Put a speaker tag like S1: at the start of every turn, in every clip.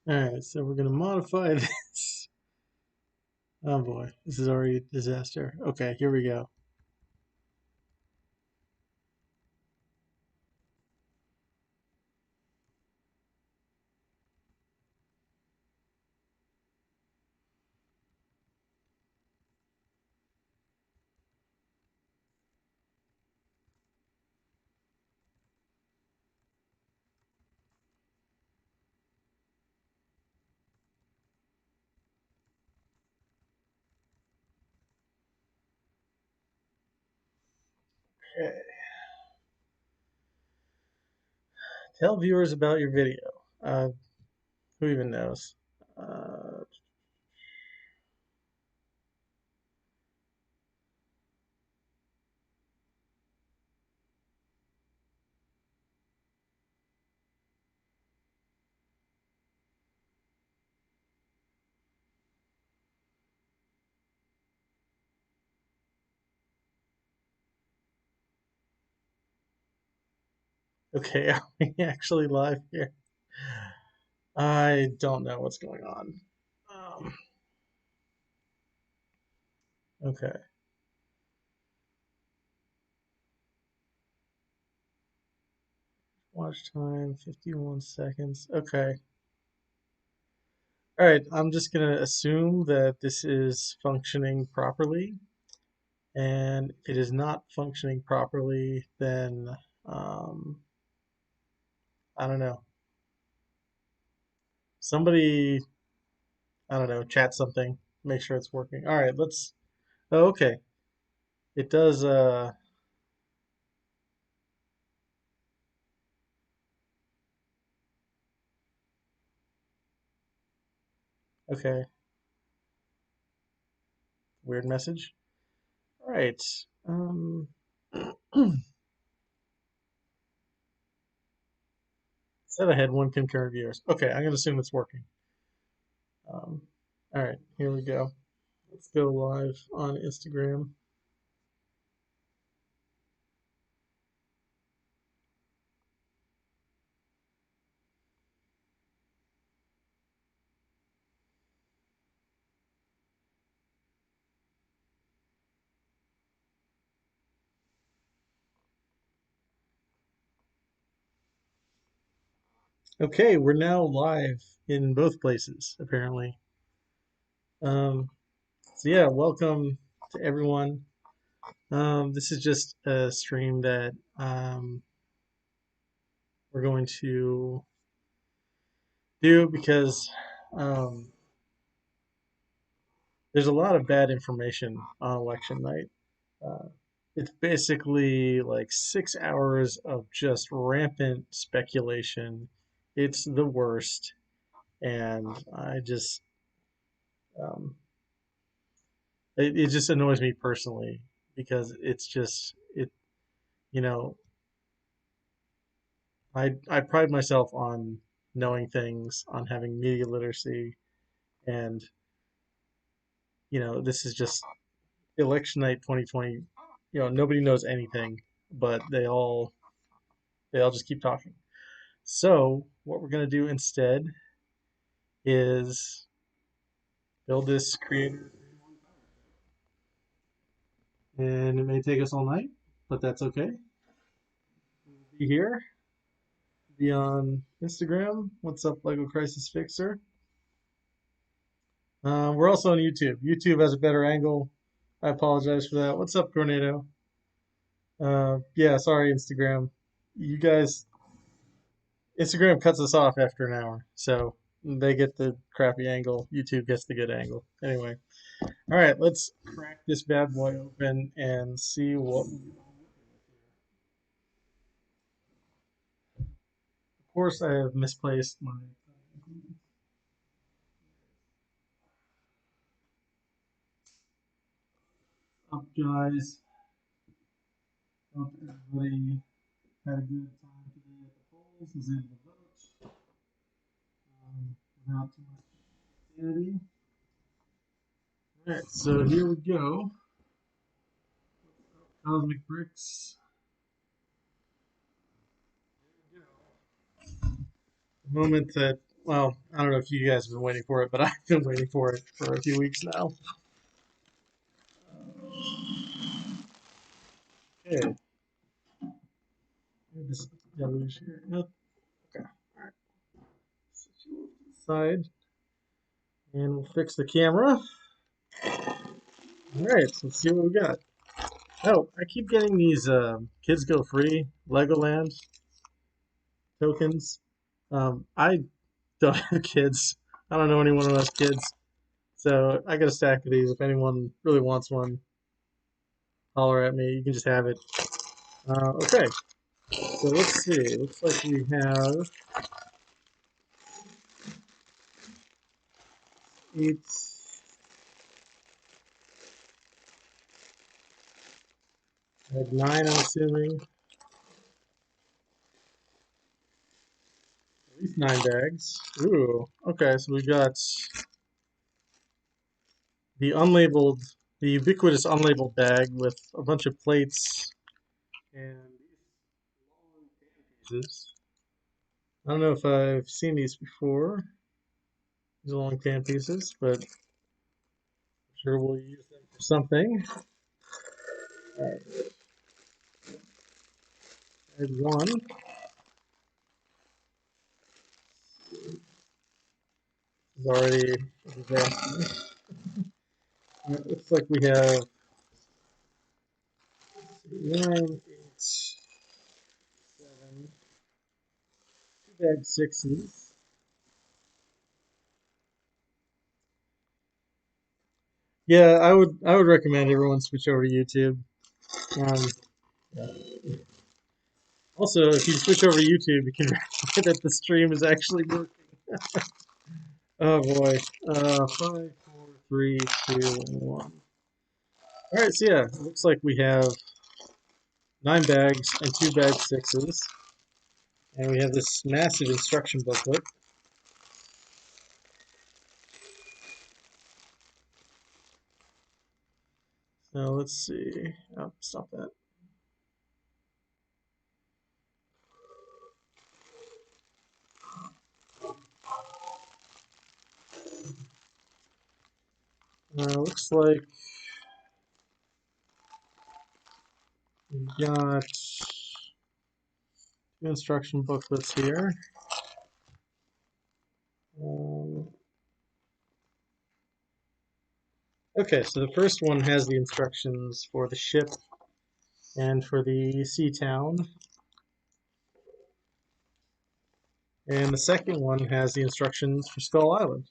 S1: Alright, so we're gonna modify this. Oh boy, this is already a disaster. Okay, here we go. Okay. Tell viewers about your video. Uh, who even knows? Uh, okay, are we actually live here? I don't know what's going on. Um, okay, watch time 51 seconds. Okay. All right, I'm just gonna assume that this is functioning properly, and if it is not functioning properly, then um, I don't know. Somebody, I don't know, chat something, make sure it's working. All right, let's. Oh, okay. It does. Okay. Weird message. All right. Said I had one concurrent viewers. Okay, I'm gonna assume it's working. Um, all right, here we go. Let's go live on Instagram. Okay, we're now live in both places, apparently. Um, so yeah, welcome to everyone. This is just a stream that we're going to do because um, there's a lot of bad information on election night. Uh, it's basically like 6 hours of just rampant speculation. It's the worst, and I just um, it just annoys me personally because it's just it. You know, I pride myself on knowing things, on having media literacy, and this is just election night 2020. Nobody knows anything, but they all just keep talking. So what we're gonna do instead is build this creator, and it may take us all night, but that's okay. Be here, be on Instagram. What's up, Lego Crisis Fixer? We're also on YouTube. YouTube has a better angle. I apologize for that. What's up, Tornado? Yeah, sorry, Instagram. You guys, Instagram cuts us off after an hour, so they get the crappy angle. YouTube gets the good angle. Anyway, all right, let's crack this bad boy open and see what. Of course, I have misplaced my. Up, guys. Hope everybody had a good time today at the polls. Was able to vote without too much insanity. All right, so here we go. Cosmic Bricks. The moment that Well, I don't know if you guys have been waiting for it, but I've been waiting for it for a few weeks now. Okay, this deluge here. Nope. Okay, all right. Set you over to the side, and we'll fix the camera. All right, so let's see what we got. Oh, I keep getting these Kids Go Free Legoland tokens. I don't have kids. I don't know anyone who has kids, so I got a stack of these. If anyone really wants one, holler at me. You can just have it. Okay, so let's see. Looks like we have eight. I had nine, I'm assuming. At least 9 bags. Ooh. Okay, so we got the unlabeled, the ubiquitous unlabeled bag with a bunch of plates and long pieces. I don't know if I've seen these before, these long pan pieces, but I'm sure we'll use them for something. Alright, add one. This is already a disaster. It looks like we have 9, 8, 7, 2 bag 6s. Yeah, I would recommend everyone switch over to YouTube. Um, yeah. Also, if you switch over to YouTube, you can verify that the stream is actually working. Oh boy. 5, 4, 3, 2, 1. All right, so yeah, it looks like we have 9 bags and 2 bag 6s, and we have this massive instruction booklet. So let's see. Oh, stop that. Looks like we got 2 instruction booklets here. Um, okay, so the first one has the instructions for the ship and for the sea town. And the second one has the instructions for Skull Island.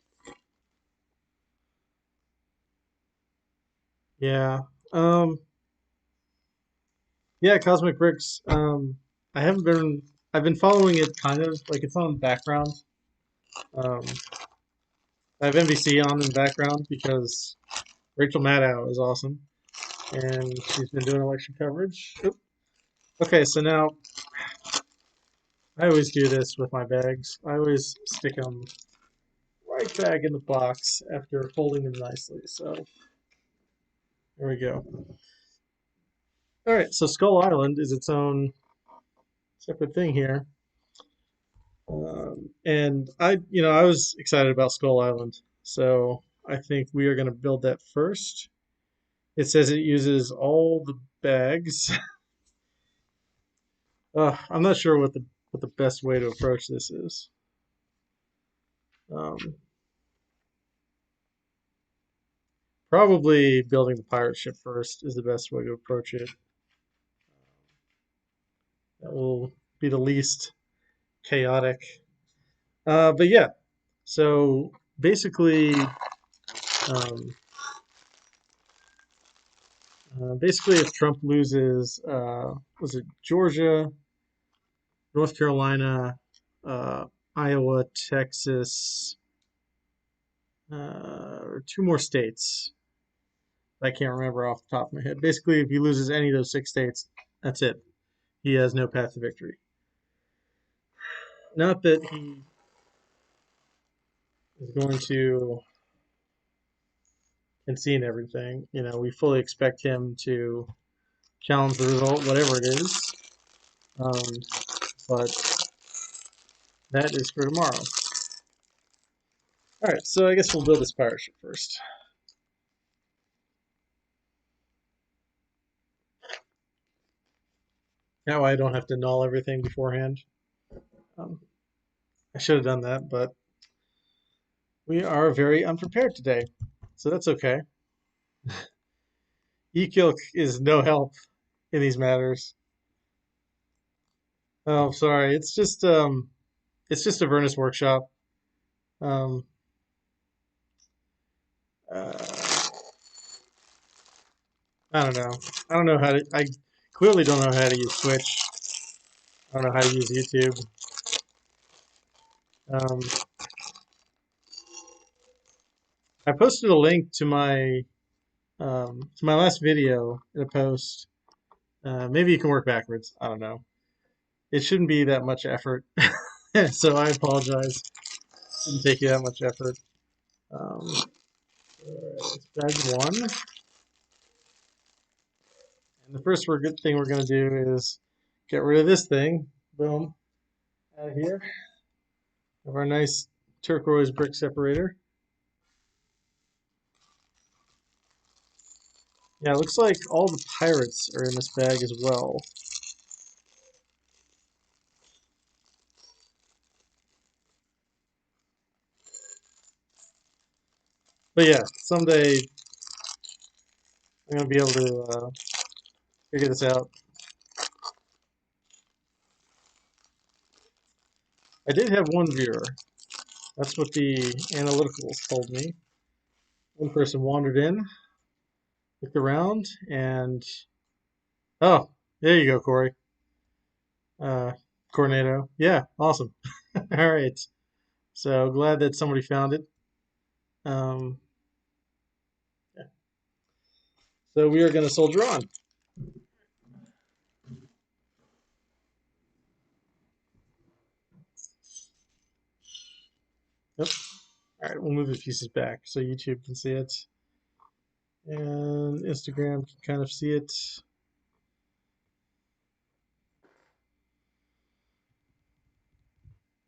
S1: Yeah. Um, yeah, Cosmic Bricks. I haven't been I've been following it kind of like it's on in the background. Um, I have NBC on in the background because Rachel Maddow is awesome and she's been doing election coverage. Oop. Okay, so now I always do this with my bags. I always stick them right back in the box after folding them nicely. So there we go. All right, so Skull Island is its own separate thing here. And I was excited about Skull Island, so I think we are going to build that first. It says it uses all the bags. I'm not sure what the best way to approach this is. Um, Probably building the pirate ship first is the best way to approach it. That will be the least chaotic. But yeah, so basically, if Trump loses, was it Georgia, North Carolina, uh, Iowa, Texas, or 2 more states? I can't remember off the top of my head. Basically, if he loses any of those 6 states, that's it. He has no path to victory. Not that he is going to concede everything. We fully expect him to challenge the result, whatever it is. Um, but that is for tomorrow. Alright, so I guess we'll build this pirate ship first. Now I don't have to null everything beforehand. Um, I should have done that, but we are very unprepared today, so that's okay. Ekilk is no help in these matters. Oh, sorry. It's just Avernus Workshop. Um, uh, I don't know. I don't know how to. I clearly don't know how to use Twitch. I don't know how to use YouTube. Um, I posted a link to my last video in a post. Maybe you can work backwards. I don't know. It shouldn't be that much effort, so I apologize. It shouldn't take you that much effort. It's bag one, and the first good thing we're going to do is get rid of this thing. Boom, out of here. Of our nice turquoise brick separator. Yeah, it looks like all the pirates are in this bag as well. But yeah, someday I'm gonna be able to figure this out. I did have one viewer. That's what the analyticals told me. One person wandered in, looked around, and oh, there you go, Corey. Uh, Cornado. Yeah, awesome. All right. So glad that somebody found it. Um, yeah. So we are going to soldier on. Yep. All right, we'll move the pieces back so YouTube can see it, and Instagram can kind of see it.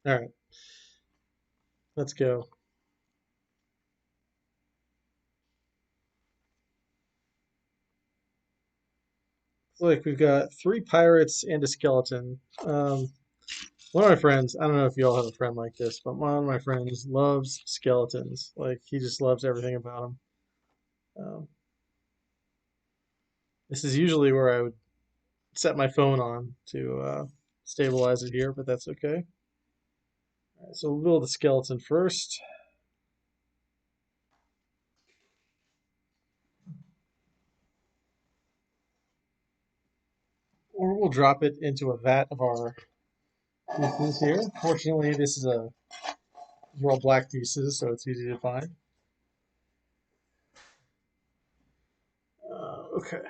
S1: All right, let's go. Look, we've got 3 pirates and a skeleton. One of my friends, I don't know if you all have a friend like this, but one of my friends loves skeletons. Like, he just loves everything about them. Um, this is usually where I would set my phone on to stabilize it here, but that's okay. All right, so we'll build the skeleton first. Or we'll drop it into a vat of our pieces here. Fortunately, these are all black pieces, so it's easy to find. Okay.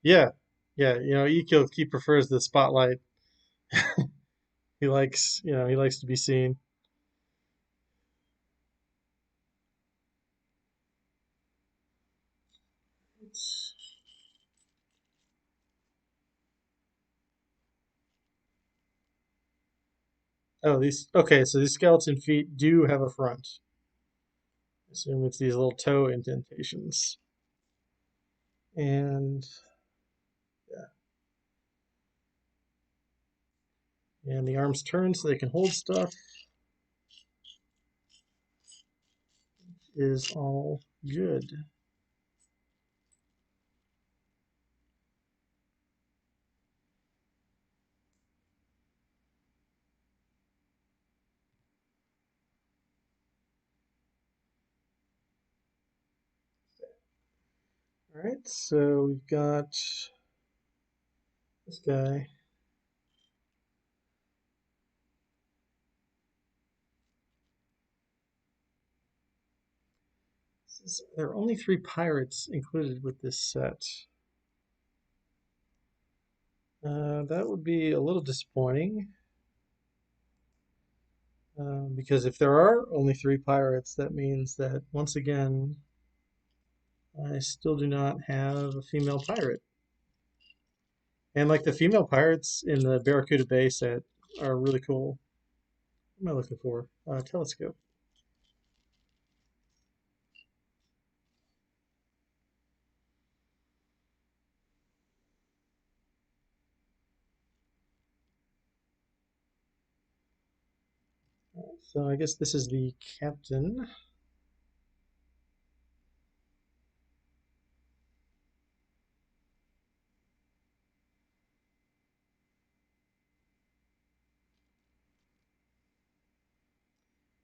S1: Yeah, yeah. Ekil, he prefers the spotlight. He likes to be seen. Oh, these. Okay, so these skeleton feet do have a front. I assume it's these little toe indentations. And yeah, and the arms turn so they can hold stuff. Is all good. All right, so we've got this guy. There are only 3 pirates included with this set. That would be a little disappointing. Because if there are only 3 pirates, that means that once again, I still do not have a female pirate. And like the female pirates in the Barracuda Bay set are really cool. What am I looking for? Telescope. So I guess this is the captain.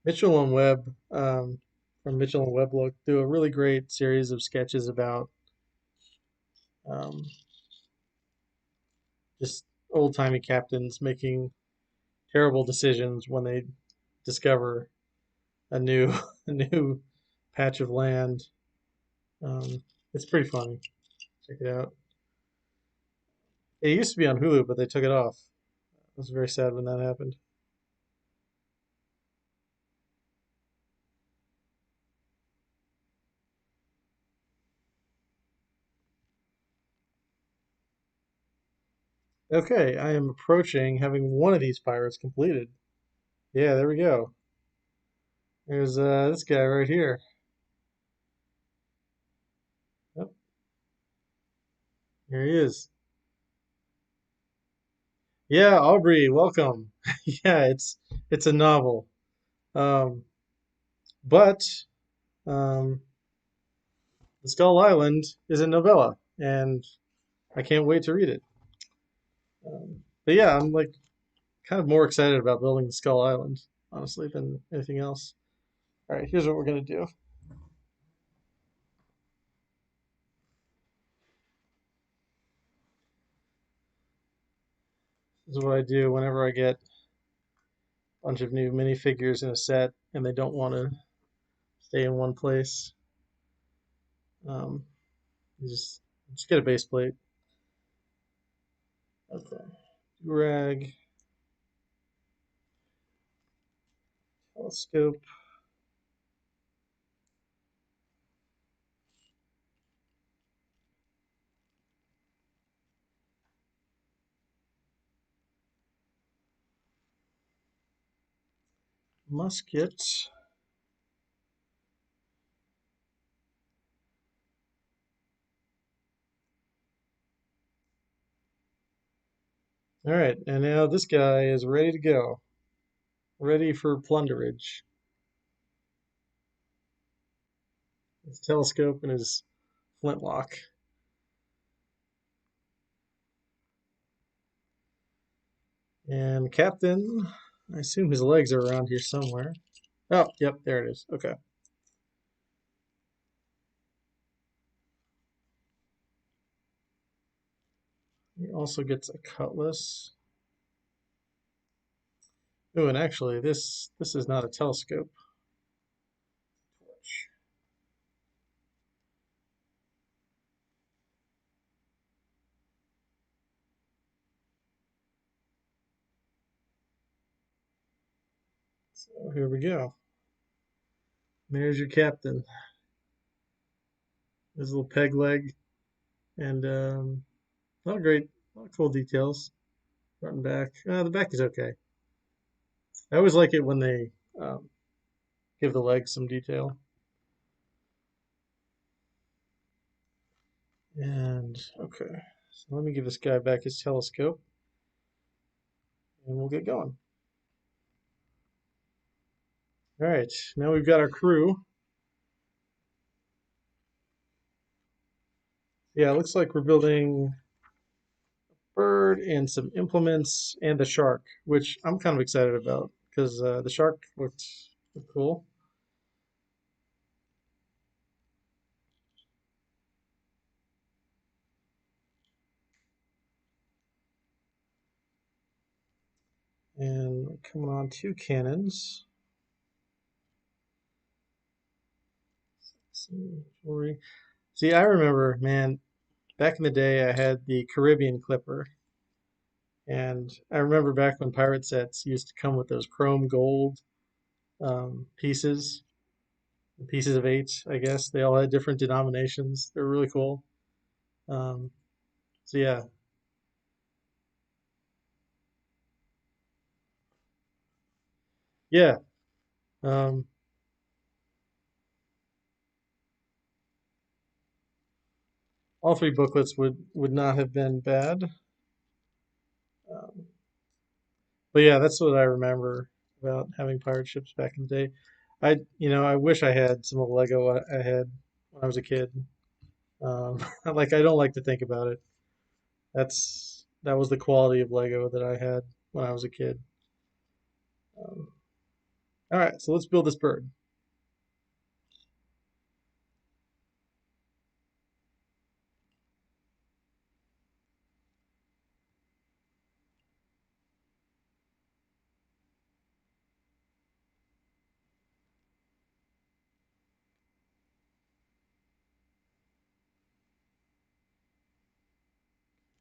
S1: Mitchell and Webb from Mitchell and Webb look do a really great series of sketches about um, just old timey captains making terrible decisions when they discover a new a new patch of land. It's pretty funny. Check it out. It used to be on Hulu, but they took it off. I was very sad when that happened. Okay, I am approaching having one of these pirates completed. Yeah, there we go. There's this guy right here. Yep, here he is. Yeah, Aubrey, welcome. Yeah, it's a novel. Um, but um, The Skull Island is a novella, and I can't wait to read it. But yeah, I'm like kind of more excited about building the Skull Island, honestly, than anything else. All right, here's what we're gonna do. This is what I do whenever I get a bunch of new minifigures in a set and they don't want to stay in one place. Um, you just get a base plate. Okay. Rag, telescope, musket. All right, and now this guy is ready to go, ready for plunderage. His telescope and his flintlock. And Captain, I assume his legs are around here somewhere. Oh, yep, there it is. Okay. He also gets a cutlass. Oh, and actually, this is not a telescope. So here we go. There's your captain. His little peg leg, and a lot of great, a lot of cool details. Front and back. The back is okay. I always like it when they um, give the legs some detail. And okay, so let me give this guy back his telescope, and we'll get going. All right, now we've got our crew. Yeah, it looks like we're building bird and some implements and the shark, which I'm kind of excited about because the shark looked cool. And we're coming on two cannons. Some jewelry. See, I remember, man, back in the day, I had the Caribbean Clipper, and I remember back when pirate sets used to come with those chrome gold pieces, pieces of eight, I guess. They all had different denominations. They were really cool. Um, so yeah, Yeah. Um, all three booklets would not have been bad. Um, but yeah, that's what I remember about having pirate ships back in the day. I wish I had some of the Lego I had when I was a kid. Like I don't like to think about it. That was the quality of Lego that I had when I was a kid. Um, all right, so let's build this bird.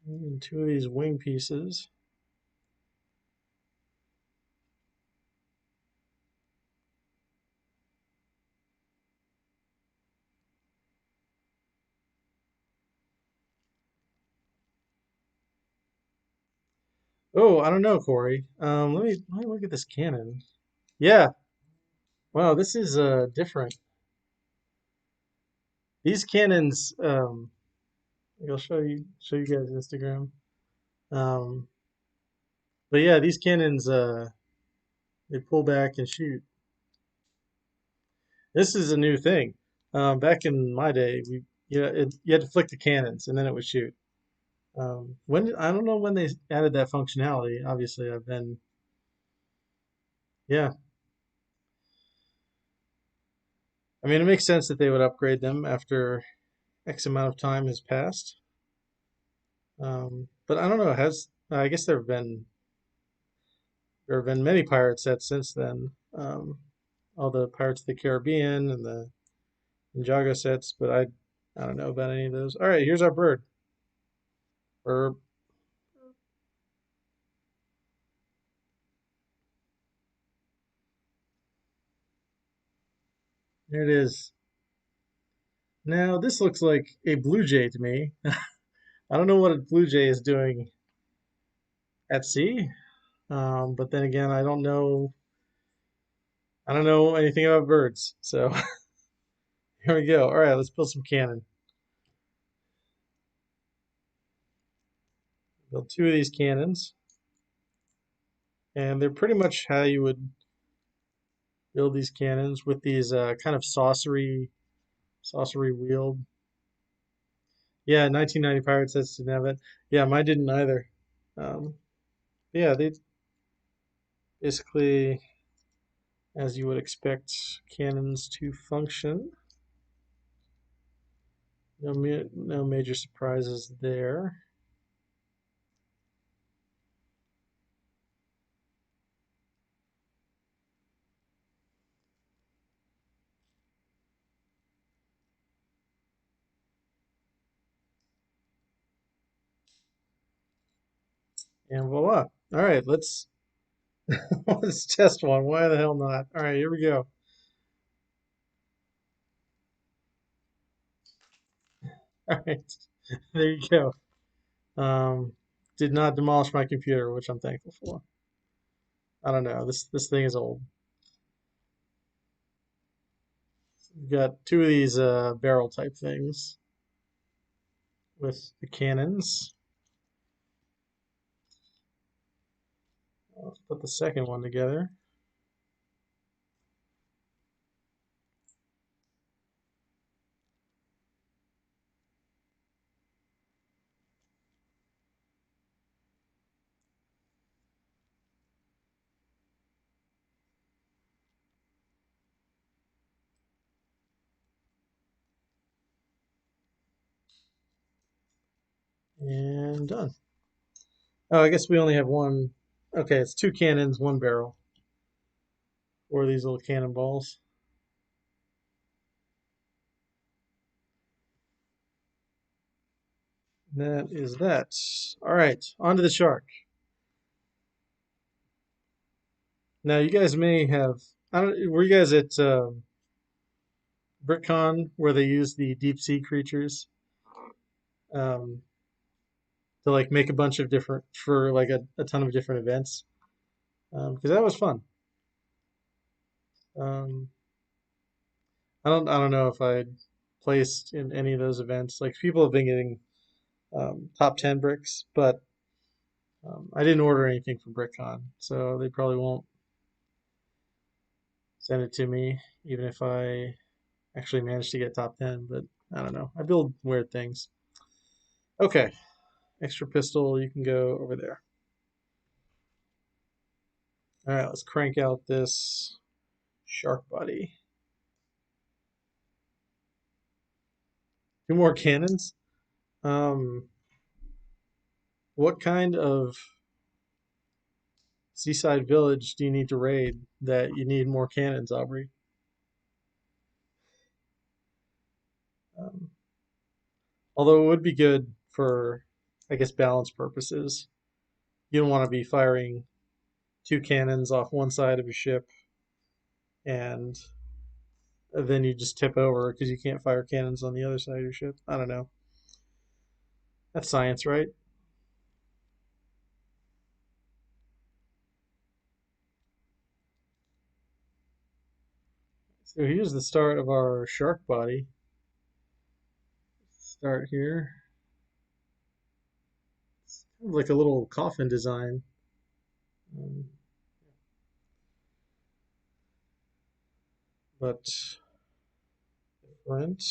S1: And two of these wing pieces. Oh, I don't know, Corey. Let me look at this cannon. Yeah, wow, this is different. These cannons, I'll show you guys Instagram. Um, but yeah, these cannons, they pull back and shoot. This is a new thing. Back in my day, you had to flick the cannons and then it would shoot. I don't know when they added that functionality. Obviously, yeah. I mean, it makes sense that they would upgrade them after X amount of time has passed. But I don't know. I guess there have been many pirate sets since then. All the Pirates of the Caribbean and the Ninjago sets, but I don't know about any of those. All right, here's our bird. Or there it is. Now this looks like a blue jay to me. I don't know what a blue jay is doing at sea, but then again, I don't know anything about birds. So here we go. All right, let's build some cannon. Build two of these cannons, and they're pretty much how you would build these cannons with these kind of saucery wheeled. Yeah, 1990 Pirate sets didn't have it. Yeah, mine didn't either. Um, yeah, they basically, as you would expect cannons to function. No major surprises there. And voila. All right, let's test one. Why the hell not? All right, here we go. All right, there you go. Um, did not demolish my computer, which I'm thankful for. I don't know. This thing is old. We've got two of these barrel type things with the cannons. Let's put the second one together. And done. Oh, I guess we only have one. Okay, it's two cannons, one barrel. Or these little cannonballs. That is that. All right, on to the shark. Now, you guys may have. I don't. Were you guys at BritCon where they use the deep sea creatures um, to like make a bunch of different for like a ton of different events? Because that was fun. Um, I don't know if I placed in any of those events. Like people have been getting top 10 bricks, but I didn't order anything from BrickCon, so they probably won't send it to me, even if I actually manage to get top 10. But I don't know. I build weird things. Okay, extra pistol, you can go over there. All right, let's crank out this shark body. Two more cannons. Um, what kind of seaside village do you need to raid that you need more cannons, Aubrey? Um, although it would be good for, I guess, balance purposes. You don't want to be firing two cannons off one side of your ship and then you just tip over because you can't fire cannons on the other side of your ship. I don't know. That's science, right? So here's the start of our shark body. Start here. It's kind of like a little coffin design. Um, but different.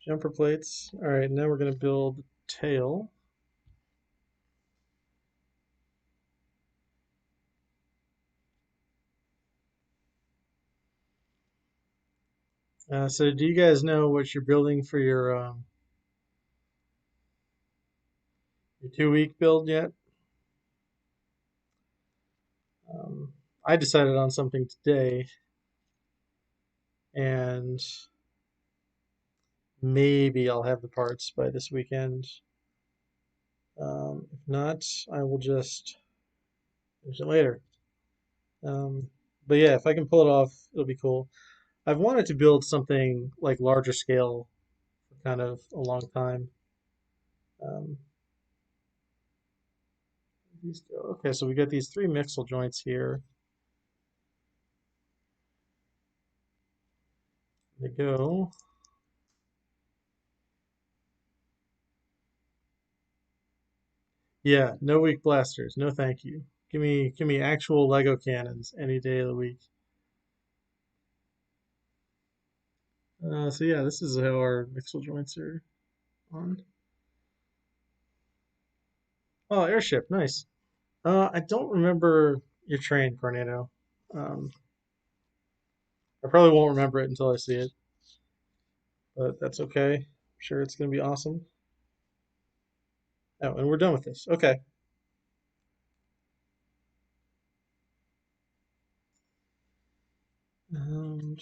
S1: Jumper plates. All right, now we're going to build tail. So do you guys know what you're building for your 2 week build yet? Um, I decided on something today, and maybe I'll have the parts by this weekend. If not, I will just finish it later. Um, but yeah, if I can pull it off, it'll be cool. I've wanted to build something like larger scale for kind of a long time. Um, these go. Okay, so we got these three mixel joints here. They go. Yeah, no weak blasters. No, thank you. Give me actual Lego cannons any day of the week. So yeah, this is how our mixel joints are on. Oh, airship, nice. I don't remember your train, Tornado. Um, I probably won't remember it until I see it, but that's okay. I'm sure it's gonna be awesome. Oh, and we're done with this. Okay. Um,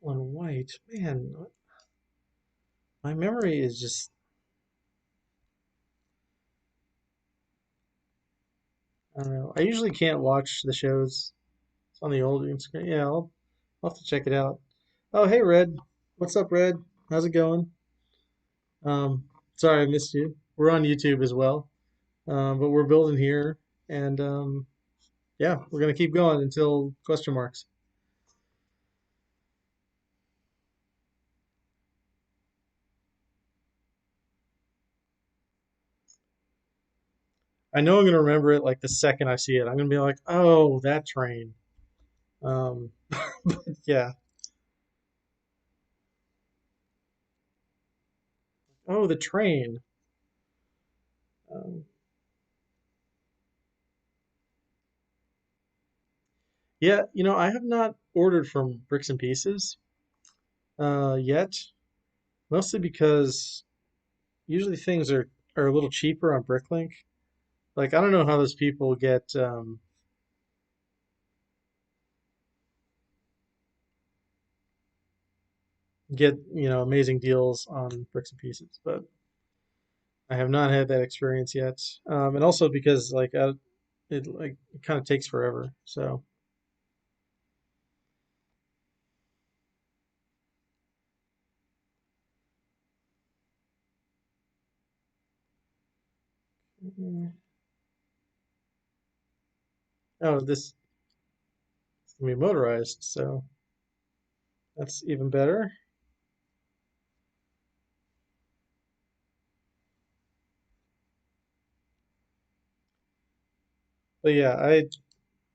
S1: one white. Man, my memory is just, I don't know. I usually can't watch the shows. It's on the old screen. Yeah, I'll have to check it out. Oh, hey, Red. What's up, Red? How's it going? Um, sorry I missed you. We're on YouTube as well, but we're building here, and yeah, we're gonna keep going until question marks. I know I'm gonna remember it like the second I see it. I'm gonna be like, oh, that train. Um, but yeah. Oh, the train. Um, yeah, I have not ordered from Bricks and Pieces yet, mostly because usually things are a little cheaper on Bricklink. Like, I don't know how those people get. get amazing deals on bricks and pieces, but I have not had that experience yet. And also because it kind of takes forever. So mm, oh, this can be motorized, so that's even better. But yeah, I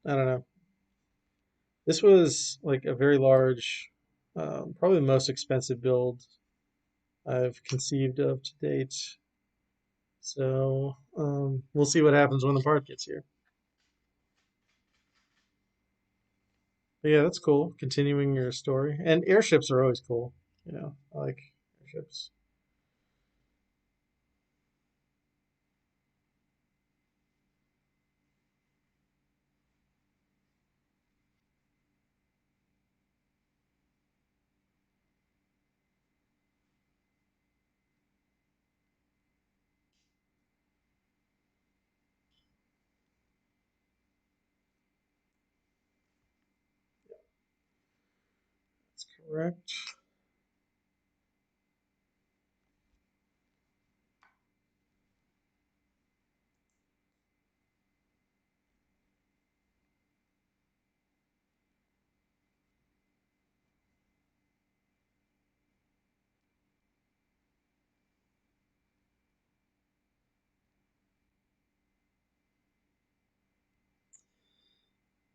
S1: don't know. This was like a very large, probably the most expensive build I've conceived of to date. So we'll see what happens when the part gets here. But yeah, that's cool. Continuing your story. And airships are always cool. I like airships. That's correct.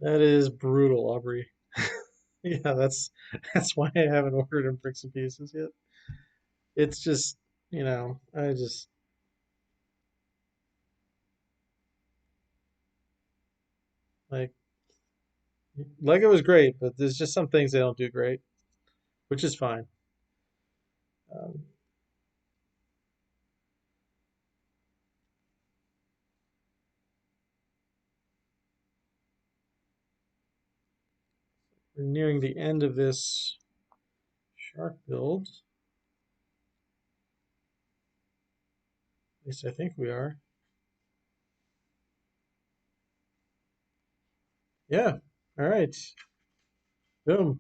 S1: That is brutal, Aubrey. Yeah, that's why I haven't ordered in bricks and pieces yet. It's just, I just like Lego is great, but there's just some things they don't do great, which is fine. Um, we're nearing the end of this shark build. At least I think we are. Yeah. All right. Boom.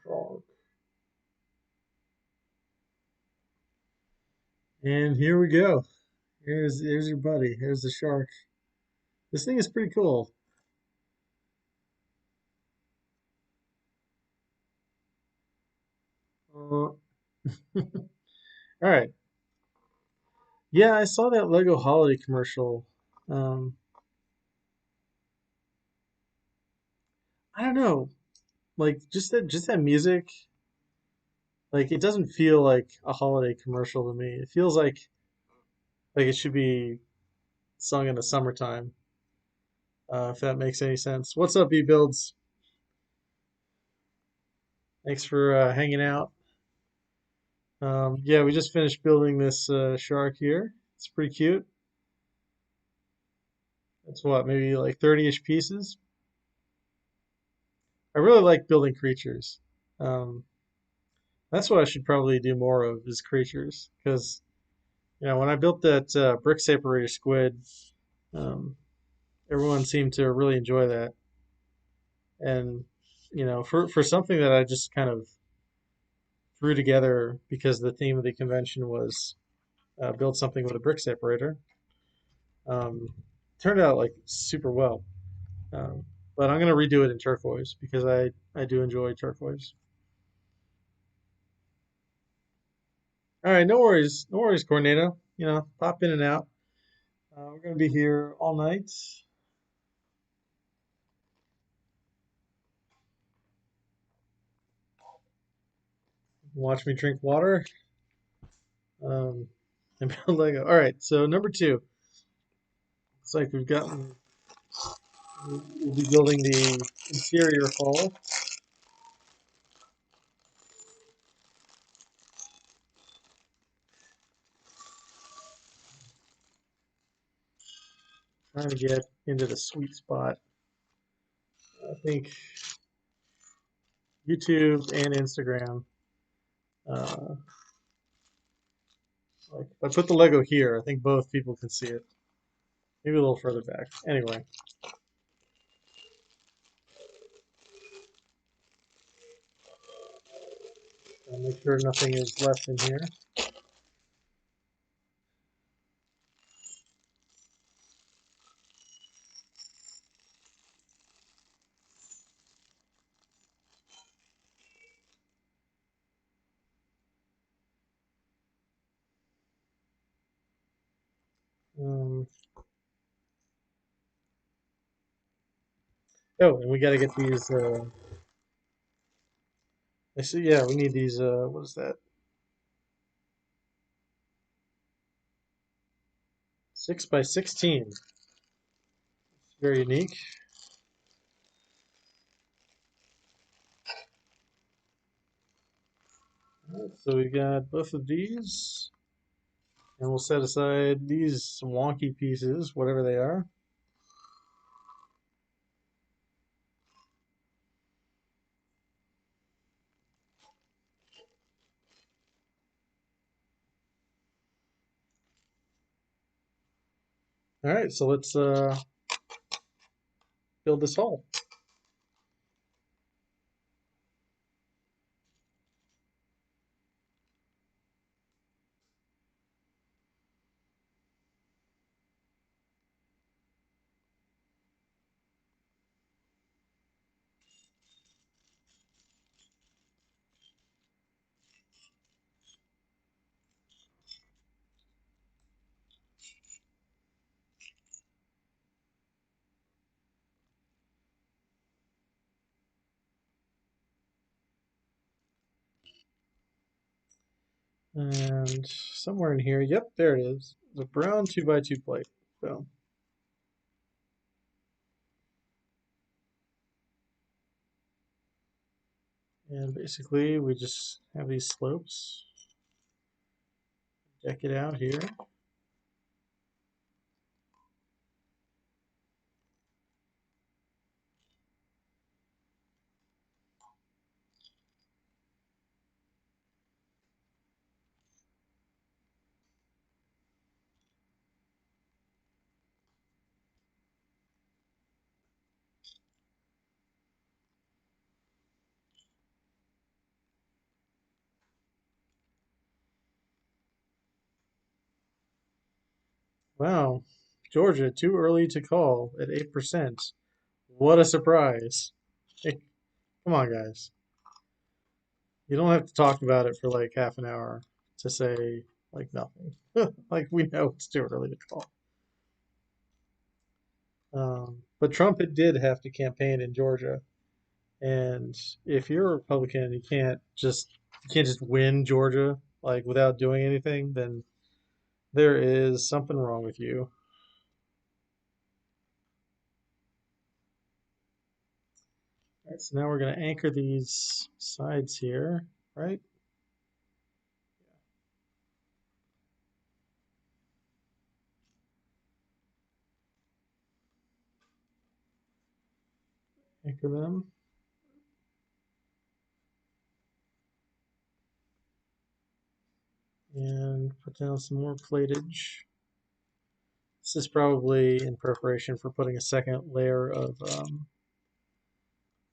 S1: Shark. And here we go. Here's your buddy. Here's the shark. This thing is pretty cool. All right. Yeah, I saw that Lego holiday commercial. Um, I don't know, like just that music, like it doesn't feel like a holiday commercial to me. It feels like it should be sung in the summertime, if that makes any sense. What's up, B-Builds? Thanks for hanging out. Yeah, we just finished building this shark here. It's pretty cute. It's what, maybe like 30-ish pieces. I really like building creatures. Um, that's what I should probably do more of is creatures, because when I built that brick separator squid, um, everyone seemed to really enjoy that. And for something that I just kind of threw together because the theme of the convention was build something with a brick separator, um, turned out like super well. Um, but I'm gonna redo it in turquoise because I do enjoy turquoise. All right, no worries, Cornado. Pop in and out. We're gonna be here all night. Watch me drink water. Um, and build Lego. All right, so number two. Looks like we'll be building the interior hull. Trying to get into the sweet spot. I think YouTube and Instagram. Uh, like if I put the Lego here, I think both people can see it. Maybe a little further back. Anyway, I'll make sure nothing is left in here. Um, oh, and we got to get these. I see. Yeah, we need these. What is that? 6 by 16. It's very unique. All right, so we got both of these, and we'll set aside these wonky pieces, whatever they are. All right, so let's build this hole. And somewhere in here, yep, there it is. The brown 2 by 2 plate. Boom. And basically, we just have these slopes. Deck it out here. Wow, Georgia, too early to call at 8%. What a surprise. Hey, come on, guys. You don't have to talk about it for like half an hour to say like nothing. Like we know it's too early to call. But Trump did have to campaign in Georgia, and if you're a Republican, you can't just win Georgia like without doing anything. Then there is something wrong with you. All right, so now we're going to anchor these sides here, right? Anchor them. And put down some more platage. This is probably in preparation for putting a second layer of 2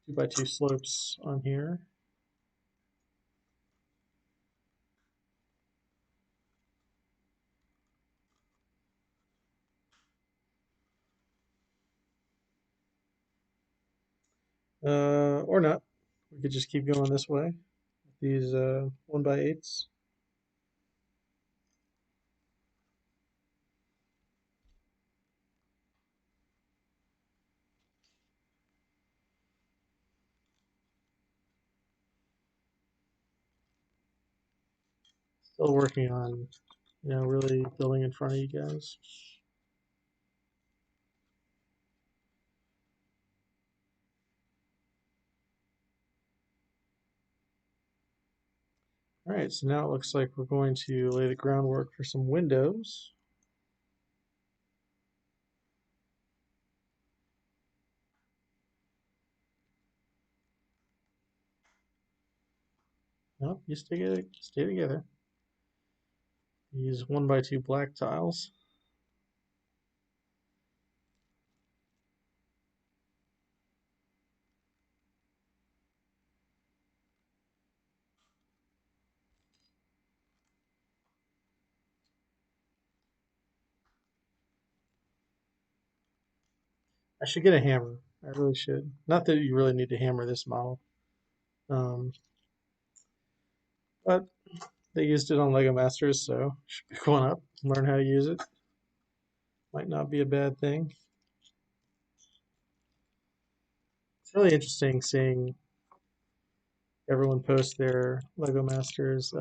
S1: by 2 slopes on here. Or not. We could just keep going this way. These 1 by 8s. Still working on, really building in front of you guys. All right, so now it looks like we're going to lay the groundwork for some windows. No, you stay together. Use 1 by 2 black tiles. I should get a hammer. I really should. Not that you really need to hammer this model. Um, but they used it on Lego Masters, so should pick one up, learn how to use it. Might not be a bad thing. It's really interesting seeing everyone post their Lego Masters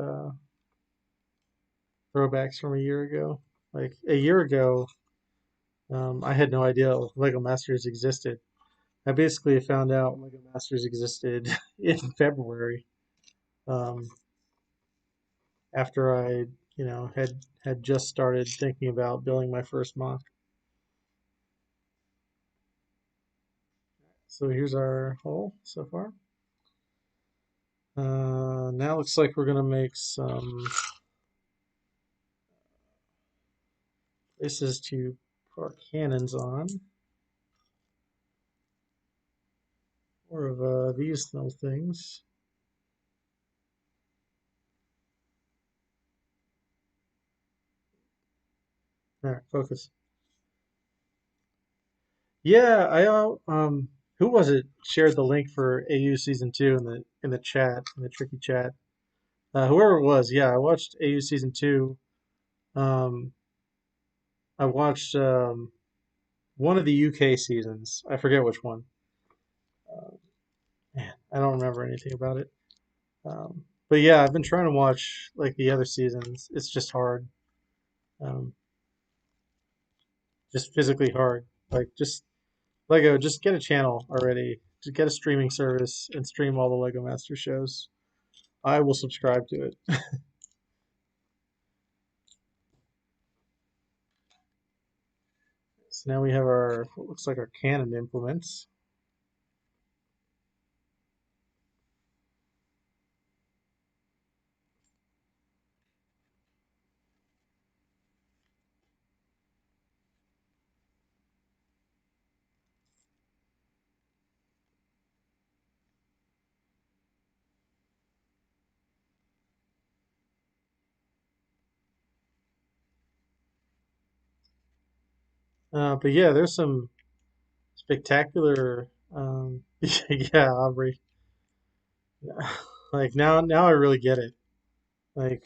S1: throwbacks from a year ago. Like a year ago, I had no idea Lego Masters existed. I basically found out Lego Masters existed in February, um, after I, had just started thinking about building my first mock. So here's our hole so far. Now looks like we're gonna make some places to put our cannons on. More of these little things. All right, focus. Yeah, who was it shared the link for AU season 2 in the chat, in the tricky chat. Whoever it was, yeah, I watched AU season 2. Um, I watched one of the UK seasons. I forget which one. Uh, Man, I don't remember anything about it. But yeah, I've been trying to watch like the other seasons. It's just hard. Um, just physically hard. Like just Lego, just get a channel already. Just get a streaming service and stream all the Lego Master shows. I will subscribe to it. So now we have our what looks like our cannon implements. But yeah, there's some spectacular. Yeah, Aubrey. Like now I really get it. Like,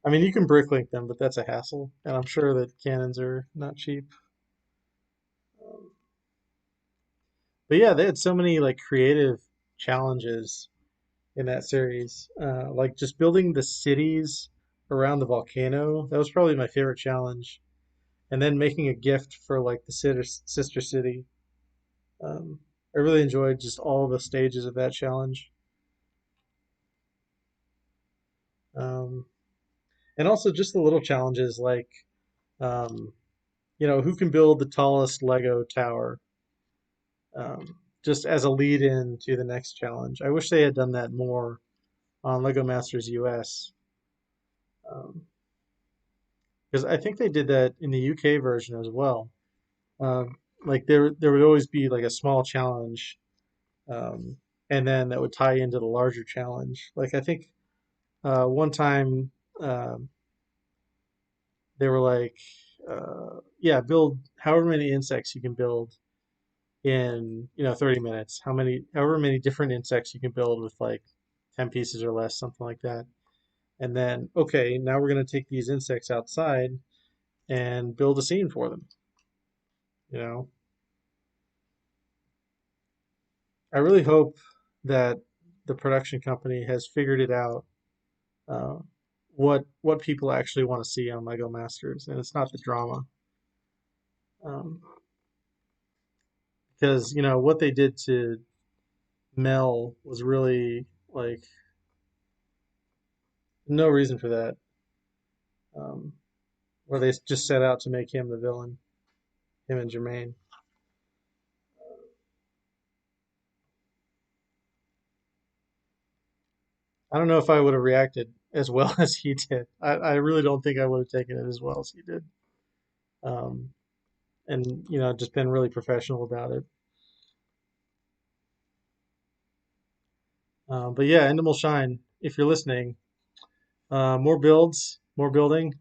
S1: I mean, you can bricklink them, but that's a hassle, and I'm sure that cannons are not cheap. Um, but yeah, they had so many like creative challenges in that series. Like just building the cities around the volcano. That was probably my favorite challenge. And then making a gift for like the sister city. Um, I really enjoyed just all the stages of that challenge. Um, and also just the little challenges like, um, who can build the tallest Lego tower, just as a lead in to the next challenge. I wish they had done that more on Lego Masters US. Because I think they did that in the UK version as well. Like there would always be like a small challenge, um, and then that would tie into the larger challenge. Like I think one time um, they were like, yeah, build however many insects you can build in 30 minutes. However many different insects you can build with like 10 pieces or less, something like that. And then okay, now we're gonna take these insects outside and build a scene for them. You know, I really hope that the production company has figured it out, uh, what people actually want to see on Lego Masters, and it's not the drama. Um, because what they did to Mel was really like no reason for that. Um, where they just set out to make him the villain, him and Jermaine. I don't know if I would have reacted as well as he did. I really don't think I would have taken it as well as he did. Um, and just been really professional about it. But yeah, Endemol Shine, if you're listening, more builds, more building,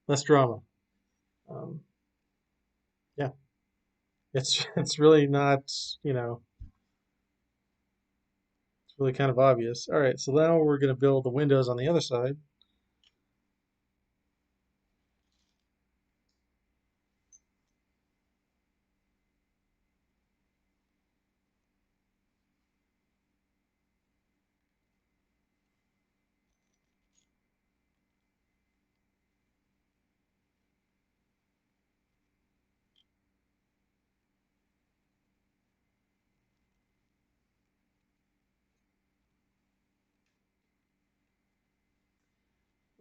S1: less drama. Um, yeah, it's really not, you know, it's really kind of obvious. All right, so now we're going to build the windows on the other side.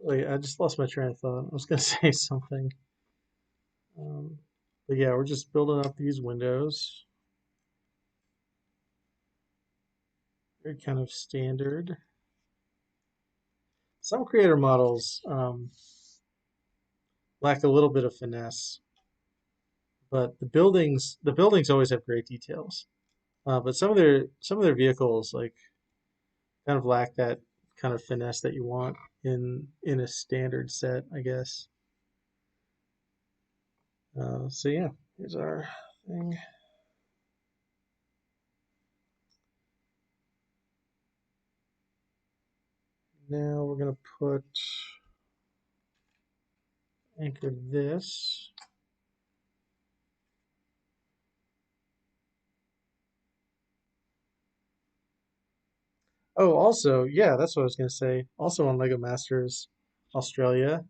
S1: Wait, I just lost my train of thought. I was going to say something. Um, but yeah, we're just building up these windows. They're kind of standard. Some creator models lack a little bit of finesse, but the buildings always have great details. But some of their vehicles like kind of lack that kind of finesse that you want in a standard set, I guess. So yeah, here's our thing. Now we're gonna put anchor this. Oh, also, yeah, that's what I was gonna say. Also on Lego Masters Australia,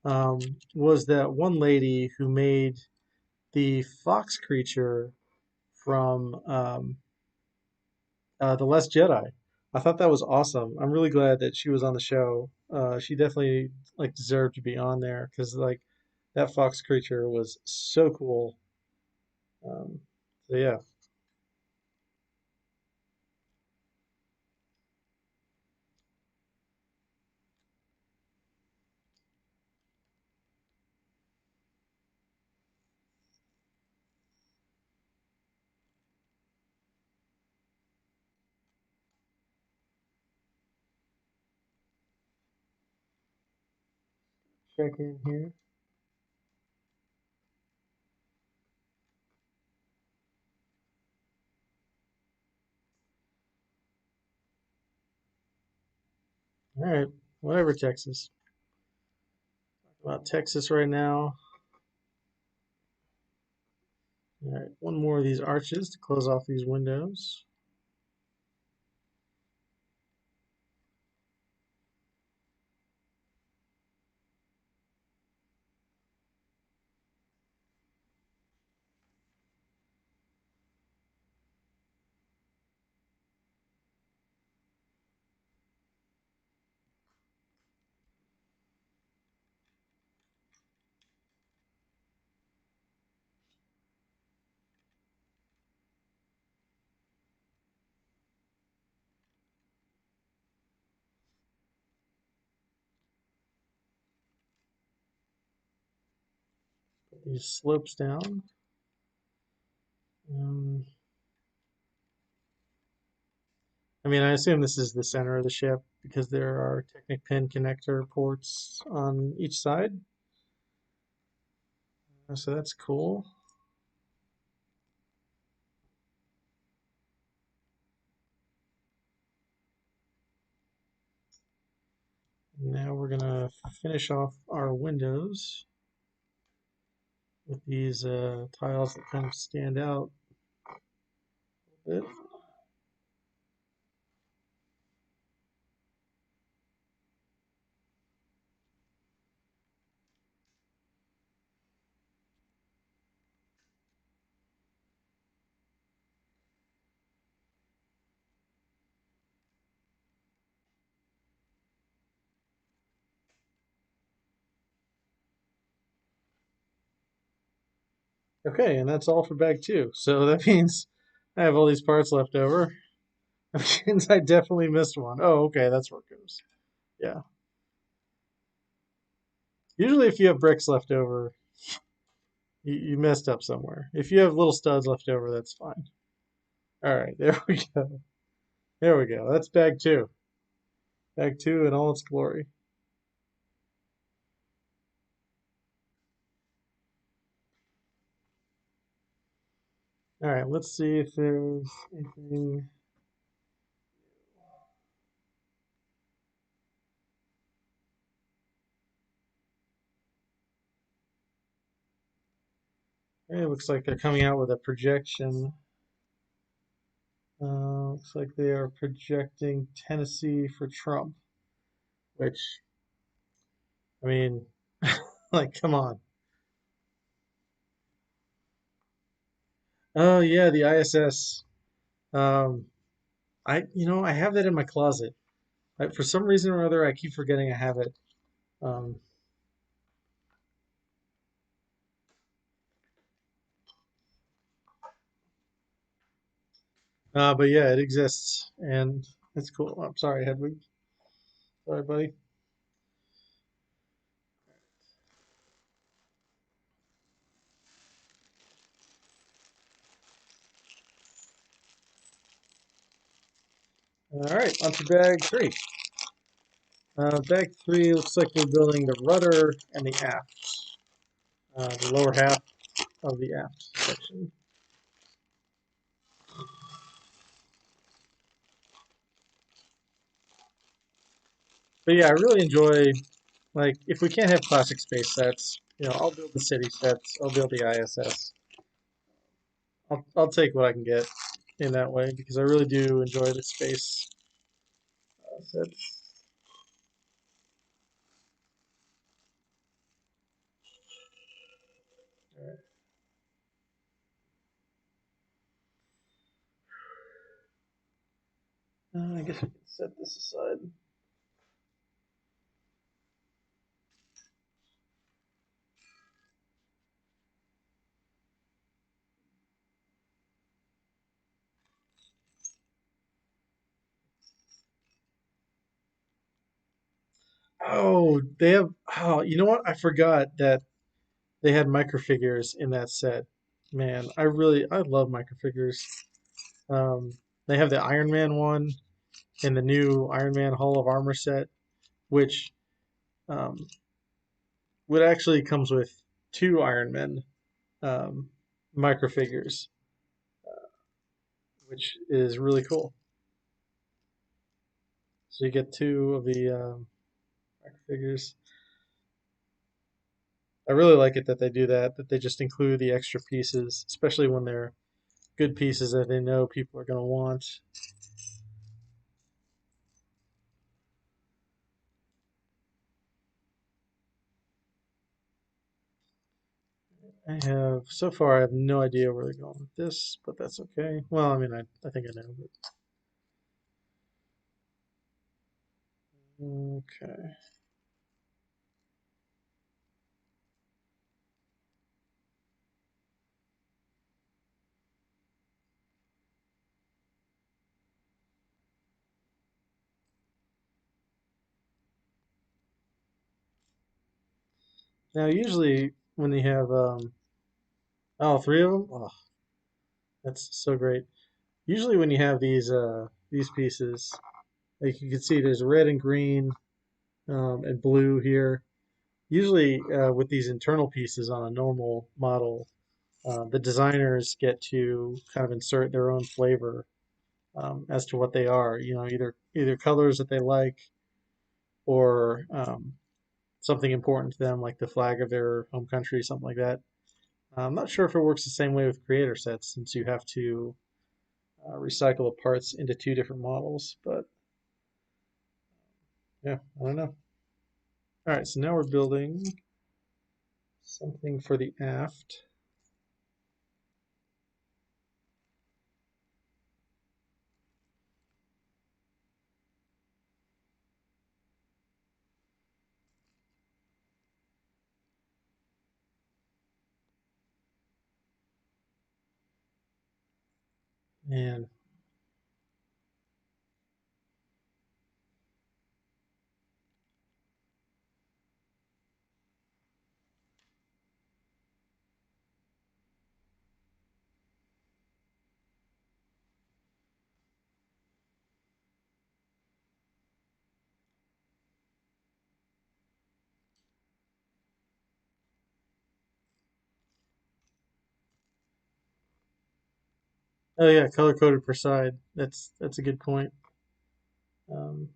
S1: um, was that one lady who made the fox creature from The Last Jedi. I thought that was awesome. I'm really glad that she was on the show. She definitely like deserved to be on there because like that fox creature was so cool. Um, so yeah, check in here. All right, whatever Texas. About Texas right now. All right, one more of these arches to close off these windows. Put these slopes down. Um, I mean, I assume this is the center of the ship because there are Technic pin connector ports on each side. So that's cool. Now we're gonna finish off our windows with these tiles that kind of stand out a bit. Okay, and that's all for bag two. So that means I have all these parts left over. I definitely missed one. Oh, okay, that's where it goes. Yeah. Usually, if you have bricks left over, you messed up somewhere. If you have little studs left over, that's fine. All right, there we go. There we go. That's bag two. Bag two in all its glory. All right, let's see if there's anything. It looks like they're coming out with a projection. Looks like they are projecting Tennessee for Trump, which, I mean, like, come on. Oh yeah, the ISS. Um, I have that in my closet. For some reason or other, I keep forgetting I have it. Um, but yeah, it exists, and it's cool. I'm sorry, Hedwig. Sorry, buddy. All right, on to bag three. Bag three looks like we're building the rudder and the aft, the lower half of the aft section. But yeah, I really enjoy, like, if we can't have classic space sets, I'll build the city sets, I'll build the ISS. I'll take what I can get in that way because I really do enjoy the space sets. All right. I guess we can set this aside. Oh, they have. Oh, you know what? I forgot that they had microfigures in that set. Man, I love microfigures. Um, they have the Iron Man one in the new Iron Man Hall of Armor set, which um, would actually comes with two Iron Men um, microfigures, which is really cool. So you get two of the microfigures. I really like it that they do that, that they just include the extra pieces, especially when they're good pieces that they know people are going to want. So far, I have no idea where they're going with this, but that's okay. Well, I mean, I think I know, but okay. Now, usually when you have all three of them, oh, that's so great. Usually when you have these pieces, like you can see, there's red and green and blue here. Usually with these internal pieces on a normal model, the designers get to kind of insert their own flavor as to what they are. Either colors that they like or something important to them, like the flag of their home country, something like that. I'm not sure if it works the same way with creator sets since you have to recycle the parts into two different models, but yeah, I don't know. All right, so now we're building something for the aft. And Oh yeah, color coded per side. That's a good point. Um,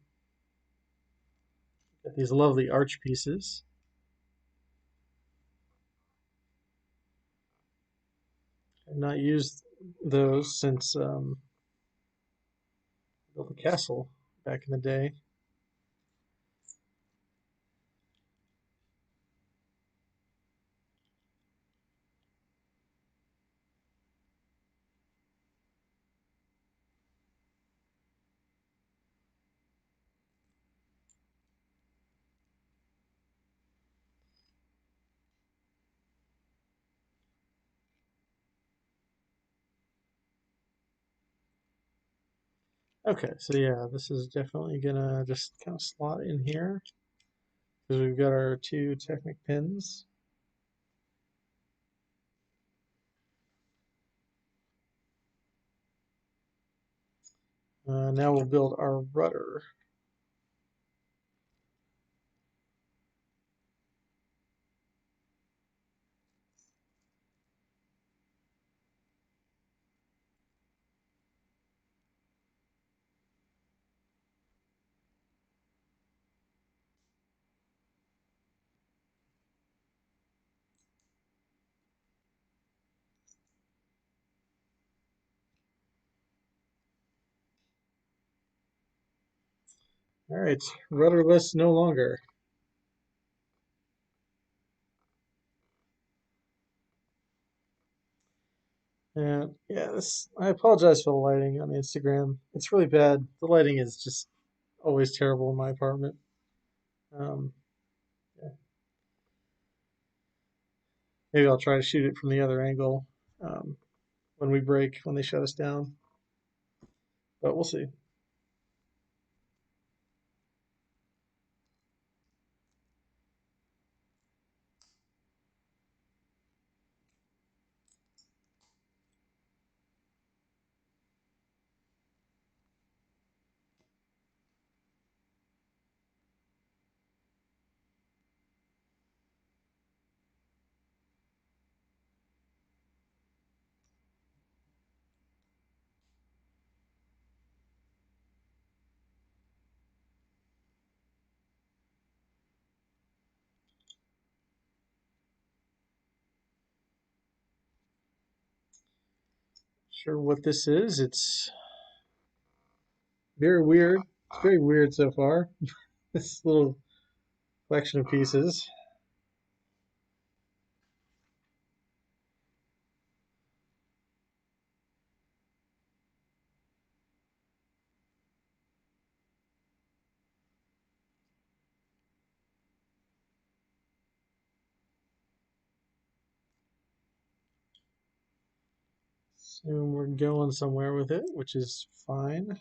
S1: got these lovely arch pieces. I've not used those since built a castle back in the day. Okay, so yeah, this is definitely gonna just kind of slot in here because we've got our two Technic pins. Now we'll build our rudder. All right, rudderless no longer. And yeah, this I apologize for the lighting on Instagram. It's really bad. The lighting is just always terrible in my apartment. Um, yeah. Maybe I'll try to shoot it from the other angle um, when we break, when they shut us down. But we'll see. Sure what this is. It's very weird. It's very weird so far. This little collection of pieces. So we're going somewhere with it, which is fine.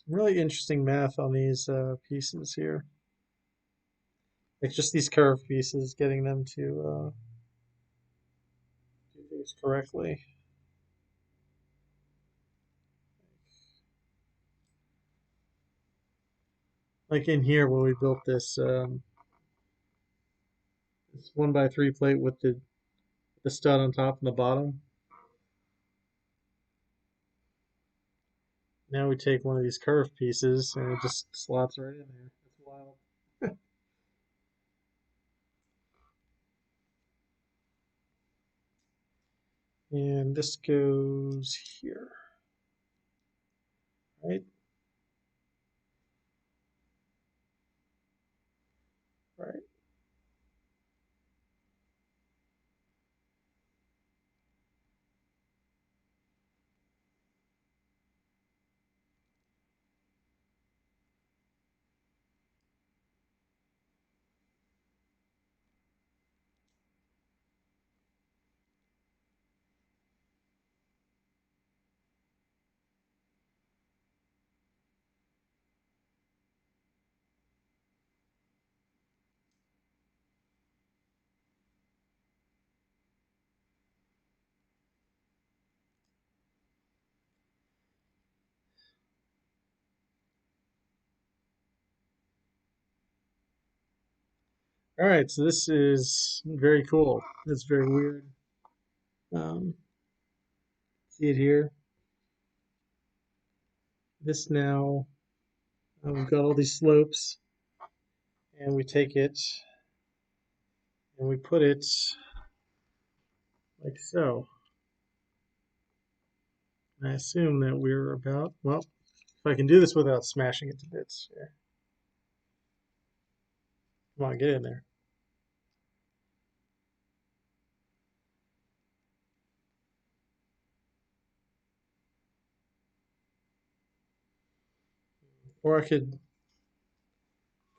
S1: Some really interesting math on these pieces here. Like just these curved pieces, getting them to do things correctly. Like in here when we built this 1x3 plate with the stud on top and the bottom. Now we take one of these curved pieces and it just slots right in there. That's wild. And this goes here, right? Right. All right, so this is very cool. It's very weird. Um, See it here. This now, we've got all these slopes, and we take it and we put it like so. And I assume that we're about, well, if I can do this without smashing it to bits. Yeah. Come on, get in there. Or I could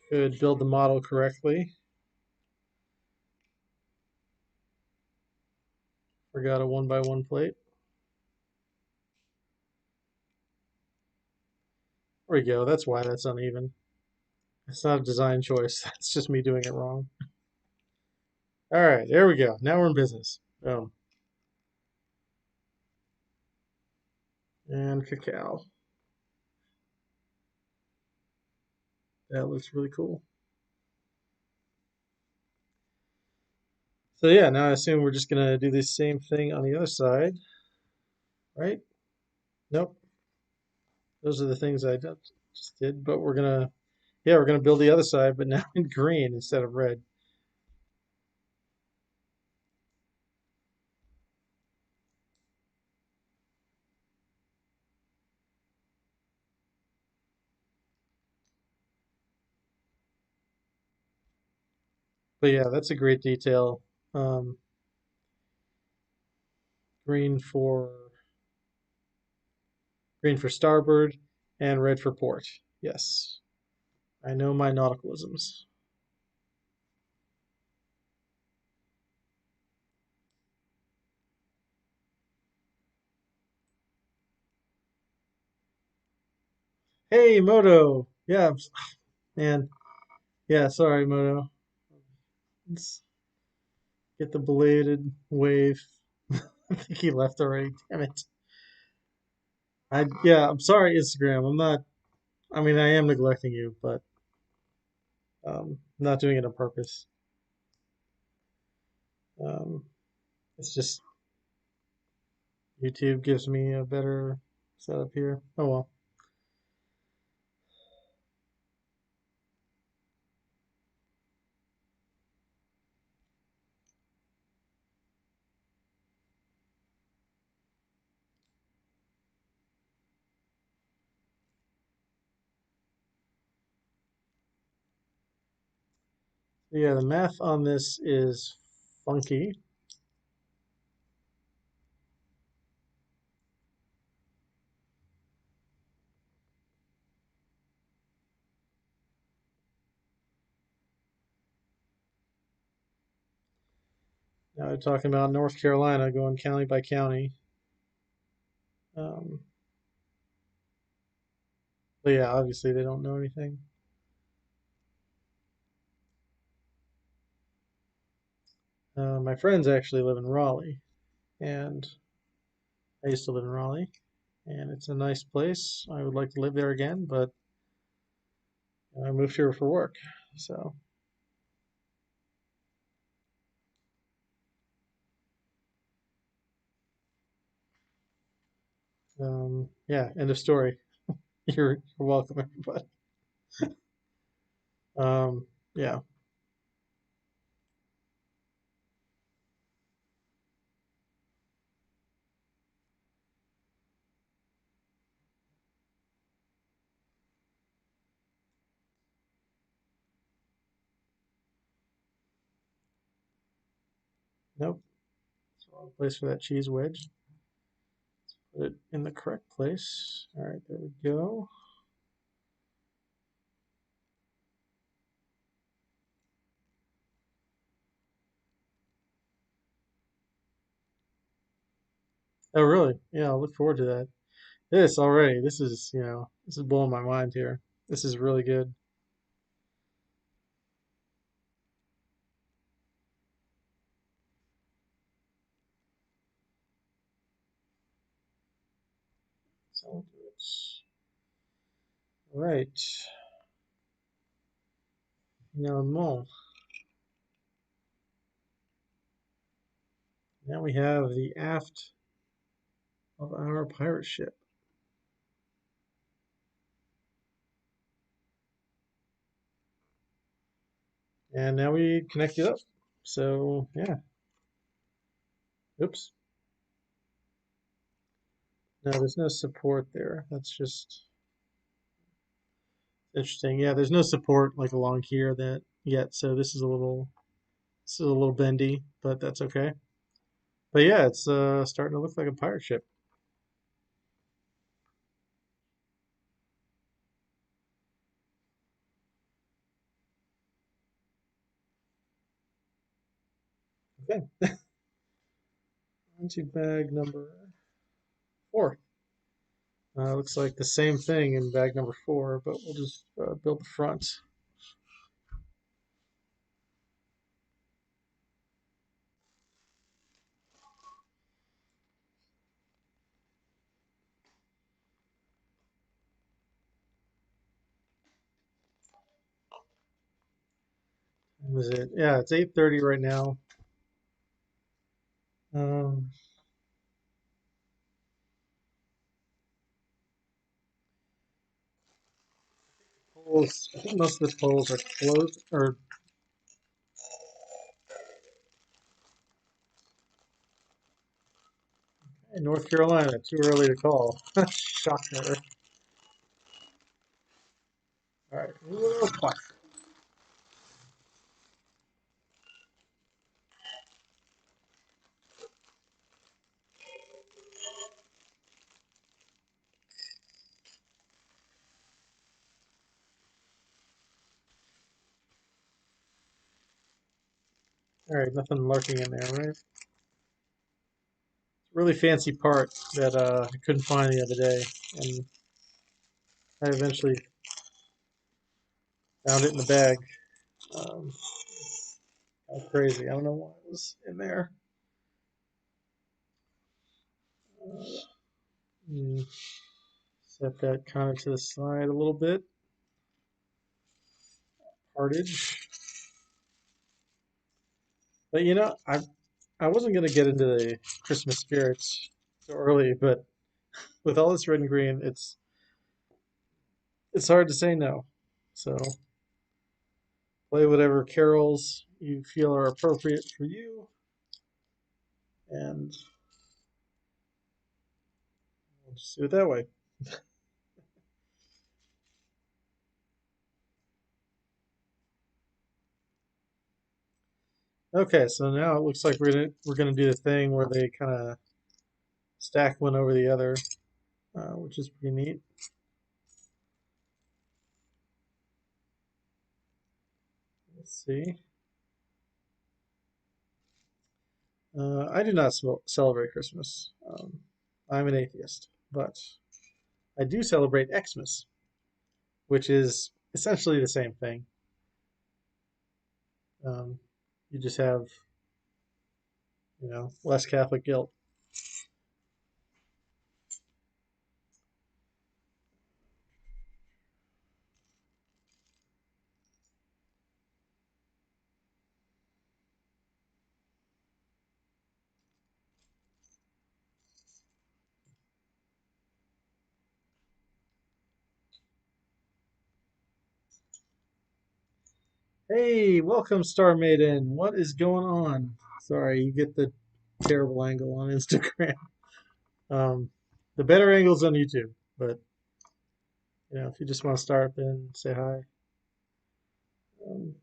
S1: build the model correctly. Forgot a 1x1 plate. There we go. That's why that's uneven. It's not a design choice. That's just me doing it wrong. All right, there we go. Now we're in business. Boom. And cacao. That looks really cool. So yeah, now I assume we're just gonna do the same thing on the other side, right? Nope. Those are the things I just did, but yeah, we're gonna build the other side, but now in green instead of red. But yeah, that's a great detail. Um, green for green for starboard and red for port. Yes, I know my nauticalisms. Hey, Moto. Yeah, man. Yeah, sorry, Moto. Let's get the belated wave. I think he left already. Damn it. Yeah, I'm sorry, Instagram. I'm not. I mean, I am neglecting you, but I'm not doing it on purpose. Um, it's just YouTube gives me a better setup here. Oh well. Yeah, the math on this is funky. Now we're talking about North Carolina going county by county. Um, but yeah, obviously they don't know anything. My friends actually live in Raleigh, and I used to live in Raleigh, and it's a nice place. I would like to live there again, but I moved here for work. So, yeah, end of story. You're welcome, everybody. Yeah, nope. It's the wrong place for that cheese wedge. Put it in the correct place. All right, there we go. Oh, really? Yeah, I'll look forward to that. This already, this is blowing my mind here. This is really good. So it's right. Finalement. Now we have the aft of our pirate ship. And now we connect it up. So yeah, oops. No, there's no support there. That's just interesting. Yeah, there's no support like along here that yet. So this is a little bendy, but that's okay. But yeah, it's starting to look like a pirate ship. Okay, onto bag number 4. Looks like the same thing in bag number 4, but we'll just build the front. Was it? Yeah, it's 8:30 right now. Um, Polls. I think most of the polls are closed. Or in North Carolina, too early to call. Shocker. All right. All right. Nothing lurking in there, right? Really fancy part that I couldn't find the other day, and I eventually found it in the bag. Um, how crazy! I don't know why it was in there. Uh, Set that kind of to the side a little bit. Partage. But I wasn't gonna get into the Christmas spirits so early, but with all this red and green, it's hard to say no. So play whatever carols you feel are appropriate for you, and we'll just do it that way. Okay, so now it looks like we're gonna do the thing where they kind of stack one over the other, which is pretty neat. Let's see. I do not celebrate Christmas. I'm an atheist, but I do celebrate Xmas, which is essentially the same thing. Um, you just have, less Catholic guilt. Hey, welcome, Star Maiden. What is going on? Sorry, you get the terrible angle on Instagram. Um, the better angles on YouTube, but if you just want to start and say hi. Um,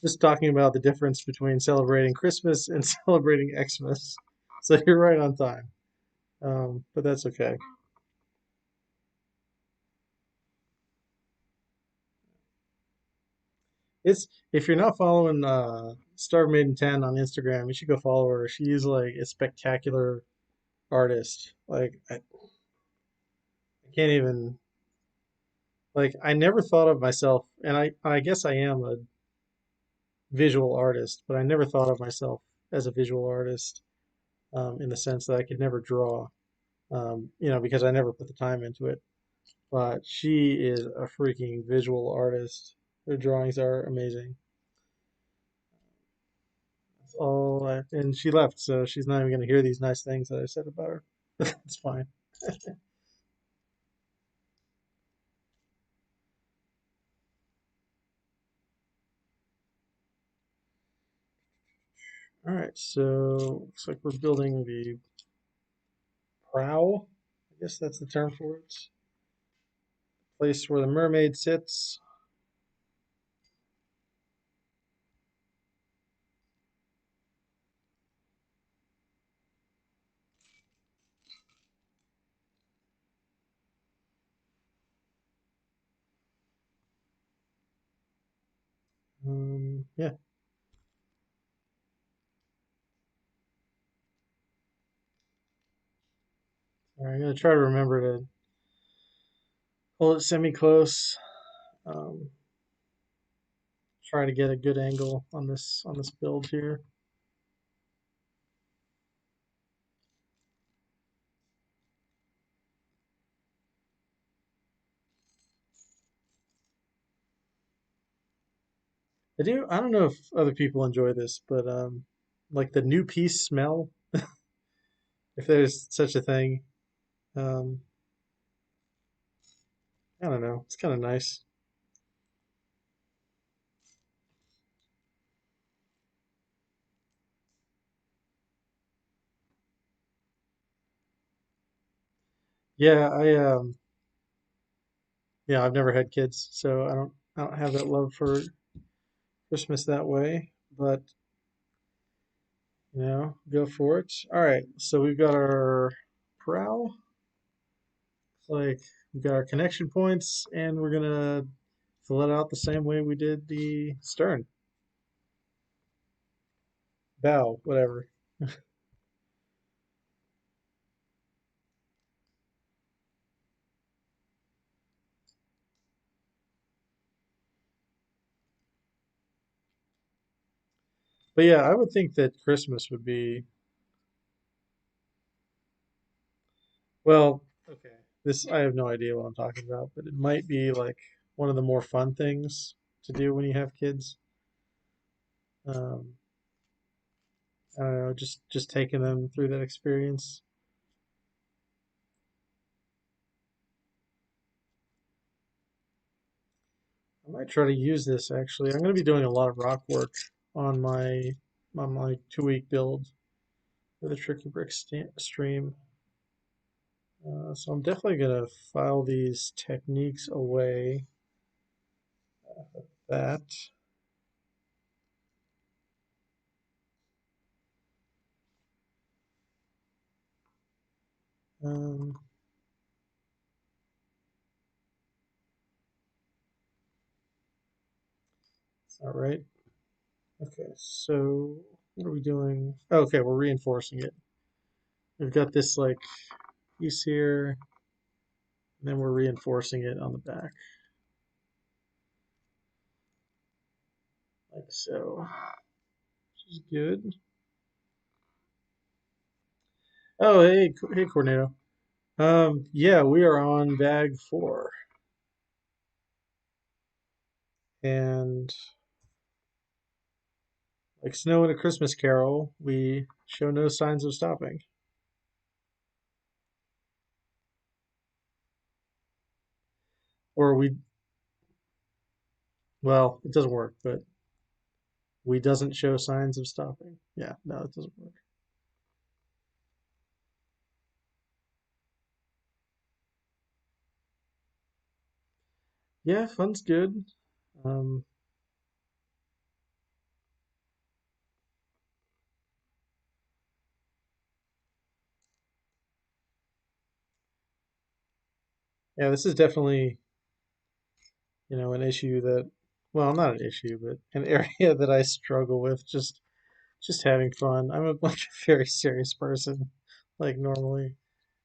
S1: just talking about the difference between celebrating Christmas and celebrating Xmas. So you're right on time. But that's okay. It's If you're not following Star Maiden 10 on Instagram, you should go follow her. She's like a spectacular artist. Like I can't even like I never thought of myself, and I guess I am a visual artist, but I never thought of myself as a visual artist in the sense that I could never draw, because I never put the time into it. But she is a freaking visual artist. Her drawings are amazing. all, and she left, so she's not even gonna hear these nice things that I said about her. It's fine. All right, so looks like we're building the prow. I guess that's the term for it. Place where the mermaid sits. Yeah. All right, I'm gonna try to remember to hold it semi-close. Um, Try to get a good angle on this build here. I don't know if other people enjoy this, but like the new piece smell, if there's such a thing. Um, I don't know. It's kind of nice. Yeah, yeah, I've never had kids, so I don't have that love for Christmas that way, but go for it. All right, so we've got our prow, like we've got our connection points, and we're gonna fill it out the same way we did the stern, bow, whatever. But yeah, I would think that Christmas would be, well, okay. This I have no idea what I'm talking about, but it might be like one of the more fun things to do when you have kids. Um, I don't know, just taking them through that experience. I might try to use this actually. I'm going to be doing a lot of rock work on my 2 week build for the Tricky Brick stream. So I'm definitely going to file these techniques away. That. Um, all right. Okay. So what are we doing? Okay, we're reinforcing it. We've got this like piece here, and then we're reinforcing it on the back, like so. Which is good. Oh, hey, Cornado. Yeah, we are on bag 4, and like Snow in a Christmas Carol, we show no signs of stopping. Or well, it doesn't work, but we doesn't show signs of stopping. Yeah, no, it doesn't work. Yeah, fun's good. Um, yeah, this is definitely, an issue that, well, not an issue, but an area that I struggle with. Just having fun. I'm a like a very serious person, like normally.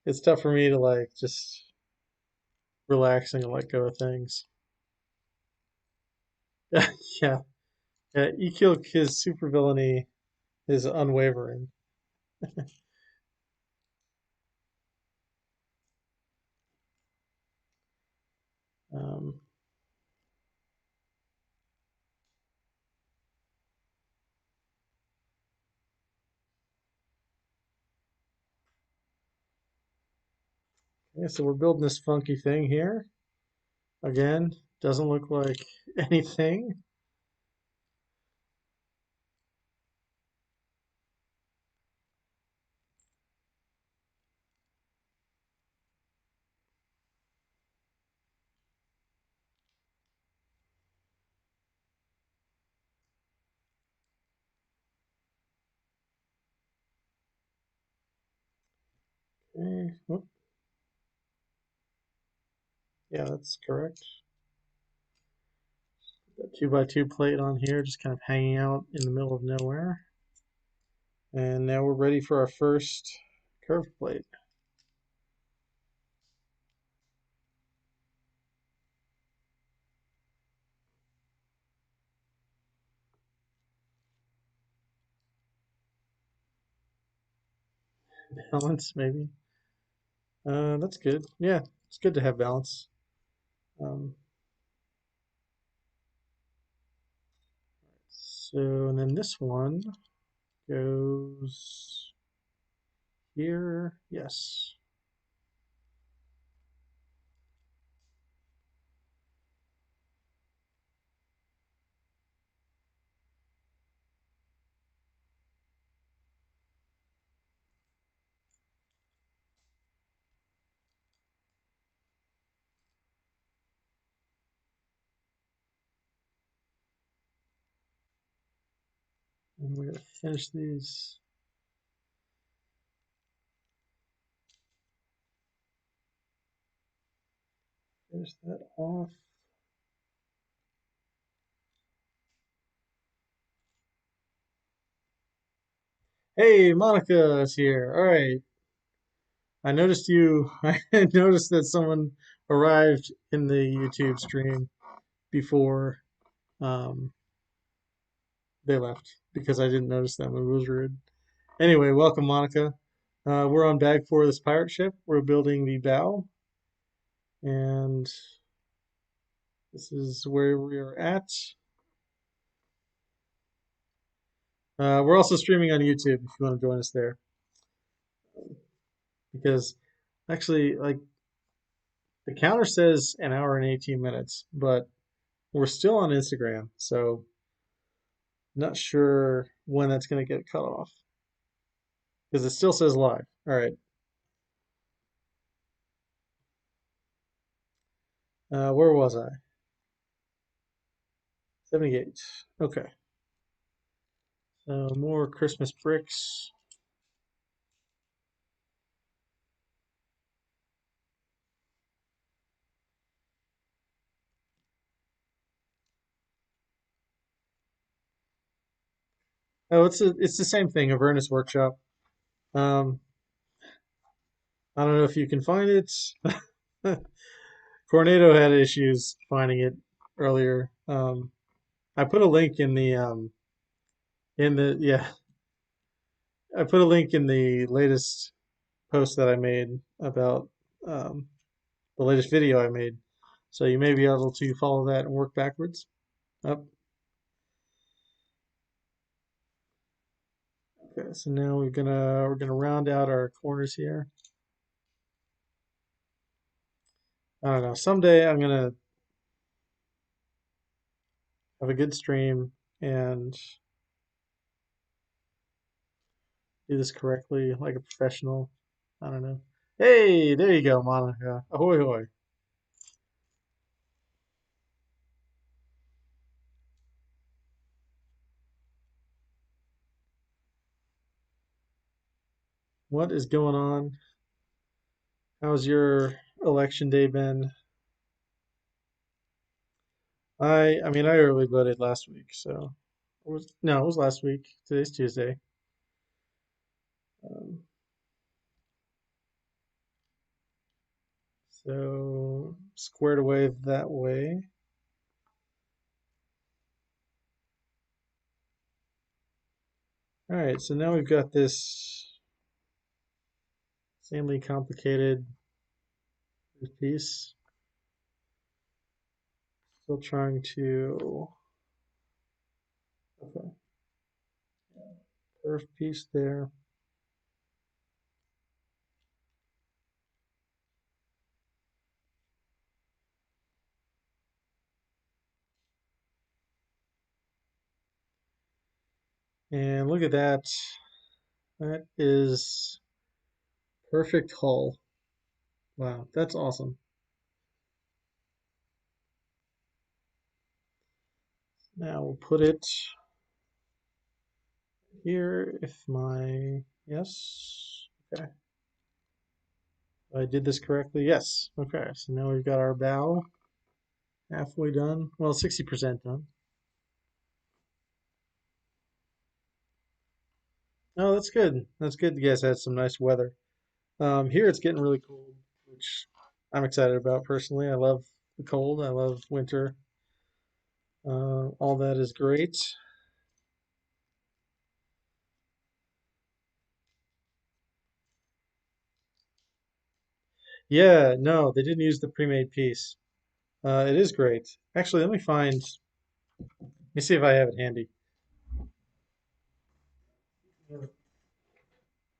S1: It's tough for me to like just relaxing and let go of things. Yeah, yeah. His supervillainy is unwavering. Um, Yeah, so we're building this funky thing here. Again, doesn't look like anything. Okay. Whoop. Yeah, that's correct. Got 2x2 plate on here, just kind of hanging out in the middle of nowhere. And now we're ready for our first curved plate. Balance, maybe. That's good. Yeah, it's good to have balance. Um, so, and then this one goes here. Yes. And we're gonna finish these. Finish that off. Hey, Monica is here. All right. I noticed you. I noticed that someone arrived in the YouTube stream before um, they left because I didn't notice them. It was rude. Anyway, welcome, Monica. We're on bag four of this pirate ship. We're building the bow, and this is where we are at. We're also streaming on YouTube if you want to join us there, because actually, like the counter says an hour and 18 minutes, but we're still on Instagram, so not sure when that's going to get cut off because it still says live. All right. Where was I? 78. Okay. So more Christmas bricks. Oh, it's the same thing, Avernus Workshop. Um, I don't know if you can find it. Cornado had issues finding it earlier. I put a link in the yeah, I put a link in the latest post that I made about um, the latest video I made. So you may be able to follow that and work backwards. Up. Okay, so now we're gonna round out our corners here. I don't know. Someday I'm gonna have a good stream and do this correctly, like a professional. I don't know. Hey, there you go, Monica. Ahoy, hoy. What is going on? How's your election day been? I mean, I early voted last week, so it was last week. Today's Tuesday. Um, so squared away that way. All right, so now we've got this insanely complicated piece. Still trying to, okay, curved piece there. And look at that. That is perfect hull. Wow, that's awesome. Now we'll put it here if my, yes. Okay. I did this correctly. Yes. Okay. So now we've got our bow halfway done. Well, 60% done. Oh, that's good. That's good. You guys had some nice weather. Here it's getting really cold, which I'm excited about personally. I love the cold. I love winter. All that is great. Yeah, no, they didn't use the pre-made piece. It is great. Actually, let me see if I have it handy.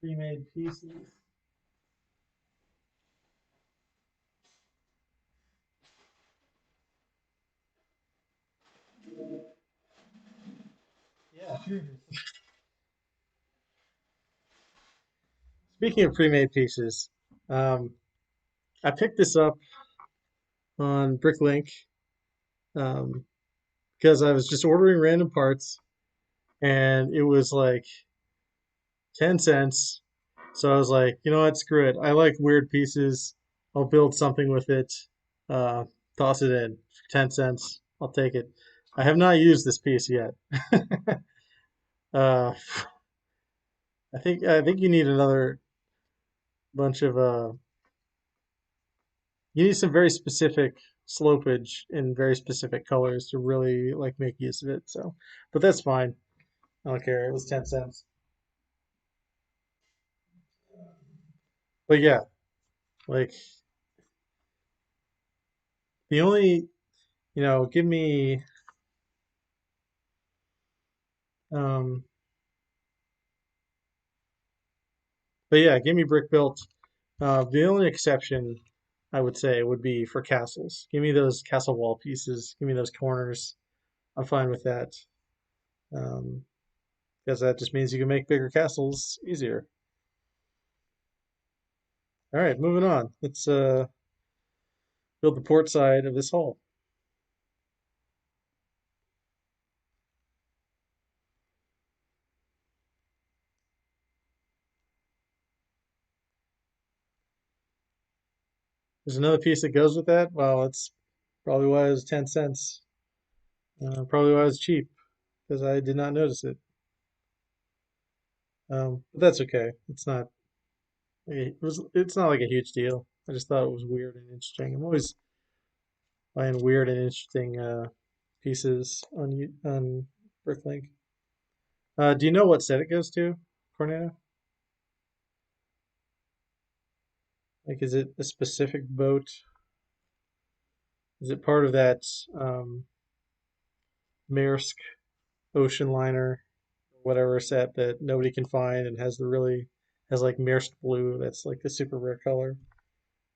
S1: Pre-made pieces. Yeah, here it is. Speaking of pre-made pieces, um, I picked this up on Bricklink um, because I was just ordering random parts and it was like 10 cents. So I was like, you know what, screw it. I like weird pieces. I'll build something with it. Uh, Toss it in for 10 cents. I'll take it. I have not used this piece yet. uh, I think you need another bunch of you need some very specific slopage in very specific colors to really like make use of it. So, but that's fine. I don't care. It was 10 cents. But yeah, like the only, give me um but yeah, give me brick built. The only exception I would say would be for castles. Give me those castle wall pieces. Give me those corners. I'm fine with that. Um, because that just means you can make bigger castles easier. All right, moving on. Let's build the port side of this hull. There's another piece that goes with that. Well, it's probably why it was 10 cents. Probably why it was cheap because I did not notice it. But that's okay. It's not like a huge deal. I just thought it was weird and interesting. I'm always buying weird and interesting pieces on Bricklink. Do you know what set it goes to, Cornado? Like, is it a specific boat? Is it part of that um, Maersk ocean liner, whatever set that nobody can find and has like Maersk blue? That's like a super rare color,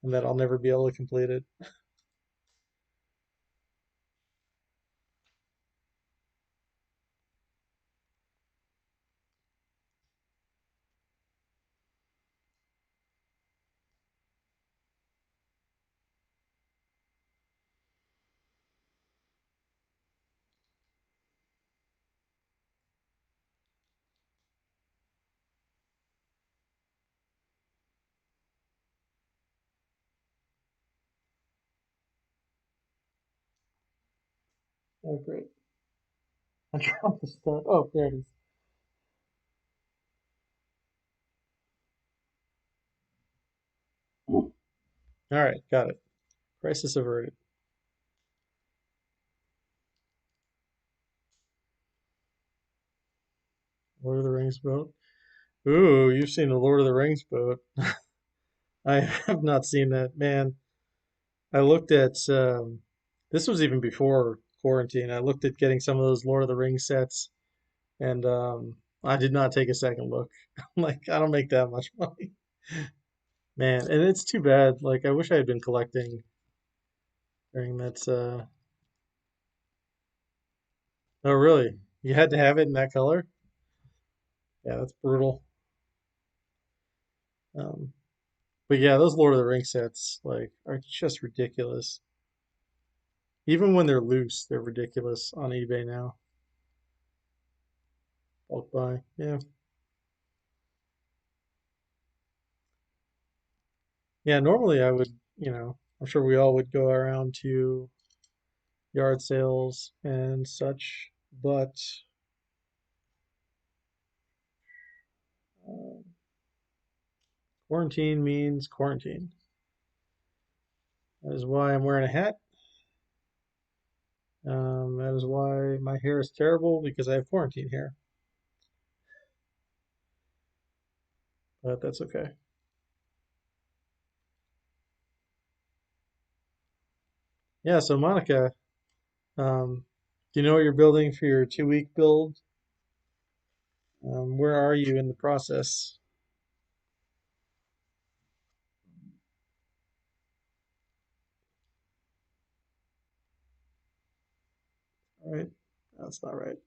S1: and that I'll never be able to complete it. Oh, great! I dropped the stuff. Oh, there it is. All right, got it. Crisis averted. Lord of the Rings boat. Ooh, you've seen the Lord of the Rings boat. I have not seen that. Man, I looked at this was even before quarantine. I looked at getting some of those Lord of the Rings sets and I did not take a second look. I'm like, I don't make that much money. Man, and it's too bad. Like I wish I had been collecting during that oh really? You had to have it in that color? Yeah, that's brutal. Um, but yeah, those Lord of the Rings sets like are just ridiculous. Even when they're loose, they're ridiculous on eBay now. Bulk buy. Yeah. Yeah, normally I would, I'm sure we all would go around to yard sales and such, but uh, quarantine means quarantine. That is why I'm wearing a hat. That is why my hair is terrible because I have quarantine hair, but that's okay. Yeah, so Monica, do you know what you're building for your 2 week build? Where are you in the process? All right, that's not right.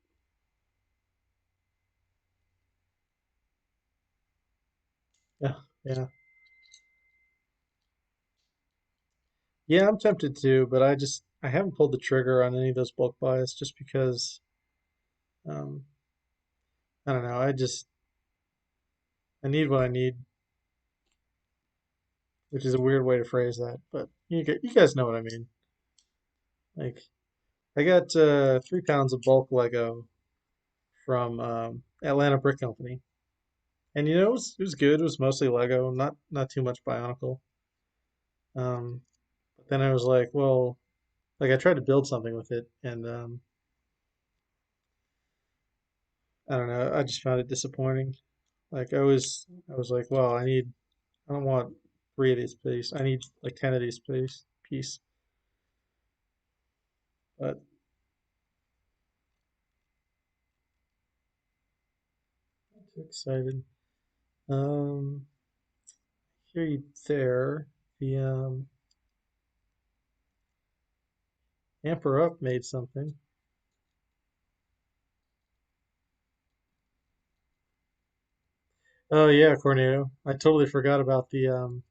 S1: Yeah, yeah, yeah. I'm tempted to, but I haven't pulled the trigger on any of those bulk buys just because um, I don't know. I need what I need, which is a weird way to phrase that, but you guys know what I mean. Like I got 3 pounds of bulk Lego from Atlanta Brick Company, and it was good. It was mostly Lego, not too much Bionicle. But then I was like, well, like I tried to build something with it, and I don't know. I just found it disappointing. Like I was like, well, I don't want 3 of these, please. I need like 10 of these, please, piece. But I'm too excited. Um, Hear you there. The Amper Up made something. Oh yeah, Cornado. I totally forgot about the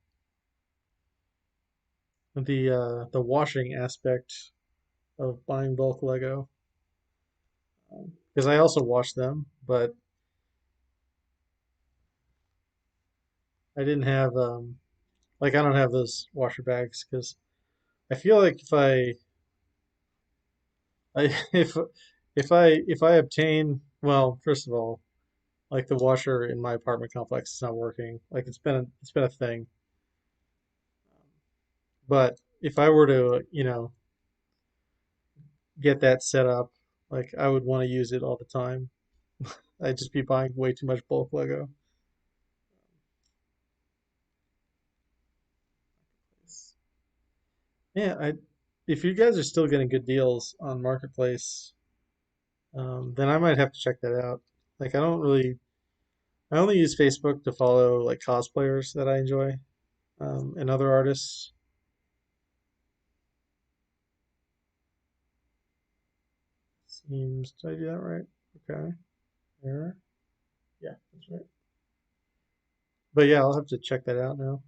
S1: washing aspect of buying bulk Lego. Because I also wash them, but I didn't have like I don't have those washer bags because I feel like I if I obtain well, first of all, like the washer in my apartment complex is not working. Like it's been a thing. But if I were to, get that set up, like I would want to use it all the time. I'd just be buying way too much bulk Lego. Yeah, if you guys are still getting good deals on Marketplace, then I might have to check that out. Like I only use Facebook to follow like cosplayers that I enjoy, and other artists. Seems, did I do that right? Okay, there. Yeah, that's right. But yeah, I'll have to check that out now.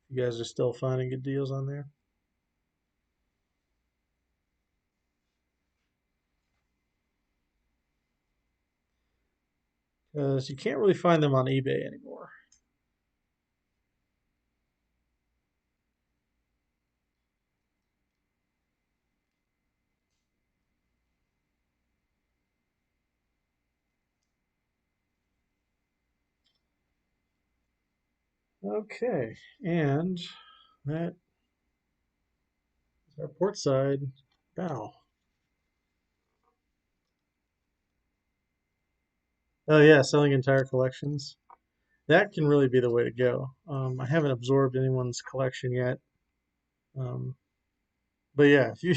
S1: You guys are still finding good deals on there. Because you can't really find them on eBay anymore. Okay, and that is our port side bow. Oh yeah, selling entire collections. That can really be the way to go. I haven't absorbed anyone's collection yet, um, but yeah, if you,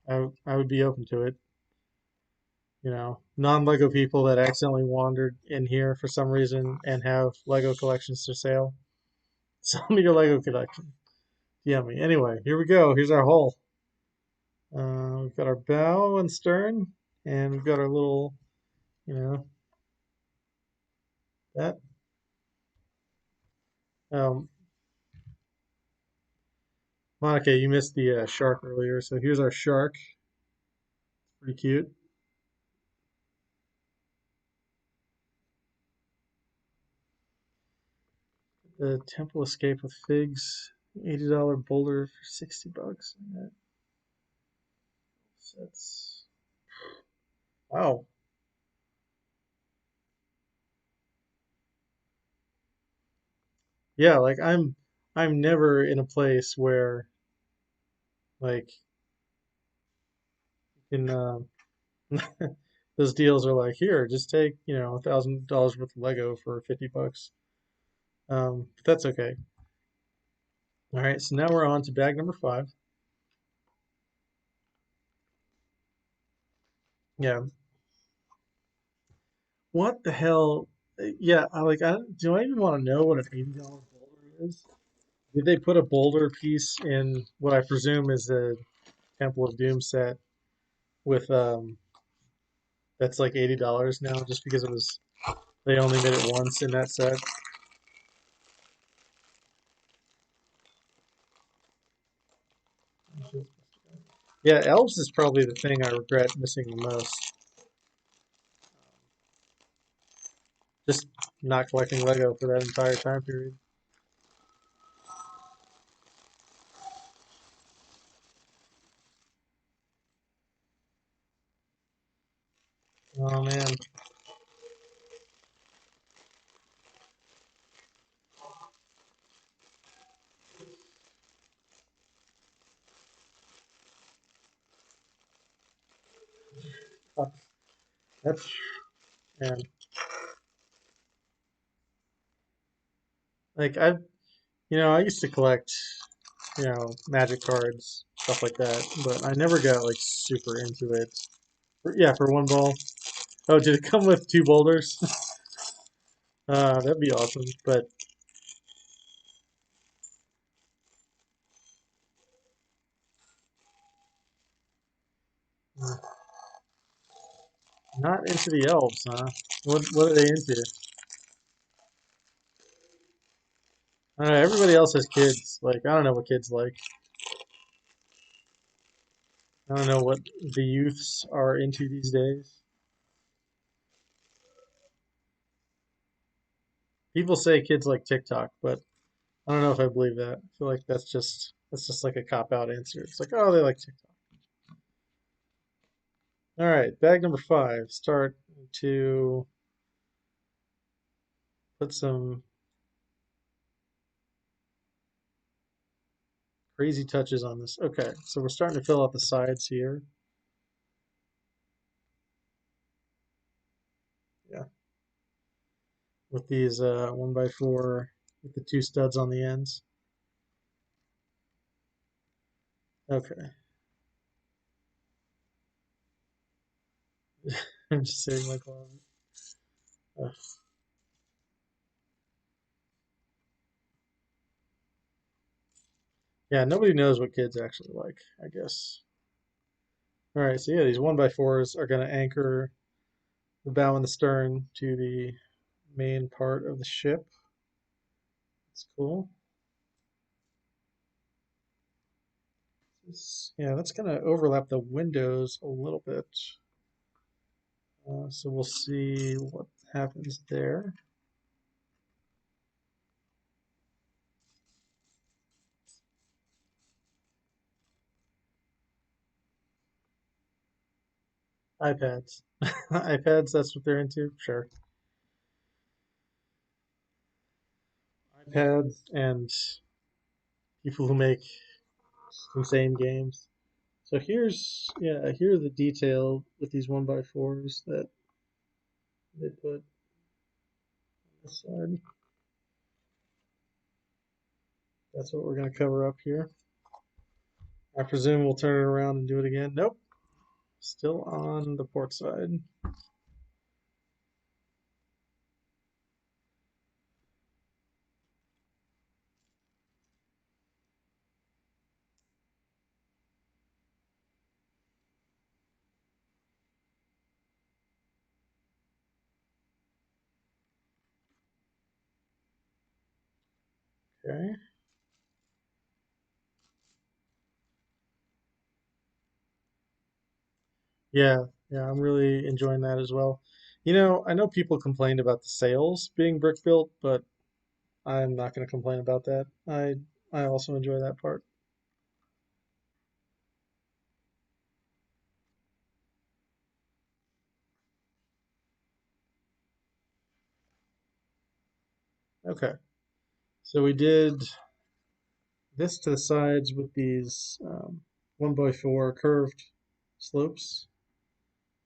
S1: I would be open to it. Non-Lego people that accidentally wandered in here for some reason and have Lego collections for sale. Sell me your Lego collection. Yummy. Anyway, here we go. Here's our hull. We've got our bow and stern, and we've got our little you know, that. Um, Monica, you missed the shark earlier, so here's our shark. Pretty cute. The Temple Escape with Figs, $80 boulder for $60. Yeah, that's wow. Yeah, like I'm never in a place where like in those deals are like here, just take $1,000 worth of Lego for 50 bucks. But that's okay. All right, so now we're on to bag number five. Yeah, what the hell? Yeah, do I even want to know what an $80 boulder is? Did they put a boulder piece in what I presume is a Temple of Doom set with that's like $80 now just because they only made it once in that set. Yeah, elves is probably the thing I regret missing the most. Just not collecting Lego for that entire time period. Oh man. That's man. Like I used to collect, magic cards, stuff like that, but I never got like super into it. Yeah, for one ball. Oh, did it come with two boulders? That'd be awesome, but uh, not into the elves, huh? What are they into? I don't know. Everybody else has kids. Like, I don't know what kids like. I don't know what the youths are into these days. People say kids like TikTok, but I don't know if I believe that. I feel like that's just like a cop out answer. It's like, oh, they like TikTok. All right, bag number five. Start to put some crazy touches on this. Okay, so we're starting to fill out the sides here. Yeah, with these 1x4 with the two studs on the ends. Okay, I'm just saving my closet. Ugh. Yeah, nobody knows what kids actually like, I guess. All right, so yeah, these 1x4s are going to anchor the bow and the stern to the main part of the ship. That's cool. Yeah, that's going to overlap the windows a little bit. So we'll see what happens there. iPads. iPads, that's what they're into? Sure. iPads and people who make insane games. So here's the detail with these 1x4s that they put on this side. That's what we're going to cover up here. I presume we'll turn it around and do it again. Nope. Still on the port side. Okay. Yeah, yeah, I'm really enjoying that as well. I know people complained about the sales being brick built, but I'm not going to complain about that. I also enjoy that part. Okay. So we did this to the sides with these 1x4 curved slopes,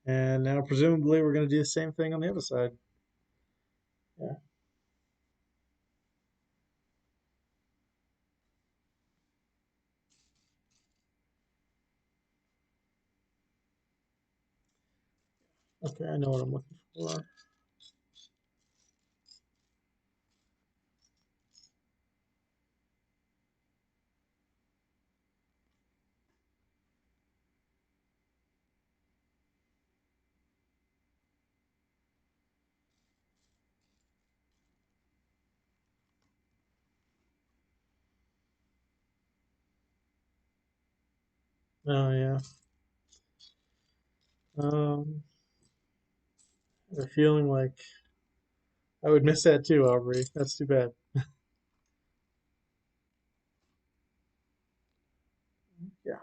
S1: and now presumably we're going to do the same thing on the other side. Yeah. Okay, I know what I'm looking for. Oh yeah. Um, I have a feeling like I would miss that too, Aubrey. That's too bad. Yeah.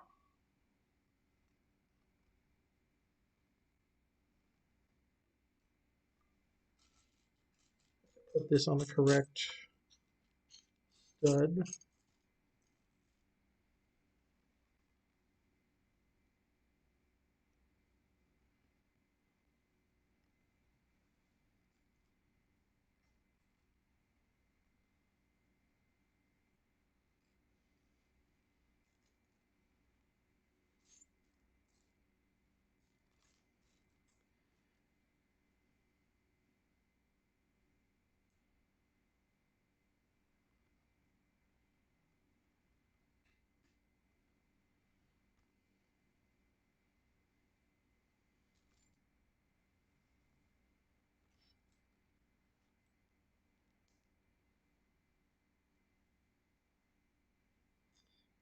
S1: Put this on the correct stud.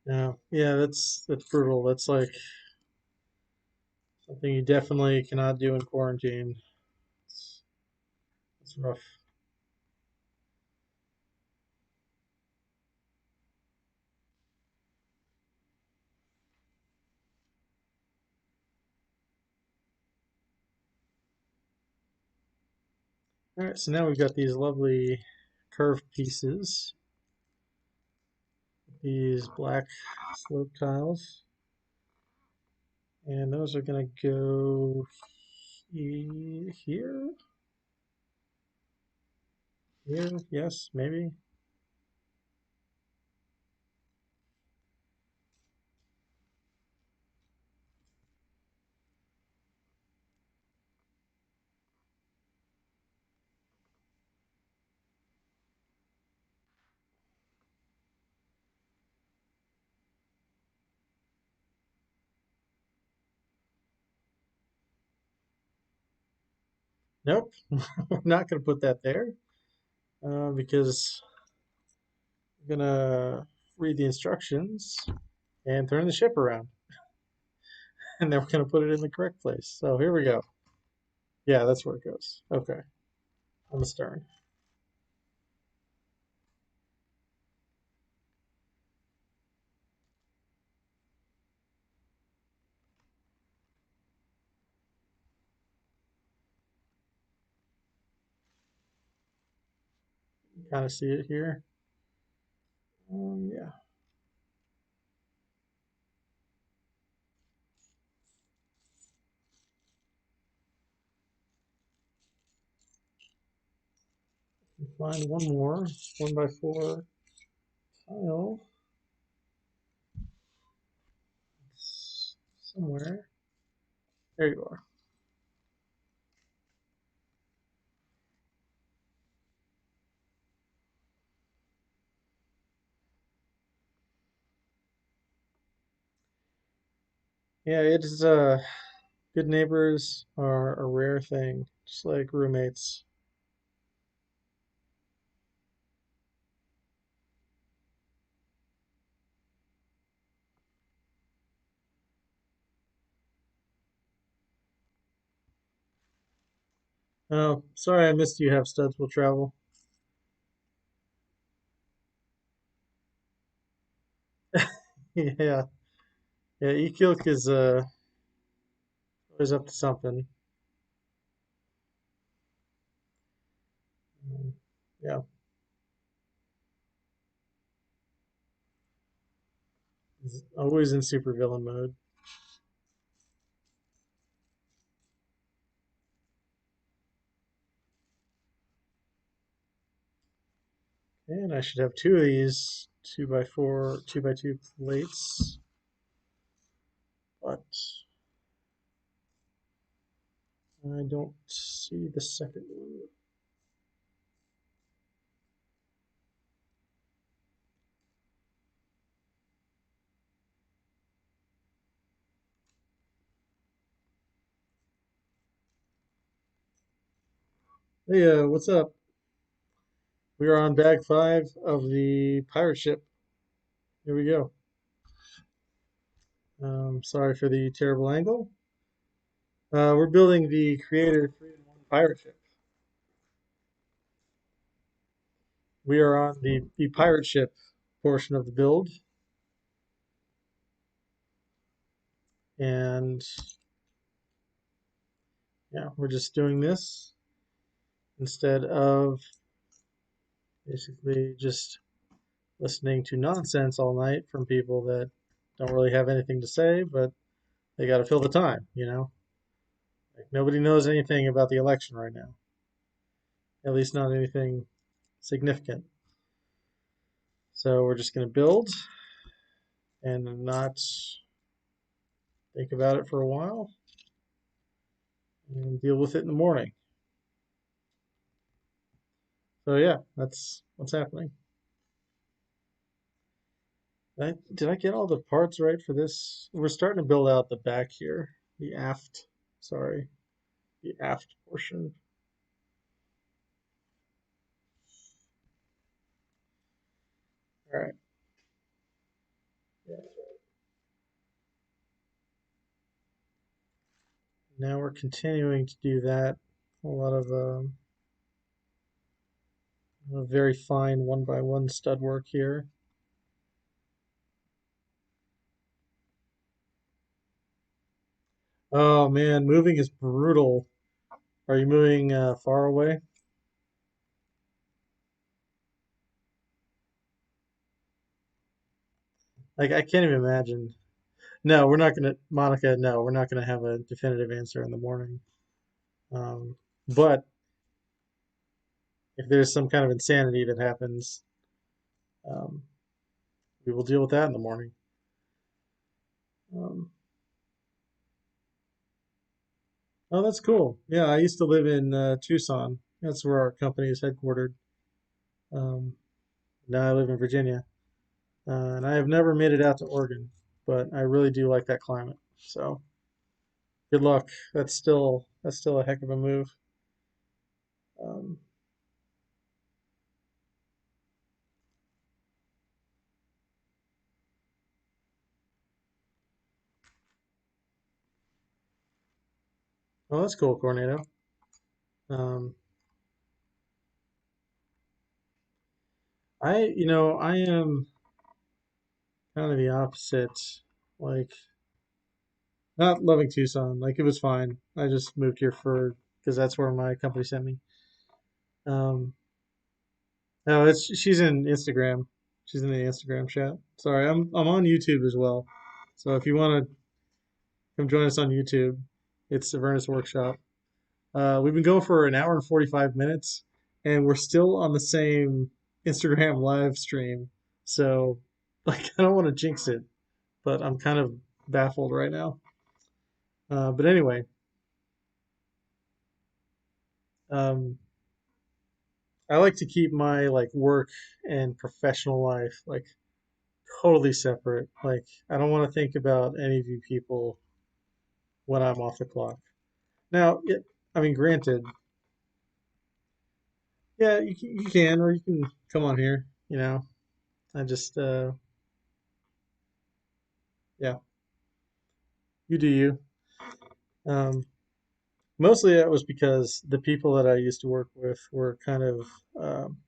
S1: Yeah, yeah, that's brutal. That's like something you definitely cannot do in quarantine. It's, it's rough. All right, so now we've got these lovely curved pieces, these black slope tiles, and those are gonna go here, here, yes, maybe. Nope, we're not gonna put that there because we're gonna read the instructions and turn the ship around, and then we're gonna put it in the correct place. So here we go. Yeah, that's where it goes. Okay, on the stern. Kind of see it here. Yeah. Find one more 1x4 tile somewhere. There you are. Yeah, it's good neighbors are a rare thing, just like roommates. Oh, sorry I missed you have studs will travel. Yeah. Yeah, Ekilk is always up to something. Um, yeah. He's always in supervillain mode. And I should have two of these 2x4, 2x2 plates, but I don't see the second one. Hey, what's up? We are on bag five of the pirate ship. Here we go. Sorry for the terrible angle. We're building the Creator 3-in-1 pirate ship. We are on the pirate ship portion of the build, and yeah, we're just doing this instead of basically just listening to nonsense all night from people that don't really have anything to say, but they got to fill the time, you know? Like nobody knows anything about the election right now, at least not anything significant. So we're just going to build and not think about it for a while and deal with it in the morning. So yeah, that's what's happening. Did I get all the parts right for this? We're starting to build out the back here, the aft, sorry, the aft portion. All right. Yeah. Now we're continuing to do that. A lot of a very fine one by one stud work here. Oh man, moving is brutal. Are you moving far away? Like I can't even imagine. No, we're not gonna, Monica. No, we're not gonna have a definitive answer in the morning. Um, but if there's some kind of insanity that happens, um, we will deal with that in the morning. Um, oh, that's cool. Yeah, I used to live in Tucson. That's where our company is headquartered. Um, now I live in Virginia. And I have never made it out to Oregon, but I really do like that climate. So good luck. That's still a heck of a move. Um, oh, that's cool, Cornado. Um, I am kind of the opposite. Like, not loving Tucson. Like, it was fine. I just moved here for because that's where my company sent me. Um, no, it's she's in Instagram. She's in the Instagram chat. Sorry, I'm on YouTube as well. So if you want to come join us on YouTube, it's Avernus Workshop. We've been going for an hour and 45 minutes, and we're still on the same Instagram live stream. So, like, I don't want to jinx it, but I'm kind of baffled right now. But anyway, um, I like to keep my like work and professional life like totally separate. Like, I don't want to think about any of you people when I'm off the clock. Now, I mean, granted, yeah, you can, or you can come on here. I just, yeah, you do you. Um, Mostly that was because the people that I used to work with were kind of um,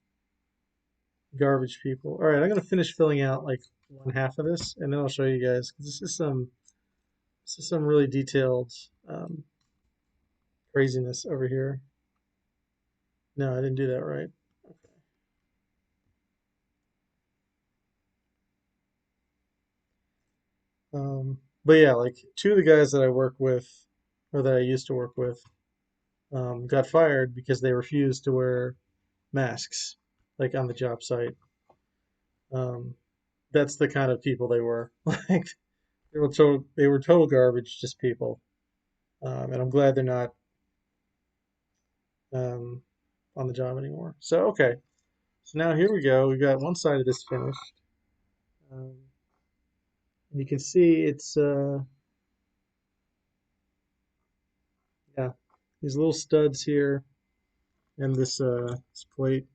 S1: garbage people. All right, I'm gonna finish filling out like one half of this, and then I'll show you guys because this is some really detailed um, craziness over here. No, I didn't do that right. But yeah, like two of the guys that I work with, or that I used to work with, got fired because they refused to wear masks, like on the job site. Um, that's the kind of people they were. Like they were total garbage, just people. And I'm glad they're not um, on the job anymore. So okay, so now here we go. We've got one side of this finished. Um, and you can see it's yeah, these little studs here and this plate.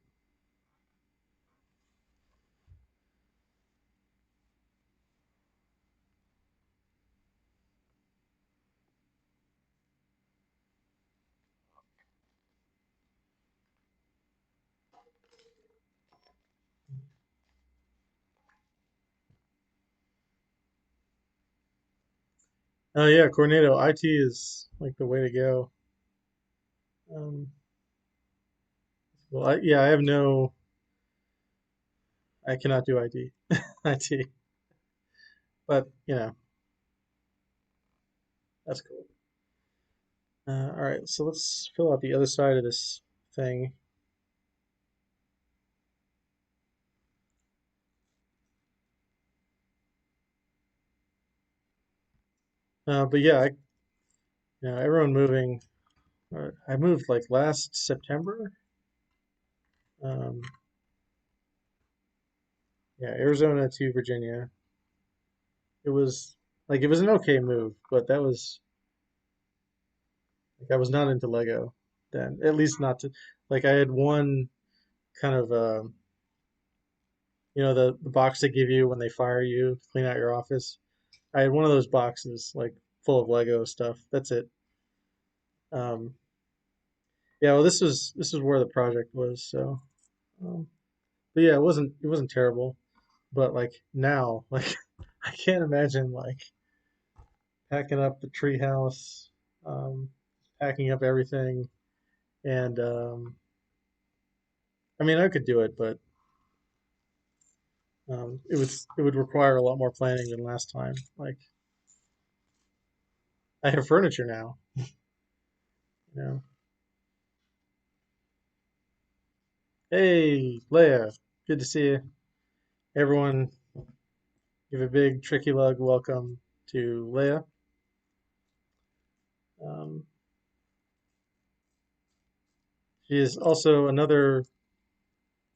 S1: Oh yeah, Cornado IT is like the way to go. Um, well, yeah, I have no, I cannot do ID, IT, but that's cool. All right, so let's fill out the other side of this thing. But yeah, everyone moving. I moved like last September. Um, yeah, Arizona to Virginia. It was an okay move, but that was like I was not into Lego then. At least not to like I had one kind of the box they give you when they fire you to clean out your office. I had one of those boxes like full of Lego stuff. That's it. Um, yeah, well, this is where the project was. So, um, but yeah, it wasn't terrible. But like now, like I can't imagine like packing up the treehouse, um, packing up everything, and I mean I could do it, but it would require a lot more planning than last time. Like I have furniture now, you know. Hey, Leia, good to see you. Everyone, give a big tricky lug welcome to Leia. Um, she is also another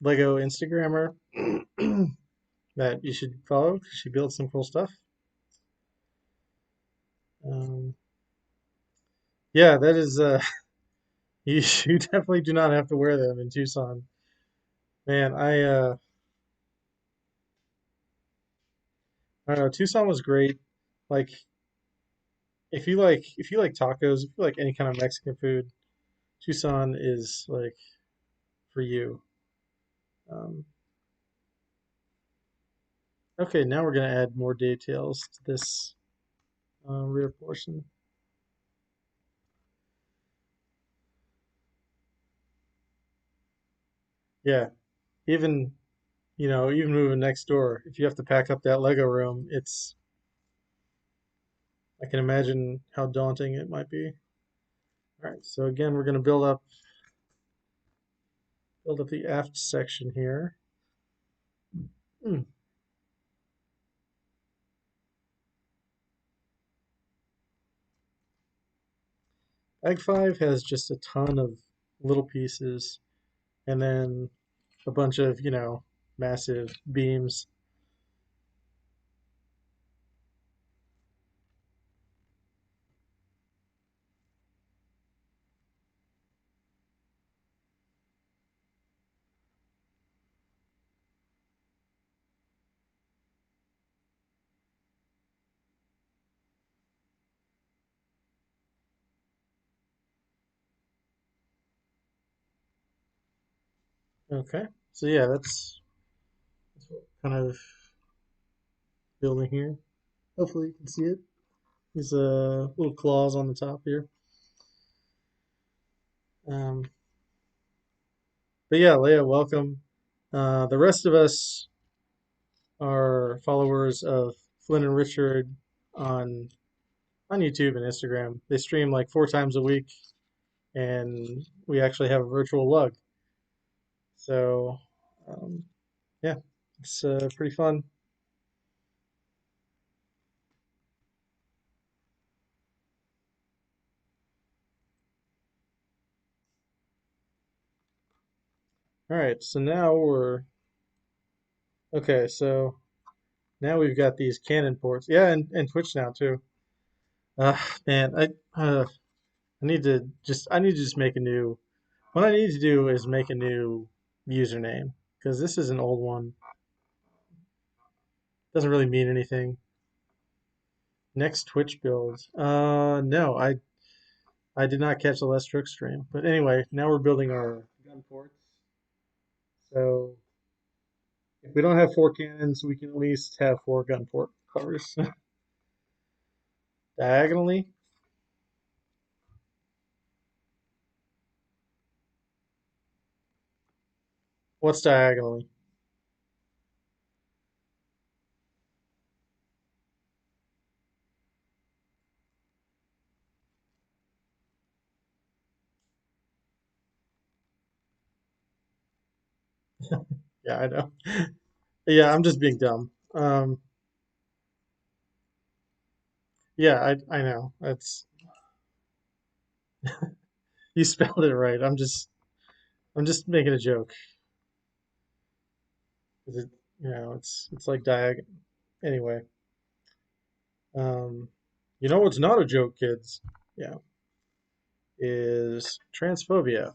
S1: Lego Instagrammer that you should follow 'cause she builds some cool stuff. Um, yeah, that is you definitely do not have to wear them in Tucson. Man, I don't know, Tucson was great. Like if you like tacos, if you like any kind of Mexican food, Tucson is like for you. Um, okay, now we're gonna add more details to this rear portion. Yeah, even even moving next door, if you have to pack up that Lego room, I can imagine how daunting it might be. All right, so again, we're gonna build up the aft section here. Hmm. Ag 5 has just a ton of little pieces and then a bunch of, massive beams. Okay. So yeah, that's what kind of building here. Hopefully you can see it. These little claws on the top here. Um, but yeah, Leia, welcome. The rest of us are followers of Flynn and Richard on YouTube and Instagram. They stream like 4 times a week, and we actually have a virtual lug. So um, yeah, it's pretty fun. All right, so now we're okay. So now we've got these Canon ports. Yeah, and Twitch now too. Man, I need to just make a new. What I need to do is make a new username because this is an old one. Doesn't really mean anything. Next Twitch build. No, I did not catch the Les Stroke stream. But anyway, now we're building our gun ports. So if we don't have 4 cannons, we can at least have 4 gun port covers diagonally. What's diagonally? Yeah, I know. Yeah, I'm just being dumb. Yeah, I know. That's you spelled it right. I'm just making a joke. Is it, it's like diag. Anyway, um, you know what's not a joke, kids? Yeah, is transphobia.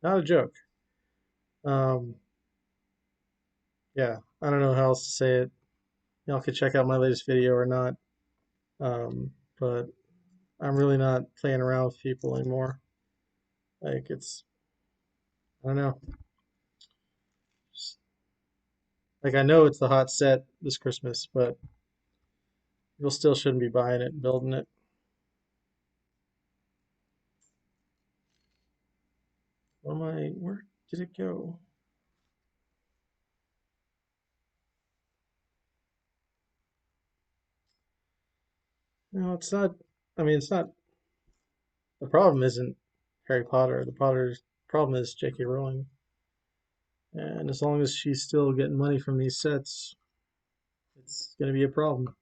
S1: Not a joke. Um, yeah, I don't know how else to say it. Y'all can check out my latest video or not. But I'm really not playing around with people anymore. Like I don't know. Just, like I know it's the hot set this Christmas, but people still shouldn't be buying it and building it. Where did it go? No, it's not. I mean, it's not. The problem isn't Harry Potter. The Potter's problem is J.K. Rowling. And as long as she's still getting money from these sets, it's going to be a problem.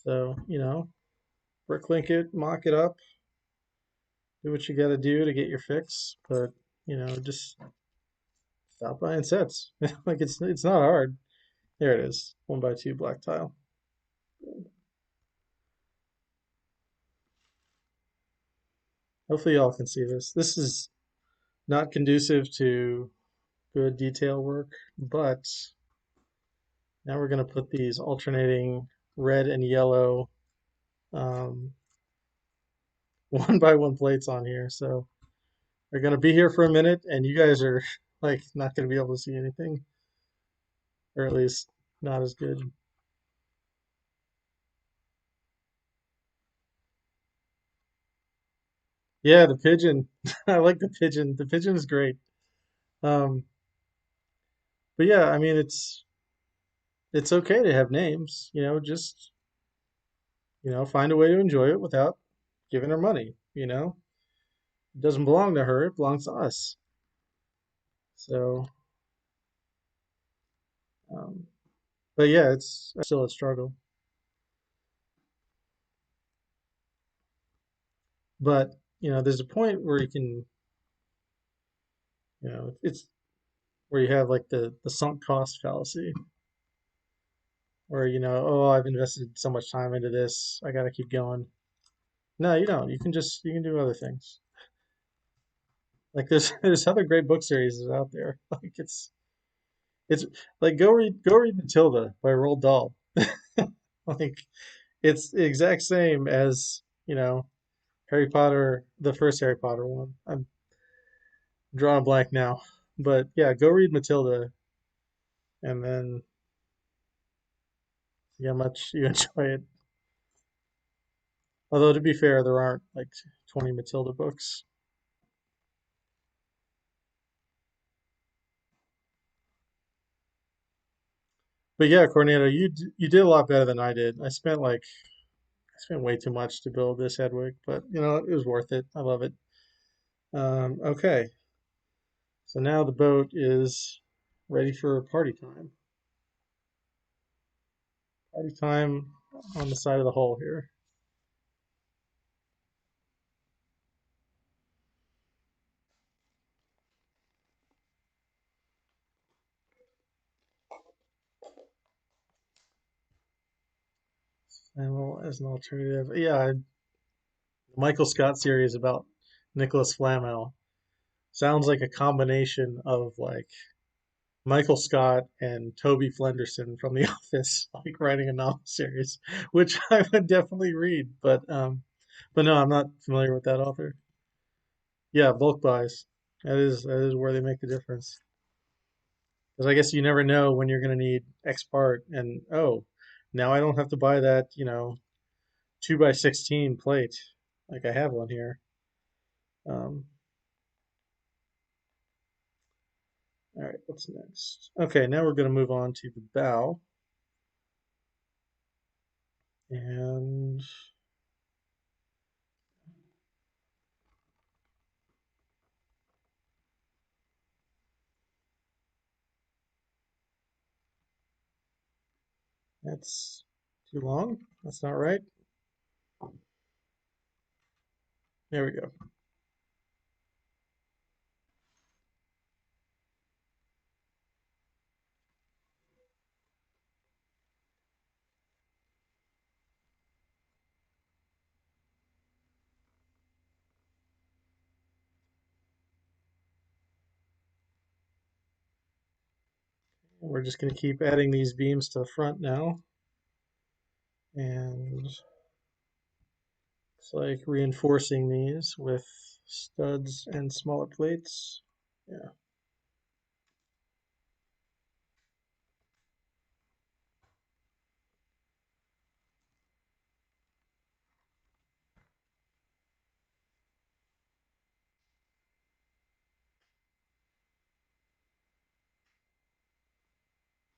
S1: So, bricklink it, mock it up, do what you got to do to get your fix. But, just stop buying sets. Like it's not hard. There it is. 1x2 black tile. Hopefully y'all can see this. This is not conducive to good detail work, but now we're going to put these alternating red and yellow um, 1x1 plates on here. So they're going to be here for a minute, and you guys are like not going to be able to see anything, or at least not as good. Yeah, the pigeon. I like the pigeon. The pigeon is great. Um, but yeah, I mean it's okay to have names. Just find a way to enjoy it without giving her money. It doesn't belong to her. It belongs to us. So, um, but yeah, it's still a struggle. But there's a point where you can, it's where you have like the sunk cost fallacy, where oh, I've invested so much time into this, I got to keep going. No, you don't. You can do other things. Like there's other great book series out there. Like it's like go read Matilda by Roald Dahl. Like it's the exact same as Harry Potter, the first Harry Potter one. I'm drawing a blank now. But yeah, go read Matilda and then see how much you enjoy it. Although to be fair, there aren't like 20 Matilda books. But yeah, Cornetto, you did a lot better than I did. I spent way too much to build this Hedwig, but you know, it was worth it. I love it. Okay, so now the boat is ready for party time. Party time on the side of the hull here. And well, as an alternative, yeah, the Michael Scott series about Nicholas Flamel sounds like a combination of like Michael Scott and Toby Flenderson from The Office, like writing a novel series, which I would definitely read. But no, I'm not familiar with that author. Yeah, bulk buys. That is where they make the difference. Because I guess you never know when you're going to need X part, and oh, now I don't have to buy that, 2 by 16 plate. Like I have one here. Um, all right, what's next? Okay, now we're going to move on to the bow, and that's too long. That's not right. There we go. We're just going to keep adding these beams to the front now, and it's like reinforcing these with studs and smaller plates. Yeah,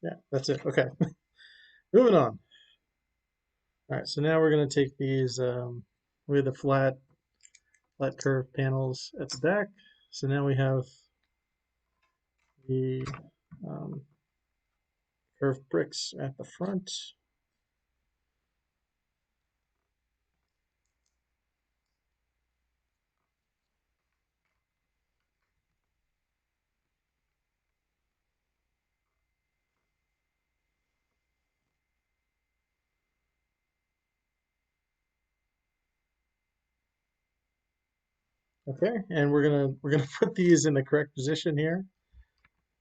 S1: yeah, that's it. Okay, moving on. All right, so now we're going to take these with the flat curved panels at the back. So now we have the um, curved bricks at the front. Okay, and we're gonna put these in the correct position here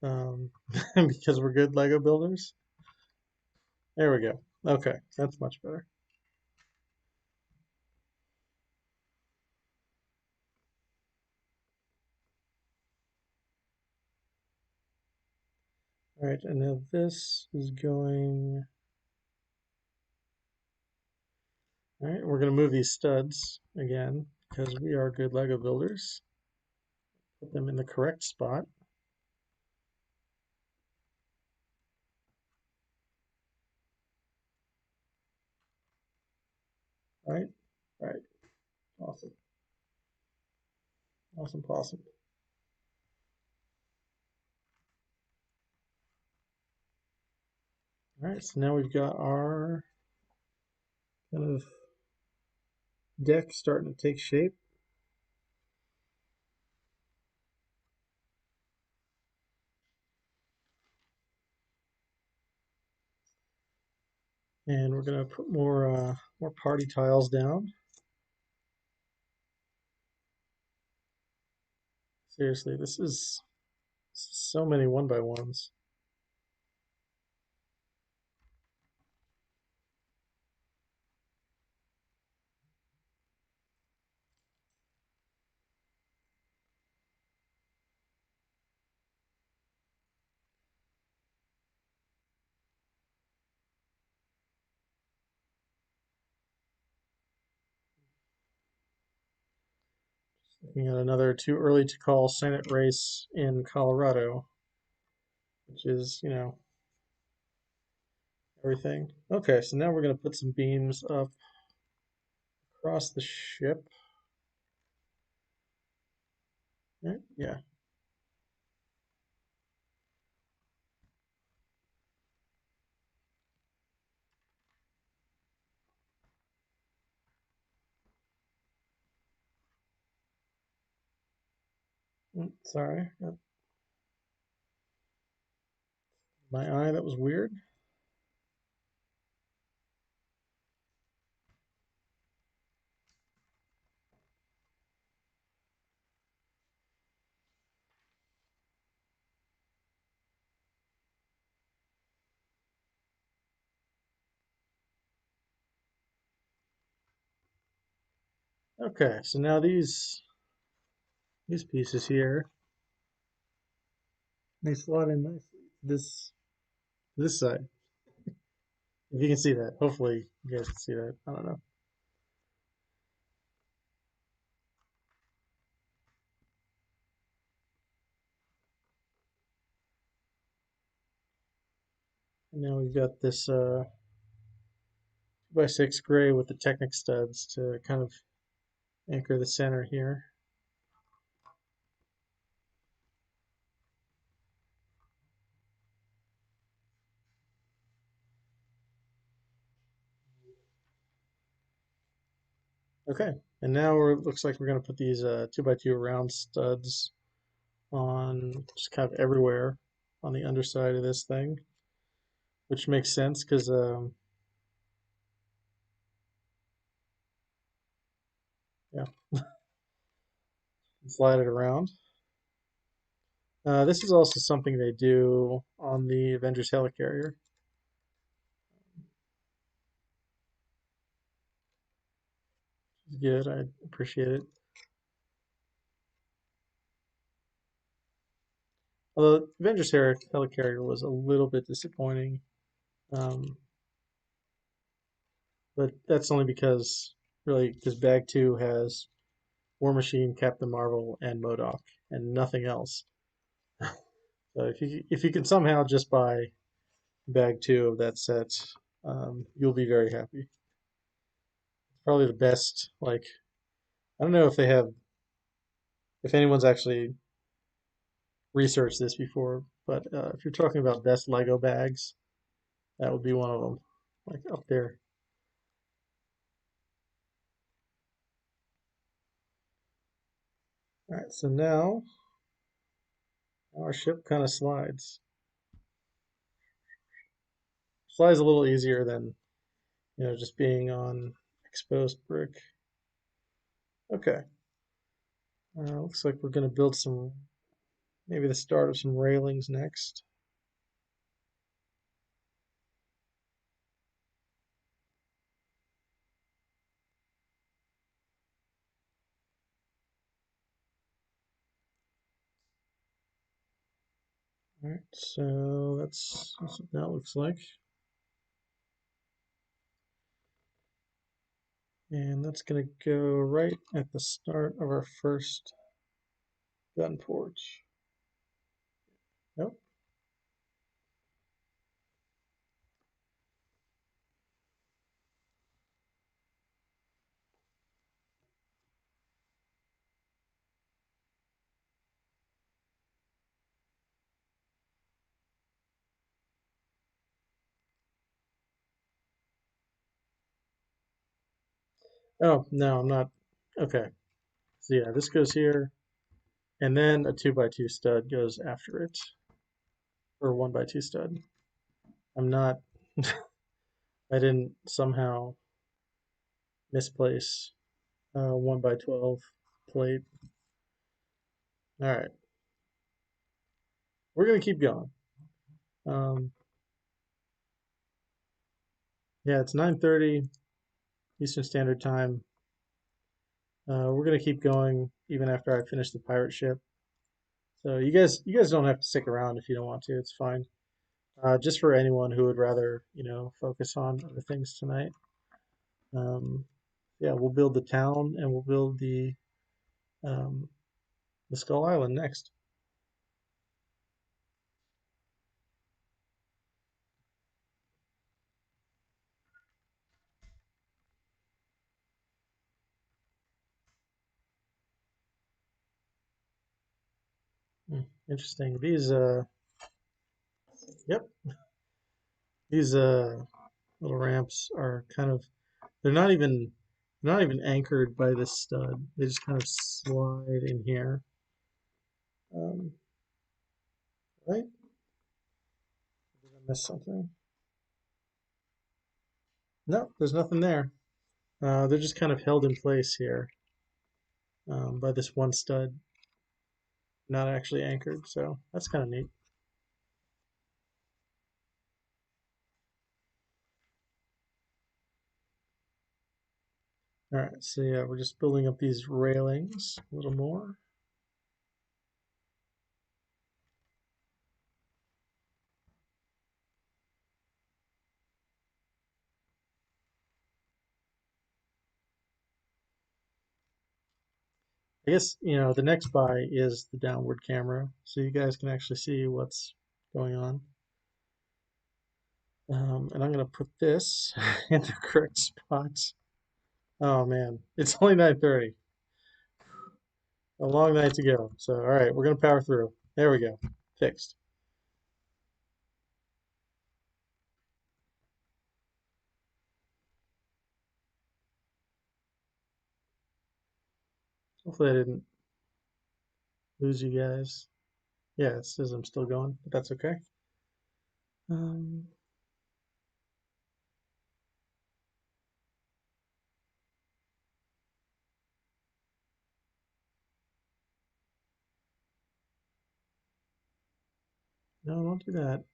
S1: um, because we're good Lego builders. There we go. Okay, that's much better. All right, and now this is going. All right, we're gonna move these studs again because we are good Lego builders. Put them in the correct spot. All right, all right, awesome, awesome, awesome. All right, so now we've got our kind of deck starting to take shape. And we're gonna put more party tiles down. Seriously, this is so many 1 by 1s. Looking at another too early to call Senate race in Colorado, which is, everything. Okay, so now we're going to put some beams up across the ship. Right? Yeah. Sorry. Got my eye, that was weird. Okay, so now these pieces here, they slot in nicely. This side. If you can see that. Hopefully you guys can see that. I don't know. And now we've got this 2x6 gray with the Technic studs to kind of anchor the center here. Okay, and now looks like we're going to put these 2x2 round studs on just kind of everywhere on the underside of this thing, which makes sense because yeah, slide it around. This is also something they do on the Avengers helicarrier. It's good, I appreciate it. Although Avengers helicarrier was a little bit disappointing, um, but that's only because Bag 2 has War Machine, Captain Marvel, and MODOK, and nothing else. So if you can somehow just buy Bag 2 of that set, you'll be very happy. It's probably the best. Like, I don't know if anyone's actually researched this before, but if you're talking about best Lego bags, that would be one of them, like up there. All right, so now our ship kind of slides a little easier than just being on exposed brick. Okay, looks like we're going to build maybe the start of some railings next. All right, so that's what that looks like. And that's going to go right at the start of our first gun porch. Nope. Oh, no, I'm not. Okay. So yeah, this goes here, and then a 2x2 stud goes after it, or 1x2 stud. I'm not, I didn't somehow misplace 1x12 plate. All right, we're gonna keep going. Um, yeah, it's 9:30 Eastern Standard Time. We're gonna keep going even after I finish the pirate ship. So you guys don't have to stick around if you don't want to. It's fine. Just for anyone who would rather, focus on other things tonight. Um, yeah, we'll build the town and we'll build the um, the Skull Island next. Interesting. Yep, these little ramps are kind of, they're not even anchored by this stud. They just kind of slide in here. Um, right? Did I miss something? No, there's nothing there. They're just kind of held in place here by this one stud, not actually anchored. So that's kind of neat. All right, so yeah, we're just building up these railings a little more. I guess, the next buy is the downward camera, so you guys can actually see what's going on. And I'm going to put this in the correct spot. Oh man, it's only 9:30. A long night to go. So, all right, we're going to power through. There we go. Fixed. Hopefully I didn't lose you guys. Yeah, it says I'm still going, but that's okay. Um, no, don't do that.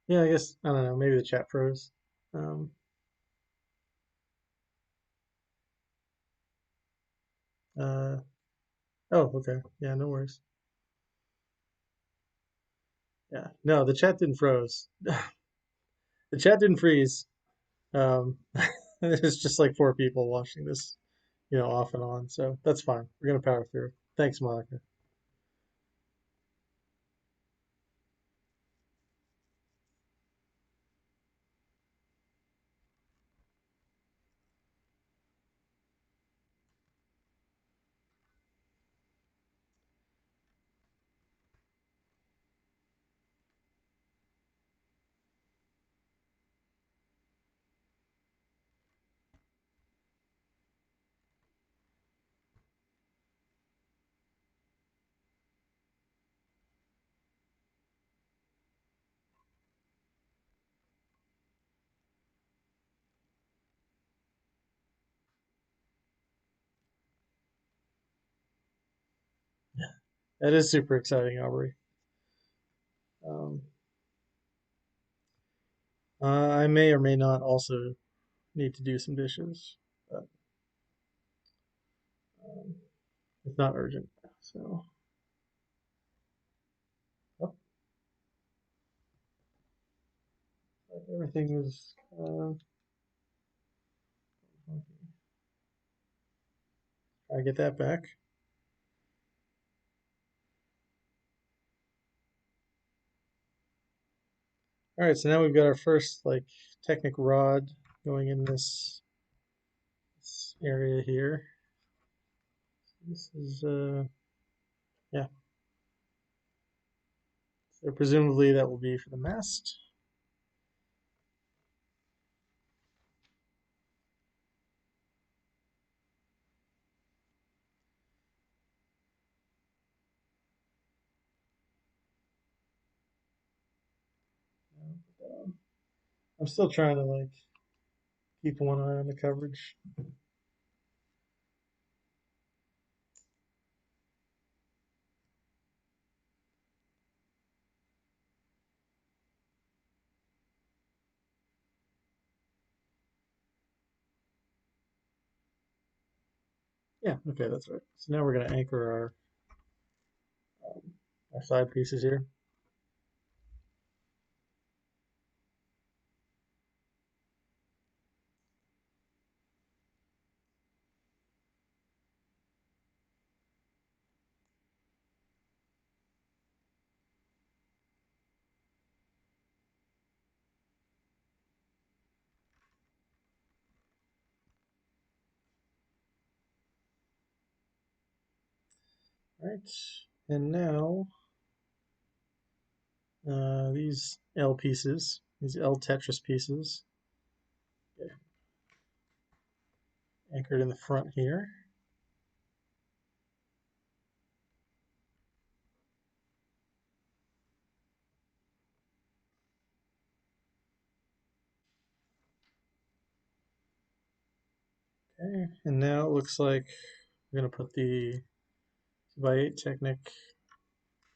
S1: Yeah, I guess, I don't know, maybe the chat froze. Um, uh, oh, okay. Yeah, no worries. Yeah, no, the chat didn't froze. The chat didn't freeze. Um, there's just like four people watching this, off and on. So that's fine. We're gonna power through. Thanks, Monica. That is super exciting, Aubrey. Um, I may or may not also need to do some dishes, but um, it's not urgent. So, oh, everything is. I get that back. All right, so now we've got our first like Technic rod going in this area here. This is yeah. So presumably that will be for the mast. I'm still trying to like keep one eye on the coverage. Yeah, okay, that's right. So now we're gonna anchor um, our side pieces here. Right, and now these L pieces, these L Tetris pieces, get anchored in the front here. Okay, and now it looks like we're going to put the 2x8 Technic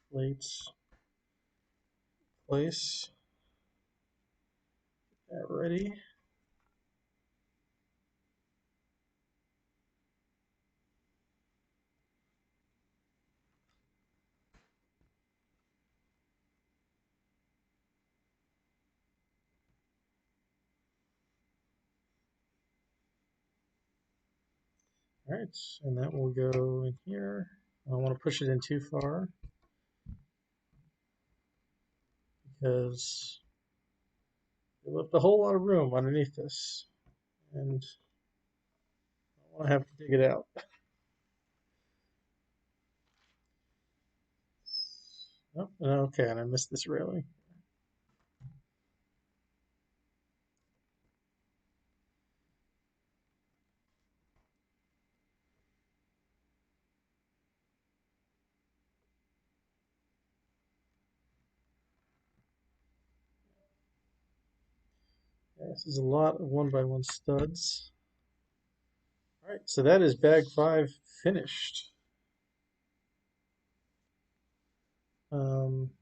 S1: plates in place. Get that ready. All right, and that will go in here. I don't want to push it in too far because it left a whole lot of room underneath this, and I don't want to have to dig it out. Oh, okay, and I missed this railing. Yeah, this is a lot of 1x1 studs. All right, so that is bag 5 finished.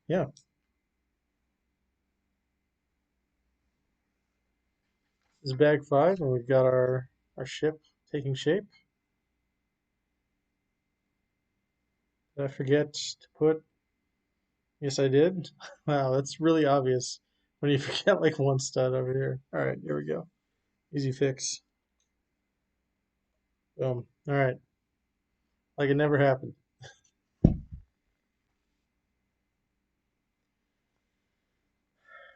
S1: Yeah, this is bag 5, and we've got our ship taking shape. Did I forget to put? Yes, I did. Wow, that's really obvious when you forget like one stud over here. All right, here we go. Easy fix. Boom. All right, like it never happened.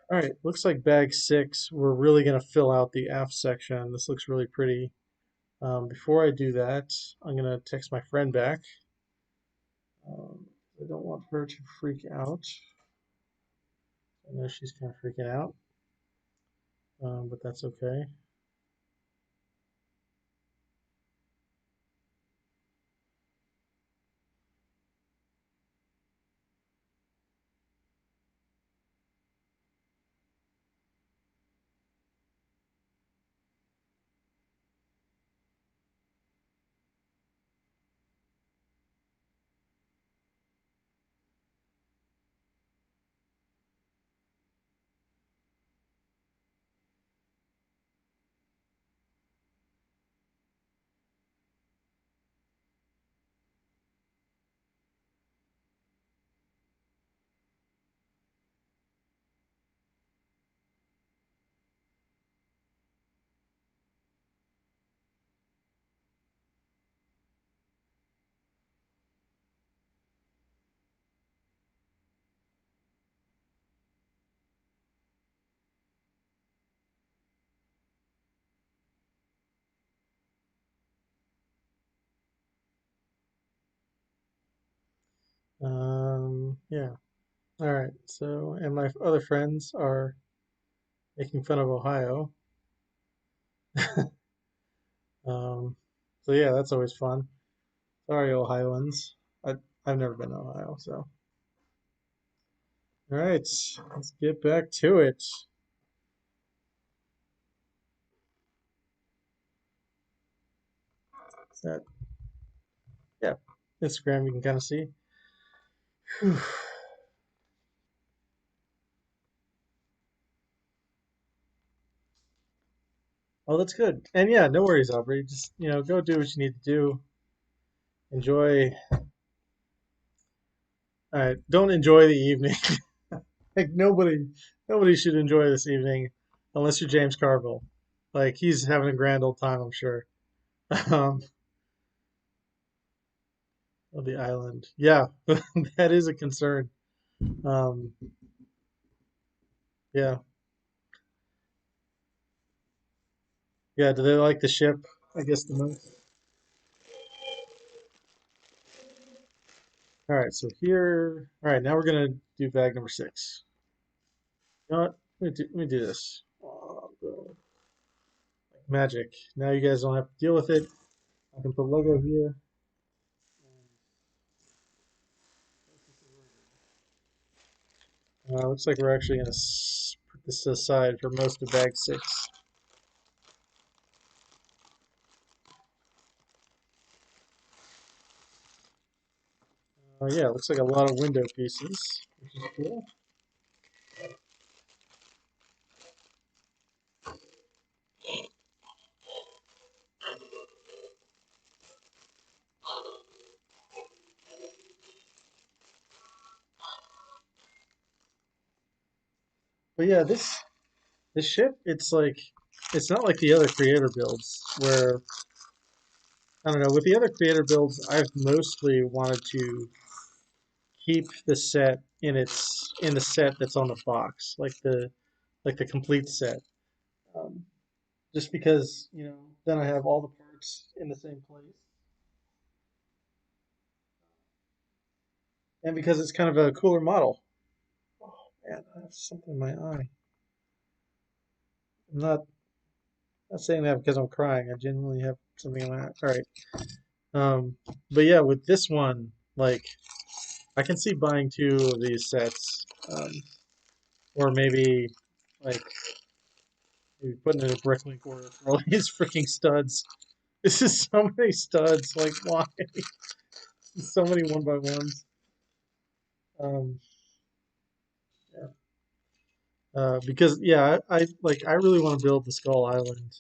S1: All right, looks like bag 6. We're really gonna fill out the aft section. This looks really pretty. Before I do that, I'm gonna text my friend back. I don't want her to freak out. I know she's kind of freaking out, but that's okay. Yeah. All right. So, and my other friends are making fun of Ohio. Um, so yeah, that's always fun. Sorry, Ohioans. I I've never been to Ohio, so. All right, let's get back to it. Is that, yeah, Instagram, you can kind of see. Whew. Oh, that's good. And yeah, no worries, Aubrey. Just, go do what you need to do. Enjoy. All right, don't enjoy the evening. Like nobody should enjoy this evening unless you're James Carville. Like he's having a grand old time, I'm sure. Um, of the island. Yeah, that is a concern. Um, yeah, yeah. Do they like the ship? I guess the most. All right, so here, all right, now we're gonna do bag number 6. You know what? Let me do this. Magic. Now you guys don't have to deal with it. I can put logo here. Looks like we're actually gonna put this aside for most of bag 6. Yeah, looks like a lot of window pieces, which is cool. But yeah, this ship, it's not like the other creator builds where I don't know. With the other creator builds, I've mostly wanted to keep the set in the set that's on the box, like the complete set. Um, just because then I have all the parts in the same place, and because it's kind of a cooler model. Oh man, I have something in my eye. I'm not saying that because I'm crying. I genuinely have something in my eye. All right. Um, but yeah, with this one, like I can see buying 2 of these sets, or like maybe putting in a bricklink order for all these freaking studs. This is so many studs. Like why? So many one by ones. Um, yeah. Because yeah, I really want to build the Skull Island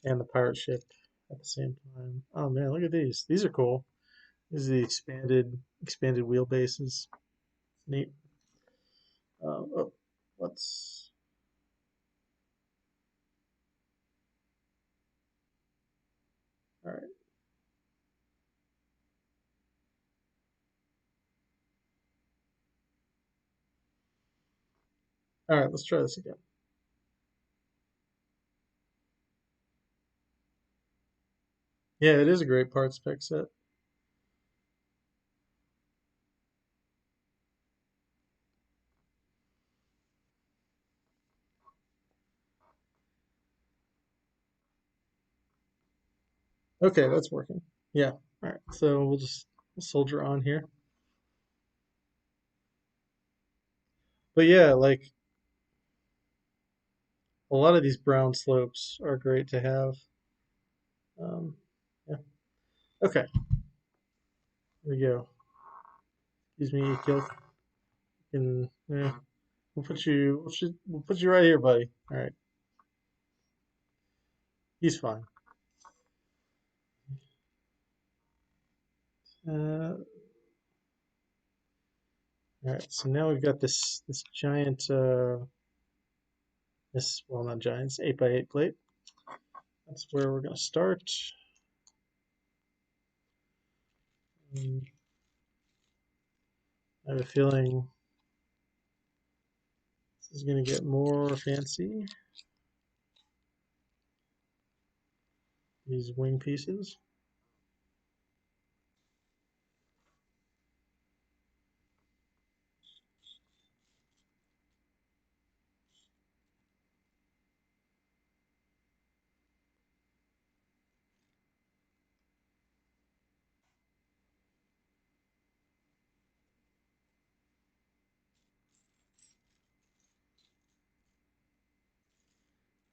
S1: and the pirate ship at the same time. Oh man, look at these. These are cool. These are the expanded wheelbases. Neat. Oh, let's. All right. All right. Let's try this again. Yeah, it is a great parts spec set. Okay, that's working. Yeah. All right. So we'll just soldier on here. But yeah, like a lot of these brown slopes are great to have. Um, yeah. Okay. Here we go. Excuse me, kill. And yeah, we'll put you right here, buddy. All right. He's fine. All right. So now we've got this giant this well not giant, it's 8x8 plate. That's where we're gonna start. And I have a feeling this is gonna get more fancy. These wing pieces.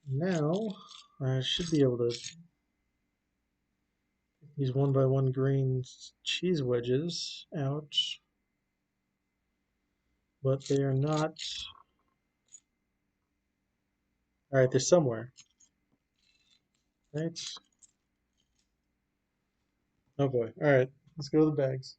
S1: Now I should be able to get these one by one green cheese wedges out, but they are not. All right, they're somewhere. Right? Oh boy. All right, let's go to the bags.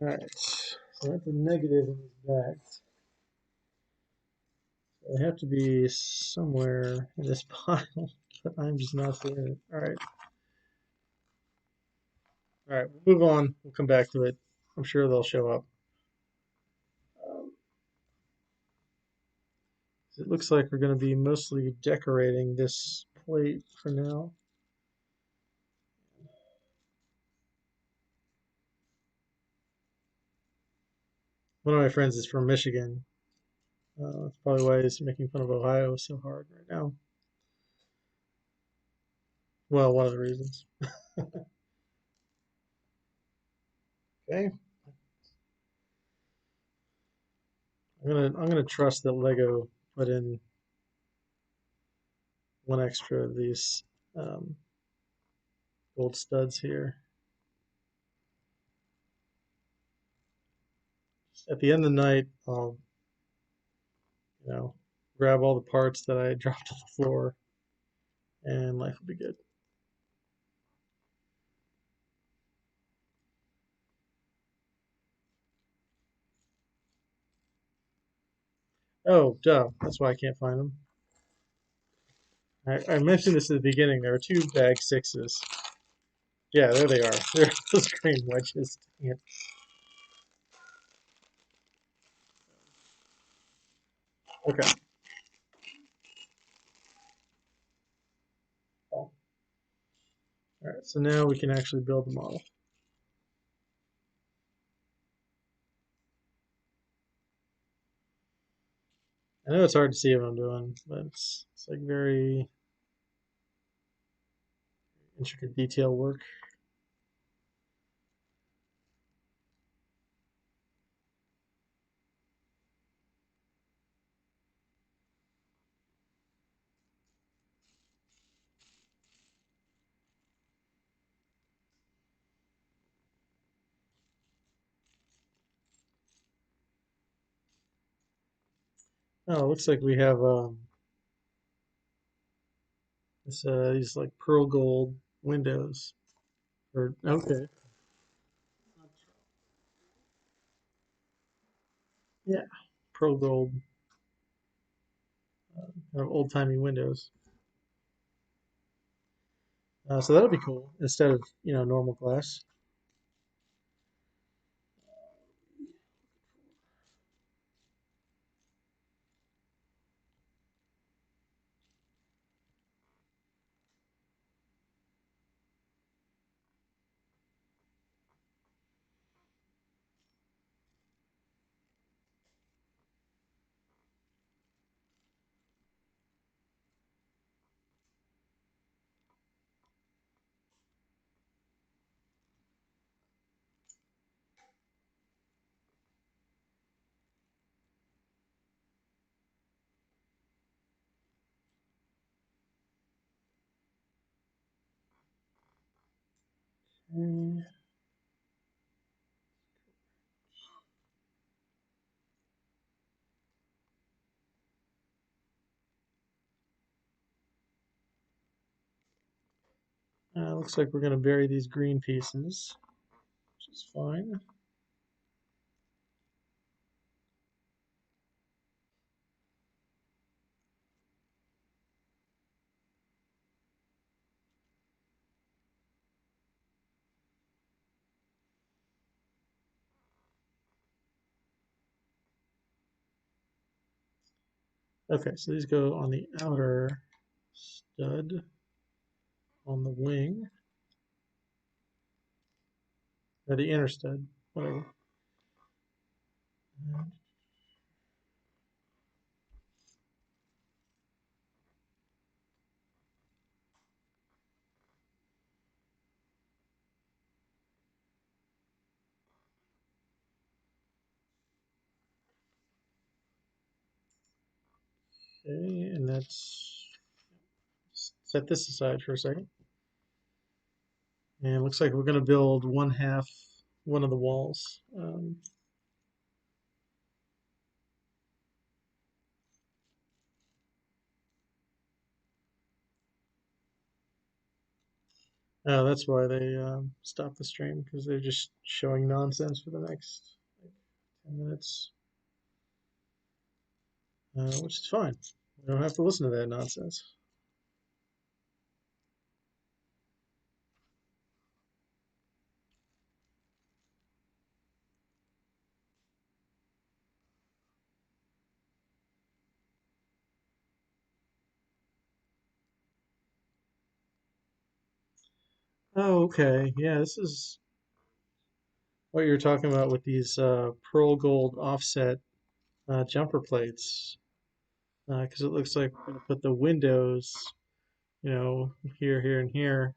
S1: All right, so that's a negative in these bags. So they have to be somewhere in this pile, but I'm just not seeing it. All right, we'll move on. We'll come back to it. I'm sure they'll show up. It looks like we're going to be mostly decorating this plate for now. One of my friends is from Michigan. That's probably why he's making fun of Ohio so hard right now. Well, one of the reasons. Okay, I'm gonna trust that Lego put in one extra of these um, gold studs here. At the end of the night, I'll you know grab all the parts that I dropped on the floor, and life will be good. Oh, duh. That's why I can't find them. I mentioned this at the beginning. There are two bag sixes. Yeah, there they are. They're those green wedges. Dang it. Okay. All right. So now we can actually build the model. I know it's hard to see what I'm doing, but it's like very intricate detail work. Oh, it looks like we have these like pearl gold windows. Or okay, yeah, pearl gold, kind of old timey windows. So that'll be cool instead of normal glass. Mm, looks like we're going to bury these green pieces, which is fine. Okay, so these go on the outer stud on the wing, or the inner stud, whatever. Okay, and that's set this aside for a second. And it looks like we're going to build one of the walls. That's why they stopped the stream because they're just showing nonsense for the next like, 10 minutes, which is fine. We don't have to listen to that nonsense. Oh, okay. Yeah, this is what you're talking about with these pearl gold offset jumper plates. Because it looks like we're gonna put the windows, here, here, and here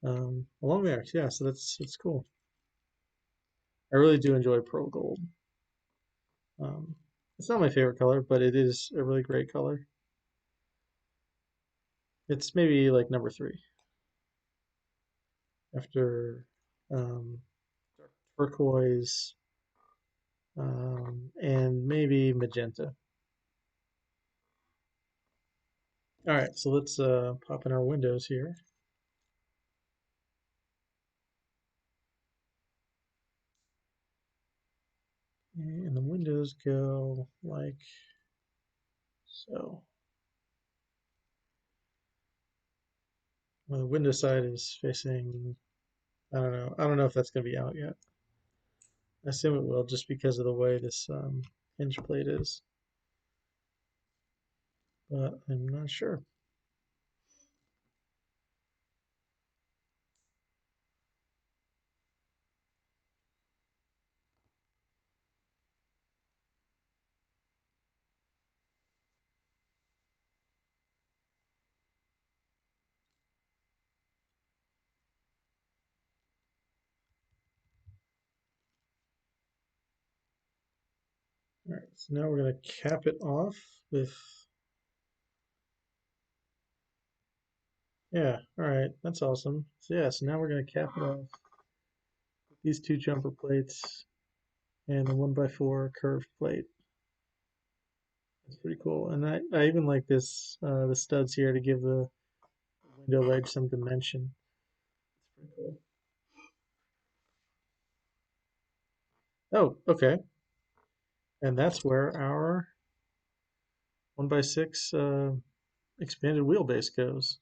S1: along there. Yeah, so that's cool. I really do enjoy pearl gold. Um, it's not my favorite color, but it is a really great color. It's maybe like number three after um, turquoise and maybe magenta. All right, so let's pop in our windows here. And the windows go like so. Well, the window side is facing, I don't know. I don't know if that's going to be out yet. I assume it will just because of the way this hinge plate is, but I'm not sure. All right, so now we're going to cap it off with, yeah, all right, that's awesome. So yeah, so now we're going to cap it off with these two jumper plates and the 1x4 curved plate. It's pretty cool. And I even like this, the studs here to give the window ledge some dimension. It's pretty cool. Oh, okay. And that's where our 1x6 expanded wheelbase goes.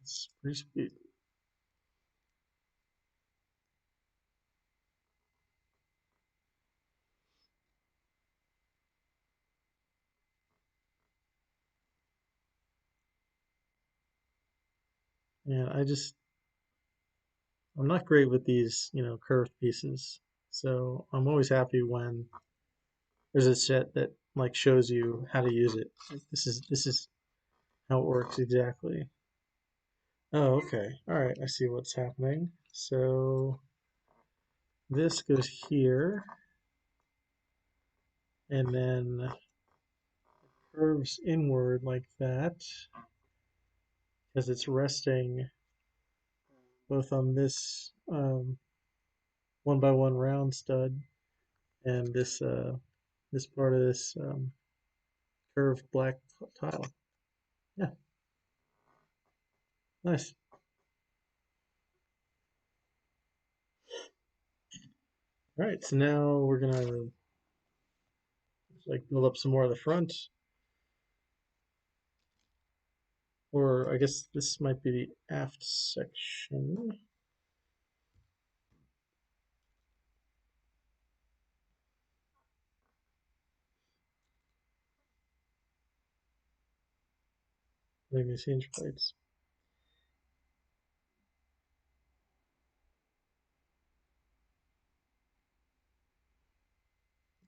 S1: It's pretty sweet. And I'm not great with these, curved pieces. So I'm always happy when there's a set that like shows you how to use it. Like, this is how it works exactly. Oh, okay. All right. I see what's happening. So this goes here and then curves inward like that because it's resting both on this 1x1 round stud and this part of this curved black tile. Yeah, nice. All right, so now we're gonna like build up some more of the front, or I guess this might be the aft section. Maybe these hinge plates.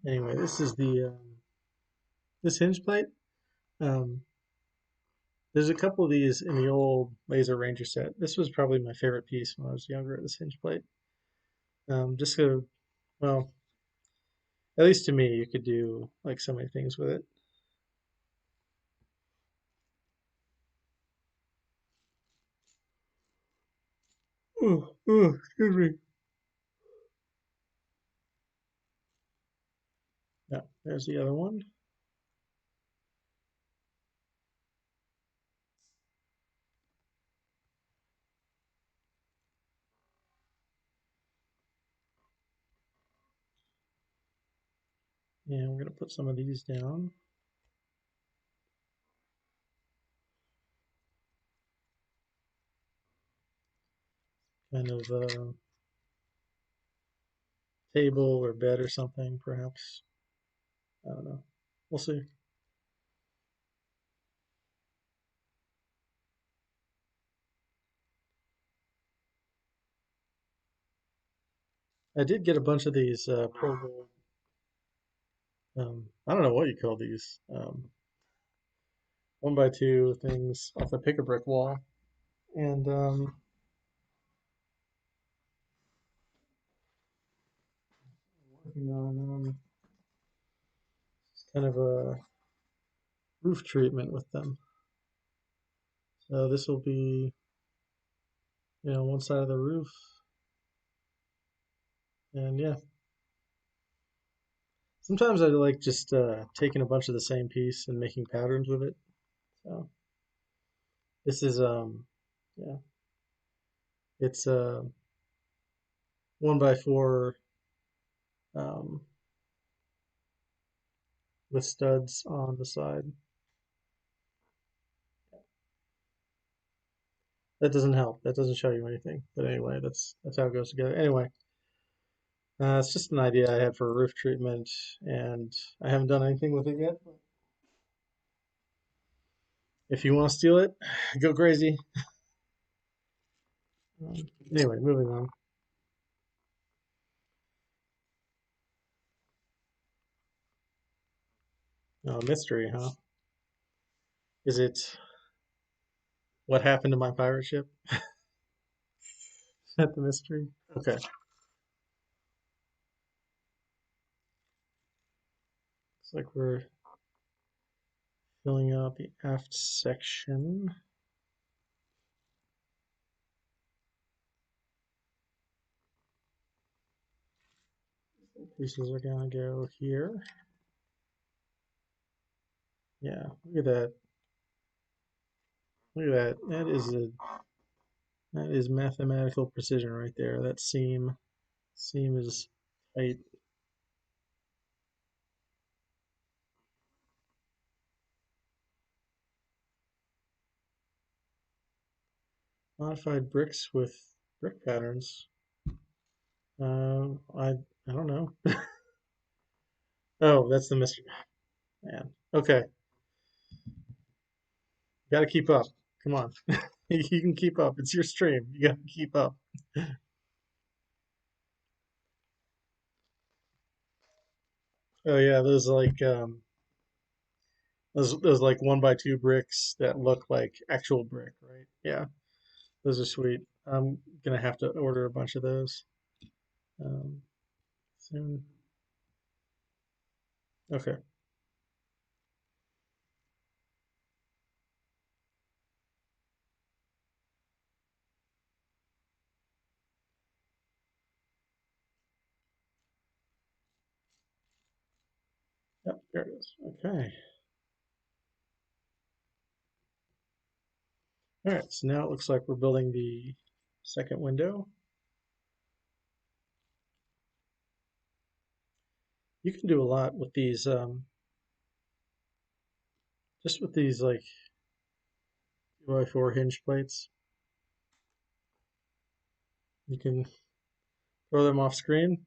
S1: Anyway, this is the this hinge plate. Um, there's a couple of these in the old Laser Ranger set. This was probably my favorite piece when I was younger. This hinge plate. Just so, well, at least to me, you could do like so many things with it. Excuse me. Yeah, there's the other one. And we're gonna put some of these down. Kind of table or bed or something, perhaps. I don't know. We'll see. I did get a bunch of these Pro Gold. I don't know what you call these. 1x2 things off the Pick a Brick wall, and working on kind of a roof treatment with them. So this will be, one side of the roof, and yeah. Sometimes I like just taking a bunch of the same piece and making patterns with it. So this is yeah, it's 1x4 um, with studs on the side. That doesn't help. That doesn't show you anything. But anyway, that's how it goes together. Anyway, it's just an idea I had for a roof treatment, and I haven't done anything with it yet. If you want to steal it, go crazy. Um, anyway, moving on. Oh, mystery, huh? Is it what happened to my pirate ship? Is that the mystery? Okay. Looks like we're filling out the aft section. Pieces are gonna go here. Yeah, look at that. Look at that. That is mathematical precision right there. That seam is tight. Modified bricks with brick patterns. I don't know. Oh, that's the mystery. Man. Okay, gotta keep up. Come on. You can keep up. It's your stream. You gotta keep up. Oh yeah, those like 1x2 bricks that look like actual brick, right? Yeah, those are sweet. I'm gonna have to order a bunch of those um, soon. Okay. Yep, there it is. Okay. All right, so now it looks like we're building the second window. You can do a lot with these, just with these like 2x4 hinge plates. You can throw them off screen.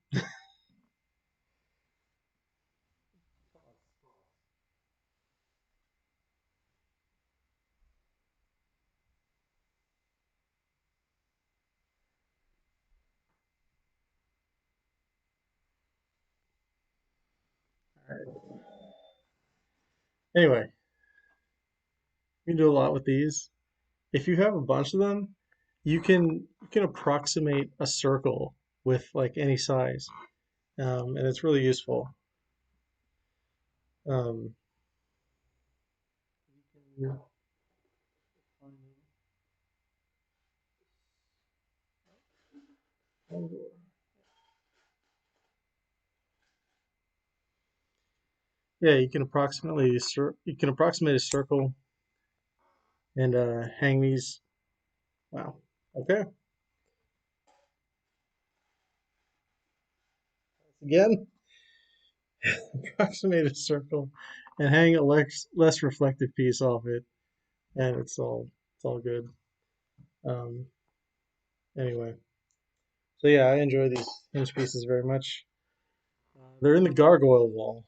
S1: All right. Anyway, you can do a lot with these. If you have a bunch of them, you can approximate a circle with like any size, and it's really useful. Um, yeah, you can approximate a circle and hang these. Wow. Okay. Again, approximate a circle and hang a less reflective piece off it, and it's all good. Um, anyway, so yeah, I enjoy these hinge pieces very much. They're in the gargoyle wall.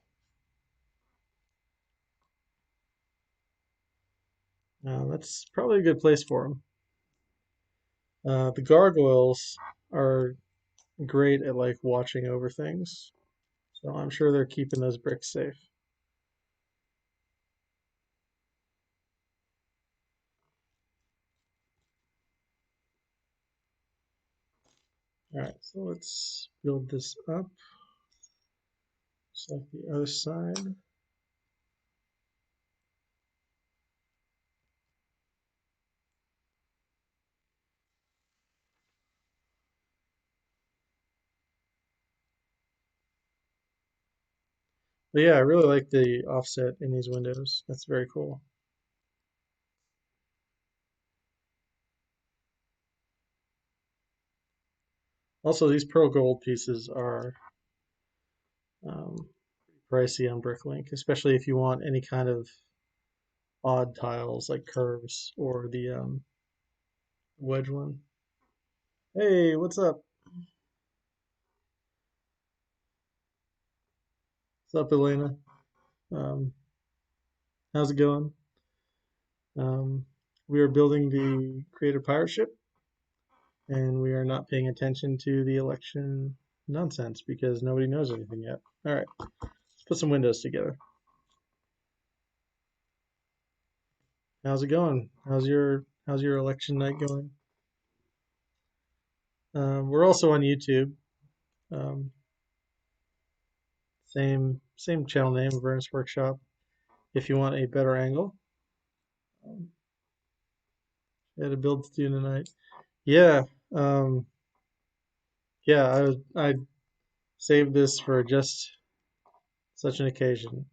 S1: That's probably a good place for them. The gargoyles are great at like watching over things. So I'm sure they're keeping those bricks safe. All right, so let's build this up just like the other side. But yeah, I really like the offset in these windows. That's very cool. Also, these pearl gold pieces are um, pricey on Bricklink, especially if you want any kind of odd tiles like curves or the wedge one. Hey, what's up? What's up, Elena? Um, how's it going? Um, we are building the Creator Pirate ship, and we are not paying attention to the election nonsense because nobody knows anything yet. All right, let's put some windows together. How's it going? How's your election night going? We're also on YouTube. Um, same channel name, Avernus Workshop. If you want a better angle, um, had a build to do tonight. Yeah, um, yeah. I saved this for just such an occasion.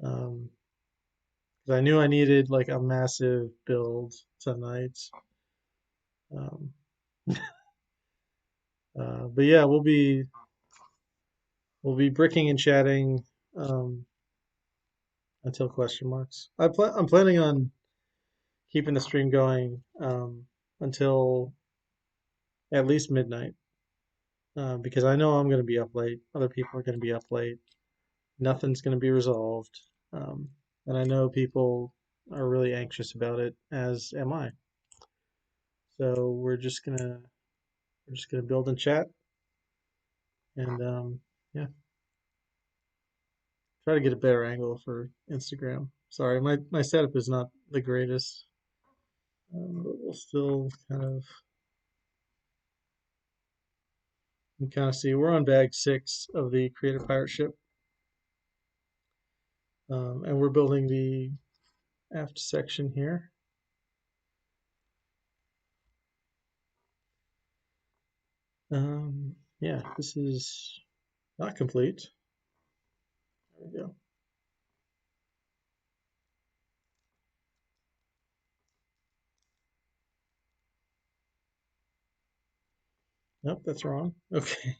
S1: 'Cause I knew I needed like a massive build tonight. Um, but yeah, we'll be bricking and chatting um, until question marks. I'm planning on keeping the stream going until at least midnight because I know I'm going to be up late. Other people are going to be up late. Nothing's going to be resolved, um, and I know people are really anxious about it, as am I. So we're just gonna build and chat, and yeah, try to get a better angle for Instagram. Sorry, my setup is not the greatest, but we'll still kind of see. We're on bag 6 of the Creator Pirate ship, and we're building the aft section here. Yeah, this is not complete. There we go. Nope, that's wrong. Okay.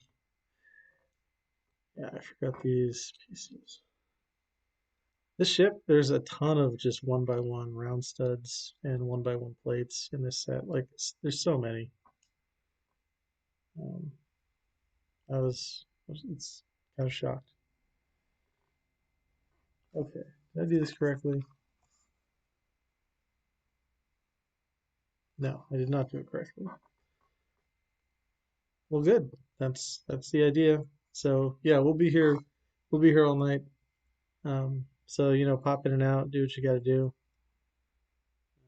S1: Yeah, I forgot these pieces. This ship, there's a ton of just one by one round studs and one by one plates in this set. Like, there's so many. Um, it's kind of shocked. Okay, did I do this correctly? No, I did not do it correctly. Well, good. That's the idea. So yeah, we'll be here all night. So pop in and out, do what you got to do.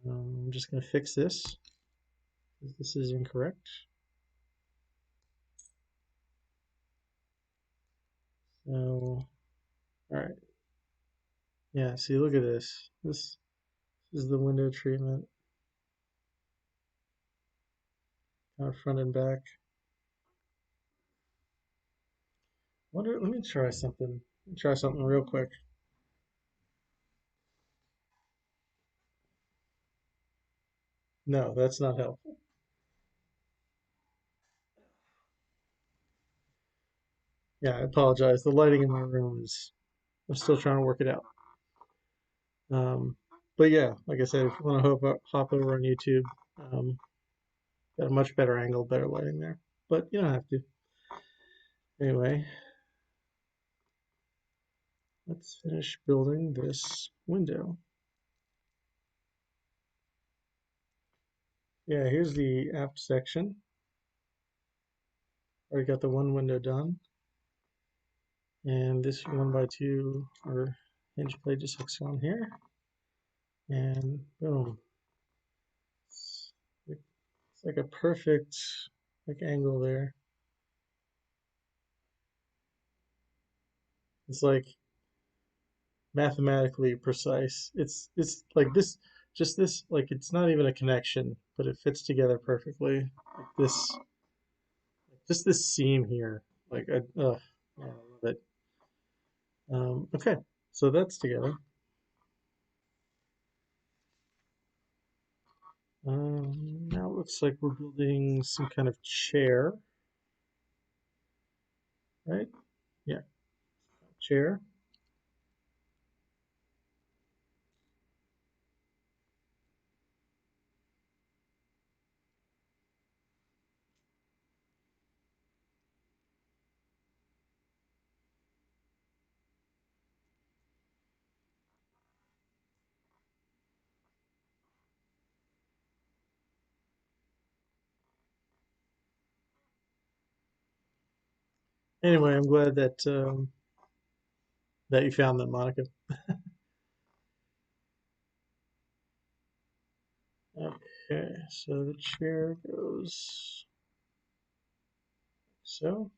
S1: I'm just gonna fix this. This is incorrect. So, all right. Yeah, see, look at this. This is the window treatment, front and back. Let me try something. Try something real quick. No, that's not helpful. Yeah, I apologize. The lighting in my room is, I'm still trying to work it out. Um, but yeah, like I said, if you want to hop over on YouTube, um, got a much better angle, better lighting there. But you don't have to. Anyway, let's finish building this window. Yeah, here's the aft section. Already got the one window done. And this 1x2 or hinge plate just hooks on here. And boom. It's like a perfect like angle there. It's like mathematically precise. It's like this, just this, like it's not even a connection, but it fits together perfectly. Like this, just this seam here. Like I love it. Okay, so that's together. Now it looks like we're building some kind of chair, right? Yeah, chair. Anyway, I'm glad that you found that, Monica. Okay, so the chair goes so,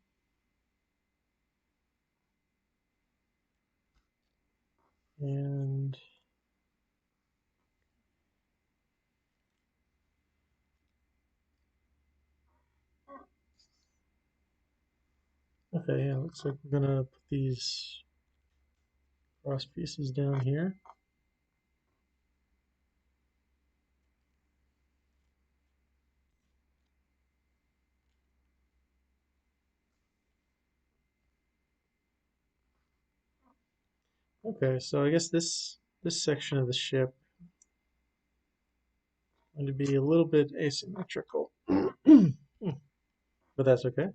S1: and okay, yeah, looks like we're gonna put these cross pieces down here. Okay, so I guess this section of the ship is going to be a little bit asymmetrical, but that's okay.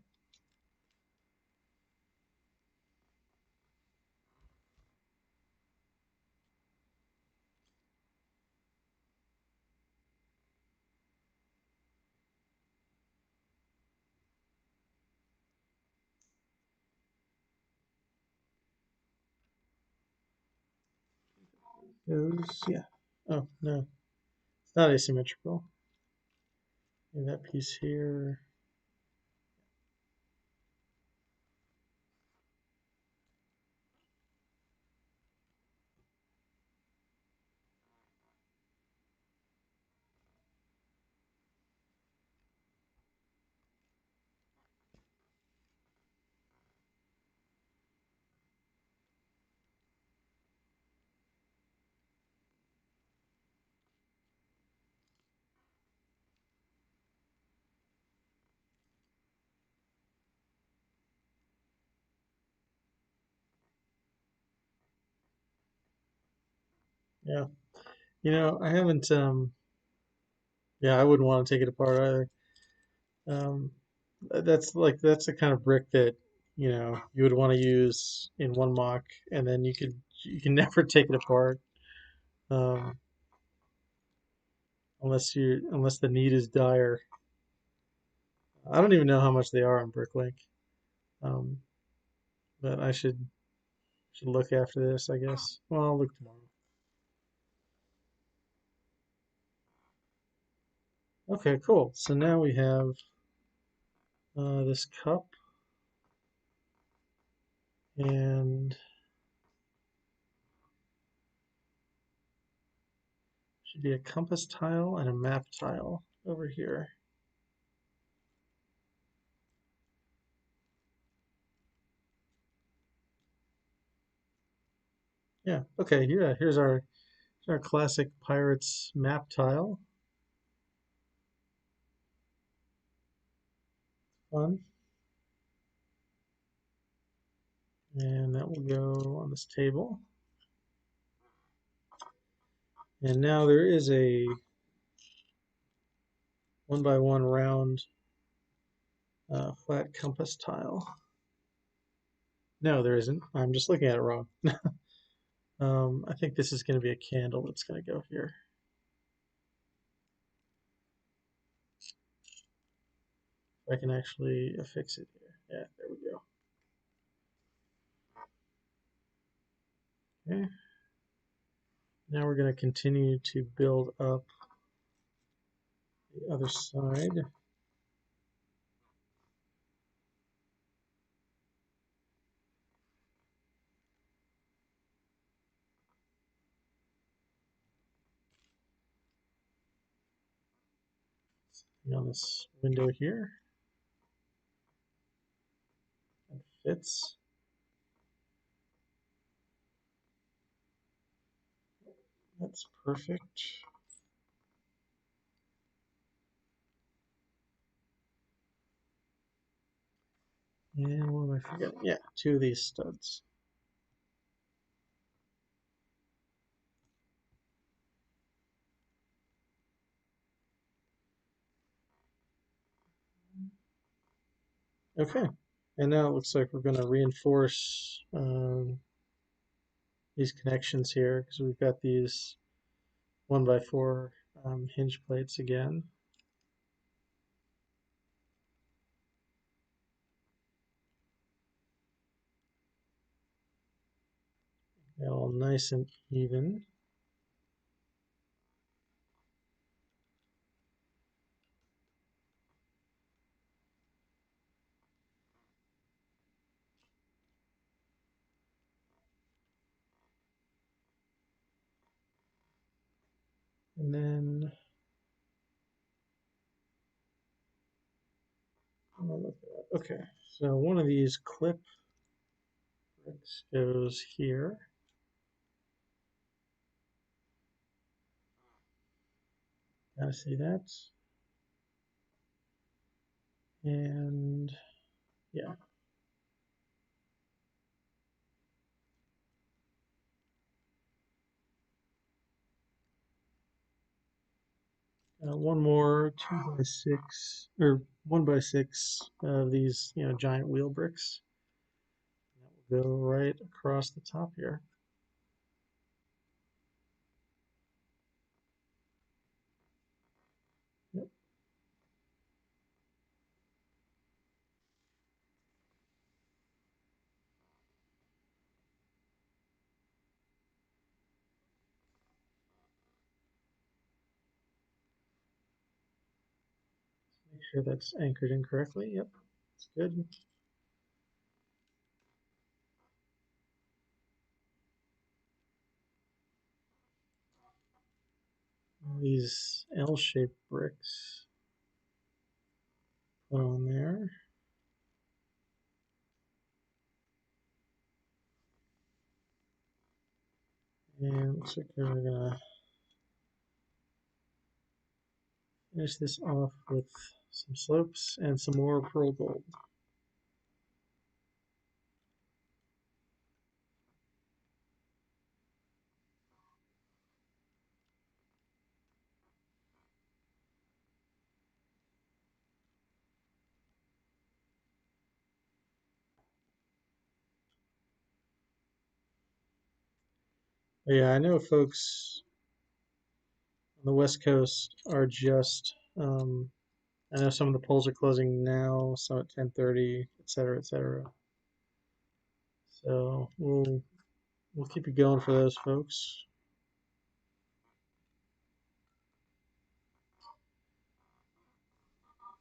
S1: Goes, yeah. Oh no, it's not asymmetrical. And that piece here. Yeah, I haven't. Yeah, I wouldn't want to take it apart either. Um, that's the kind of brick that you would want to use in one mock, and then you can never take it apart um, unless the need is dire. I don't even know how much they are on Bricklink, um, but I should look after this, I guess. Well, I'll look tomorrow. Okay, cool. So now we have this cup and should be a compass tile and a map tile over here. Yeah, okay, yeah, here's our classic Pirates map tile. Fun. And that will go on this table. And now there is a 1x1 round flat compass tile. No, there isn't. I'm just looking at it wrong. I think this is going to be a candle that's going to go here. I can actually affix it here. Yeah, there we go. Okay. Now we're going to continue to build up the other side. On this window here. That fits. That's perfect. And what am I forgetting? Yeah, two of these studs. Okay, and now it looks like we're going to reinforce these connections here because we've got these 1x4 hinge plates again. They're all nice and even. And then okay, so one of these clip bricks goes here. Gotta see that. And yeah. One more 2x6 or 1x6 of these, giant wheel bricks. That will go right across the top here. Yep. Make sure that's anchored in correctly. Yep, that's good. These L-shaped bricks put on there. And looks like we're gonna finish this off with some slopes and some more pearl gold. But yeah, I know folks on the West Coast are just I know some of the polls are closing now, some at 10:30, et cetera, et cetera. So we'll keep it going for those folks.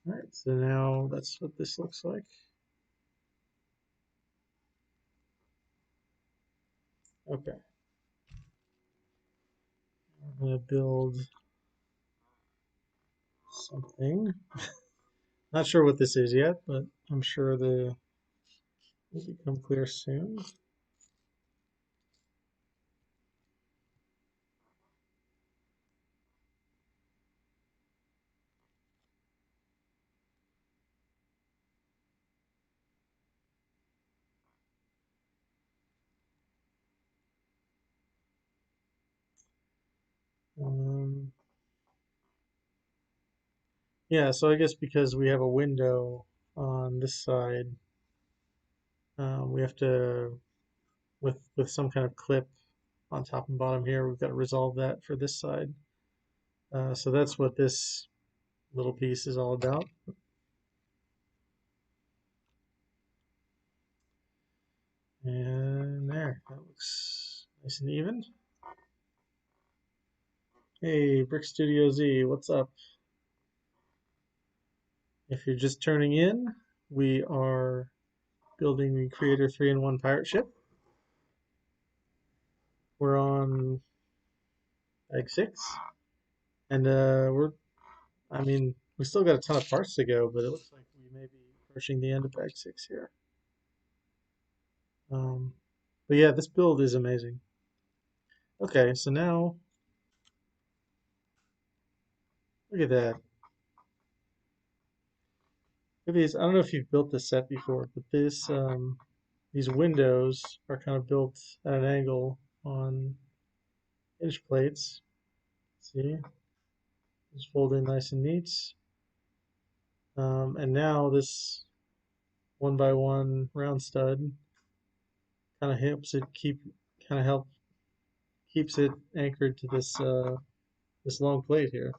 S1: All right, so now that's what this looks like. Okay, I'm gonna build something. Not sure what this is yet, but I'm sure the will become clear soon. Um, yeah, so I guess because we have a window on this side, we have to with some kind of clip on top and bottom here. We've got to resolve that for this side. So that's what this little piece is all about. looks nice and even. Hey, Brick Studio Z, what's up? If you're just turning in, we are building the Creator 3-in-1 pirate ship. We're on Bag 6, and I mean, we still got a ton of parts to go, but it looks like we may be approaching the end of Bag 6 here. Um, but yeah, this build is amazing. Okay, so now, look at that. Look at these. I don't know if you've built this set before, but these windows are kind of built at an angle on hinge plates. See, just fold in nice and neat. And now this 1x1 round stud kind of helps it keeps it anchored to this long plate here.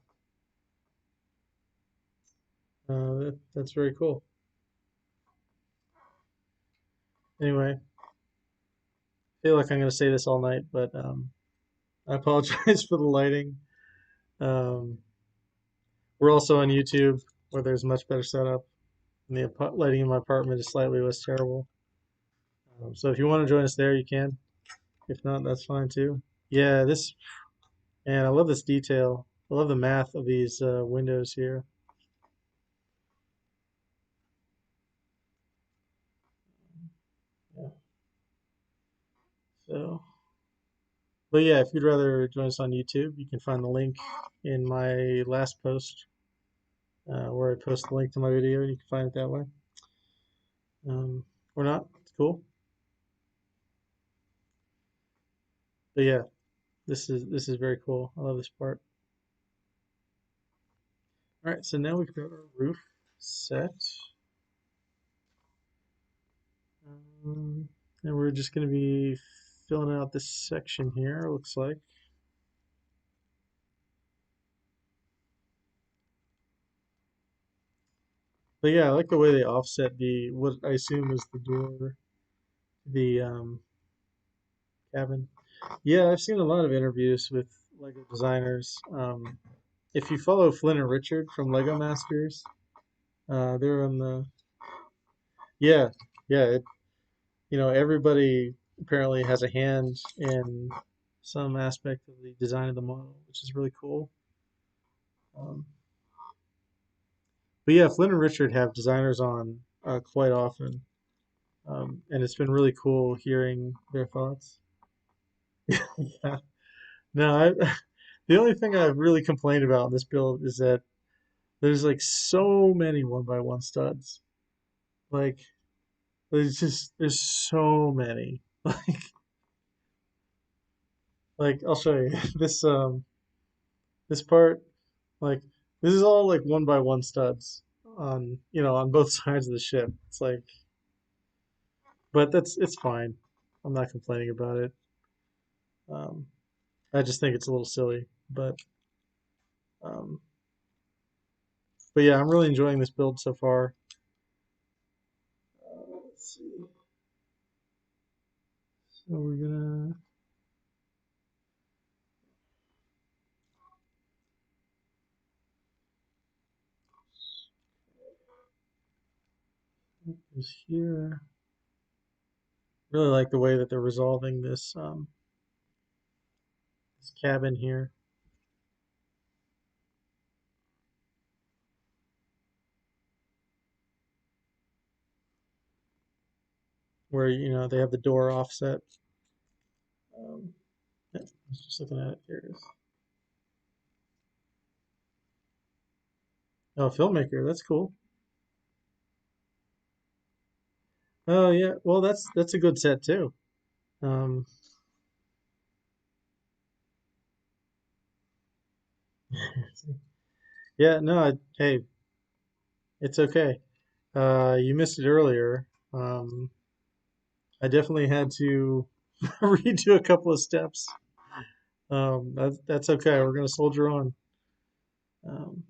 S1: That's very cool. Anyway, I feel like I'm going to say this all night, but I apologize for the lighting. Um, we're also on YouTube where there's much better setup, and the lighting in my apartment is slightly less terrible. So if you want to join us there, you can. If not, that's fine too. Yeah, and I love this detail. I love the math of these windows here. Yeah. So, but yeah, if you'd rather join us on YouTube, you can find the link in my last post where I post the link to my video, and you can find it that way. Or not, it's cool. But yeah, this is very cool. I love this part. All right, so now we've got our roof set. Um, and we're just going to be filling out this section here, looks like. But yeah, I like the way they offset what I assume is the door, the cabin. Yeah, I've seen a lot of interviews with Lego designers. If you follow Flynn and Richard from Lego Masters, they're on the yeah, yeah. Everybody apparently has a hand in some aspect of the design of the model, which is really cool. Um, but yeah, Flynn and Richard have designers on quite often, and it's been really cool hearing their thoughts. Yeah. No, the only thing I've really complained about in this build is that there's like so many 1x1 studs. Like there's so many. Like I'll show you this part. Like this is all like 1x1 studs on both sides of the ship. It's like, but it's fine. I'm not complaining about it. Um, I just think it's a little silly, um, but yeah, I'm really enjoying this build so far. Let's see. So we're gonna put this here. Really like the way that they're resolving this cabin here, where they have the door offset. Yeah, I was just looking at it. Here it is. Oh, filmmaker, that's cool. Oh yeah, well that's a good set too. Um, yeah, no, hey, it's okay. You missed it earlier. I definitely had to redo a couple of steps. That's okay. We're gonna soldier on. Um,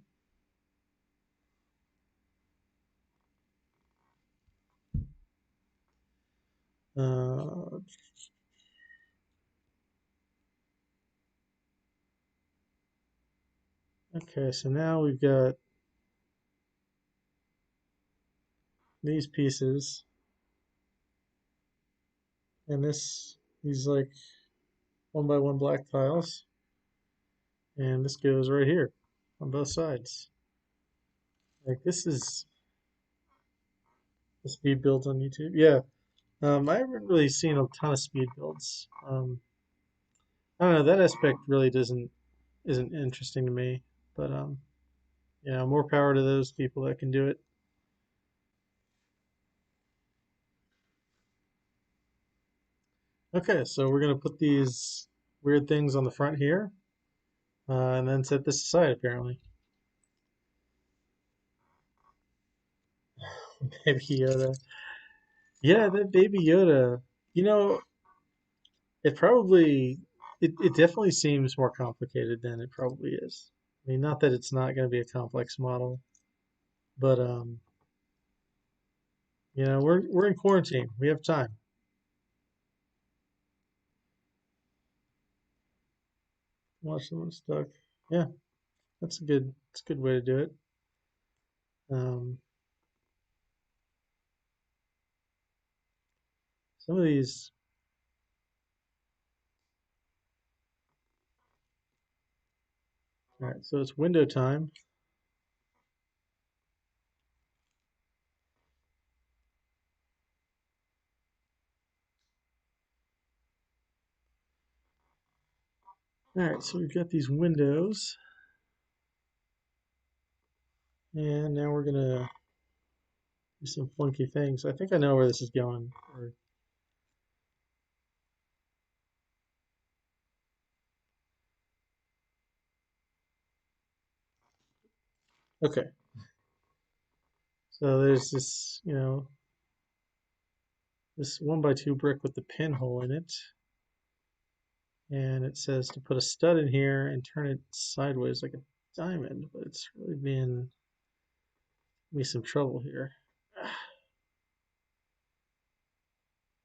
S1: uh, Okay, so now we've got these pieces, and these like one by one black tiles, and this goes right here on both sides. Like the speed builds on YouTube. Yeah, I haven't really seen a ton of speed builds. I don't know, that aspect really doesn't isn't interesting to me, but more power to those people that can do it. Okay, so we're gonna put these weird things on the front here, and then set this aside apparently. Baby Yoda. Yeah, that Baby Yoda. You know, it probably it definitely seems more complicated than it probably is. I mean, not that it's not going to be a complex model, but we're in quarantine. We have time. Watch someone stuck. Yeah, that's a good way to do it. Um, some of these. All right, so it's window time. All right, so we've got these windows, and now we're gonna do some funky things. I think I know where this is going. Okay, so there's this 1 by 2 brick with the pinhole in it, and it says to put a stud in here and turn it sideways like a diamond, but it's really being me some trouble here.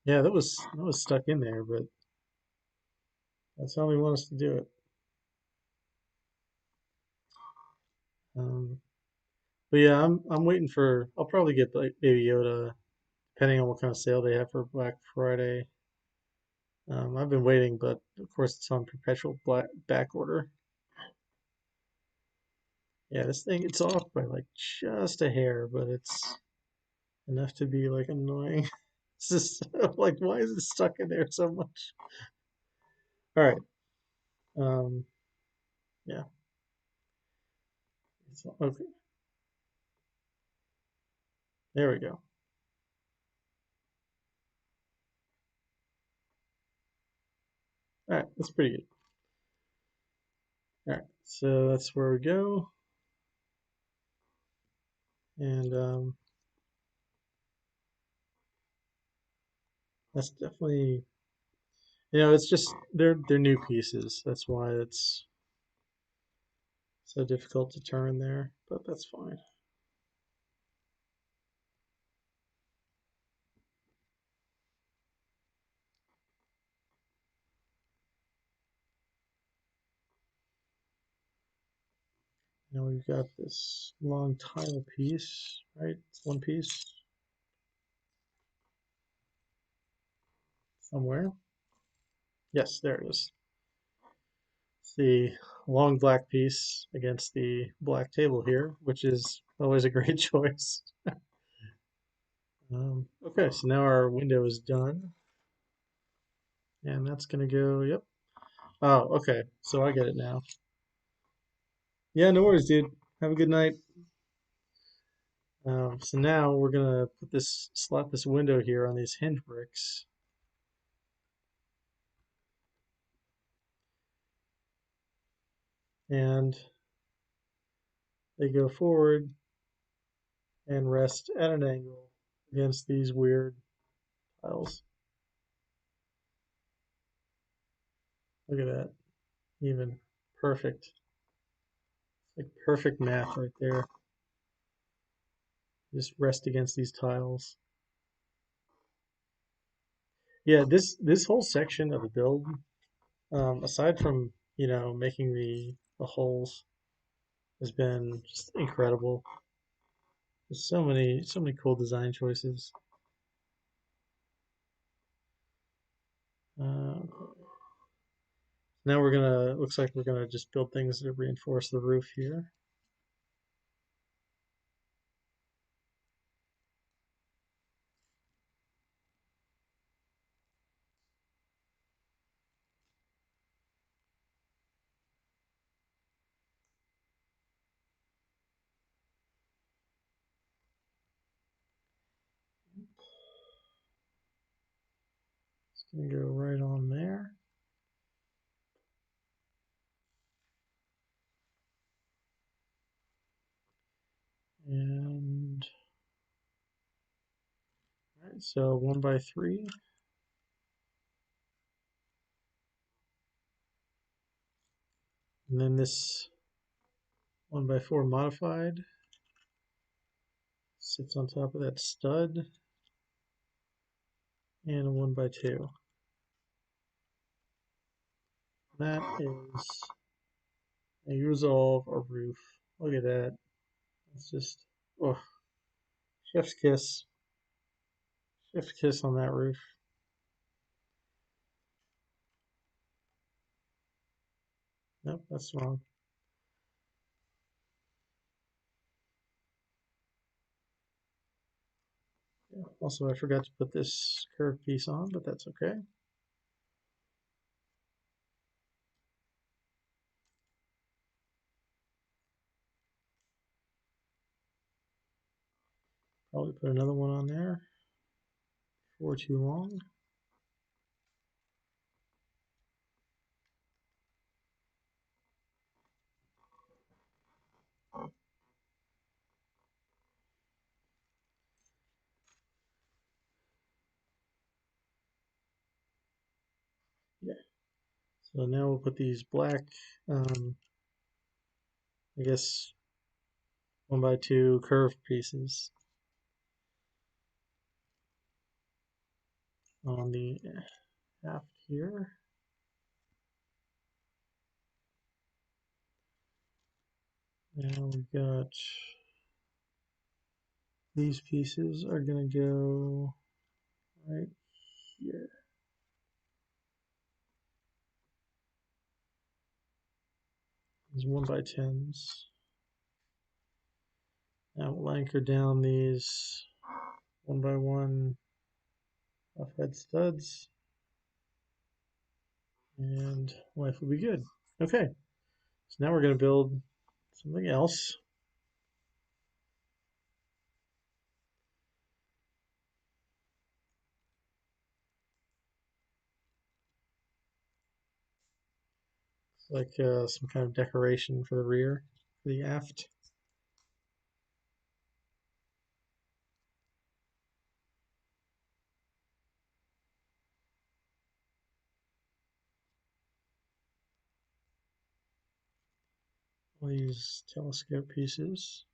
S1: Yeah, that was stuck in there, but that's how we want us to do it. Um, but yeah, I'm waiting for. I'll probably get Baby Yoda, depending on what kind of sale they have for Black Friday. I've been waiting, but of course it's on perpetual back order. Yeah, this thing it's off by like just a hair, but it's enough to be like annoying. It's just like, why is it stuck in there so much? All right. Um, yeah. Okay. There we go. All right. That's pretty good. All right. So that's where we go. And that's definitely, it's just they're new pieces. That's why it's so difficult to turn there, but that's fine. Now we've got this long tile piece, right? It's one piece somewhere. Yes, there it is. It's the long black piece against the black table here, which is always a great choice. Okay, so now our window is done, and that's gonna go, yep. Oh, okay, so I get it now. Yeah, no worries, dude. Have a good night. So now we're gonna slot this window here on these hinge bricks, and they go forward and rest at an angle against these weird tiles. Look at that, even perfect, like perfect math right there. Just rest against these tiles. Yeah, this whole section of the build, aside from making the holes, has been just incredible. There's so many cool design choices. Uh, Now looks like we're gonna just build things to reinforce the roof here. It's gonna go right on there. And all right, so 1 by 3. And then this 1 by 4 modified sits on top of that stud, and a 1 by 2. That is a resolve a roof. Look at that. It's just, oh, chef's kiss. Chef's kiss on that roof. Nope, that's wrong. Yeah. Also, I forgot to put this curved piece on, but that's okay. Probably put another one on there before too long. Yeah. So now we'll put these black, um, I guess 1 by 2 curved pieces on the aft here. Now we've got these pieces are gonna go right here. These 1 by 10s. Now we'll anchor down these 1 by 1 off-head studs, and life will be good. Okay, so now we're gonna build something else. It's like some kind of decoration for the rear, for the aft. We'll use telescope pieces.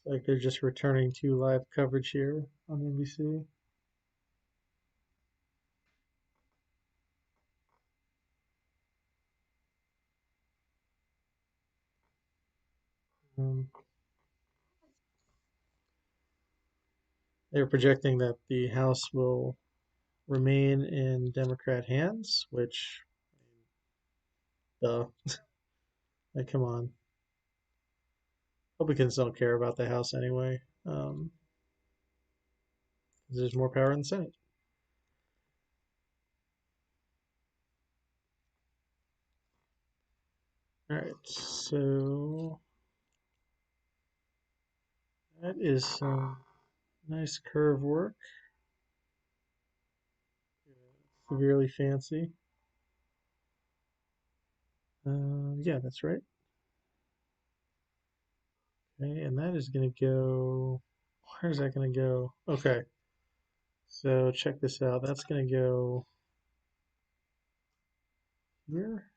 S1: It's like they're just returning to live coverage here on NBC. Um, they're projecting that the House will remain in Democrat hands, which, duh, like, come on. Republicans don't care about the House anyway. There's more power in the Senate. All right, so that is some nice curve work. Severely fancy. Yeah, that's right. Okay, and that is going to go. Where's that going to go? Okay, so check this out. That's going to go here.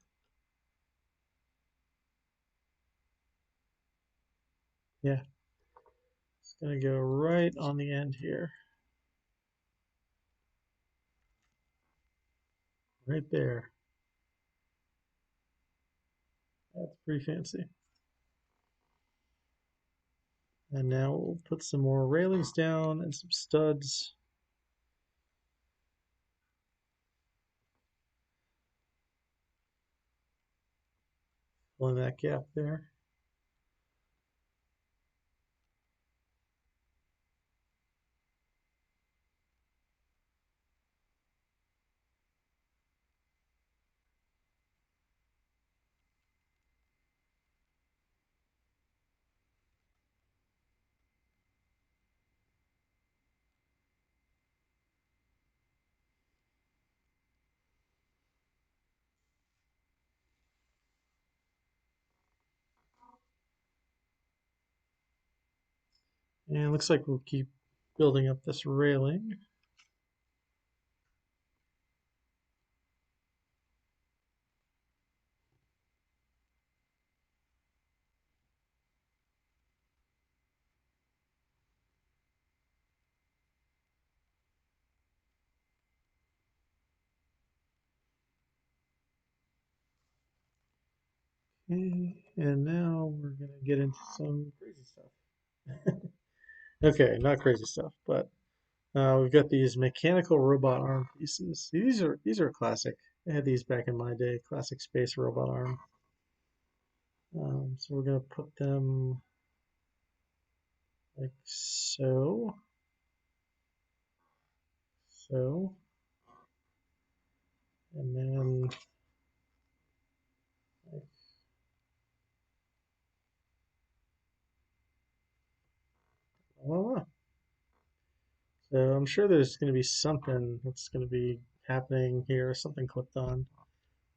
S1: Yeah, it's going to go right on the end here. Right there. That's pretty fancy. And now we'll put some more railings down and some studs. Fill in that gap there. And it looks like we'll keep building up this railing. Okay, and now we're going to get into some crazy stuff. Okay, not crazy stuff, but we've got these mechanical robot arm pieces. These are classic. I had these back in my day, classic space robot arm. So we're gonna put them like so, so, and then like voila. So I'm sure there's gonna be something that's gonna be happening here, something clipped on.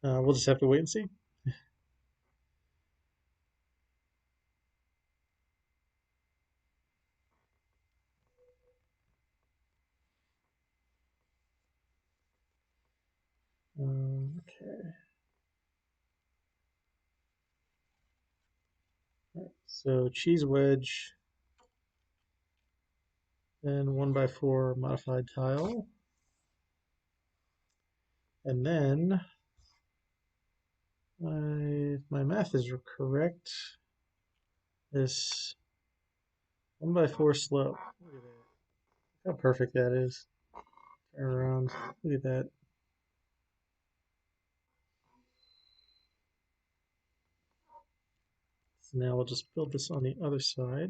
S1: We'll just have to wait and see. Okay. All right. So cheese wedge, then 1x4 modified tile, and then if my math is correct, this 1x4 slope. Look at that. How perfect that is. Turn around. Look at that. So now we'll just build this on the other side.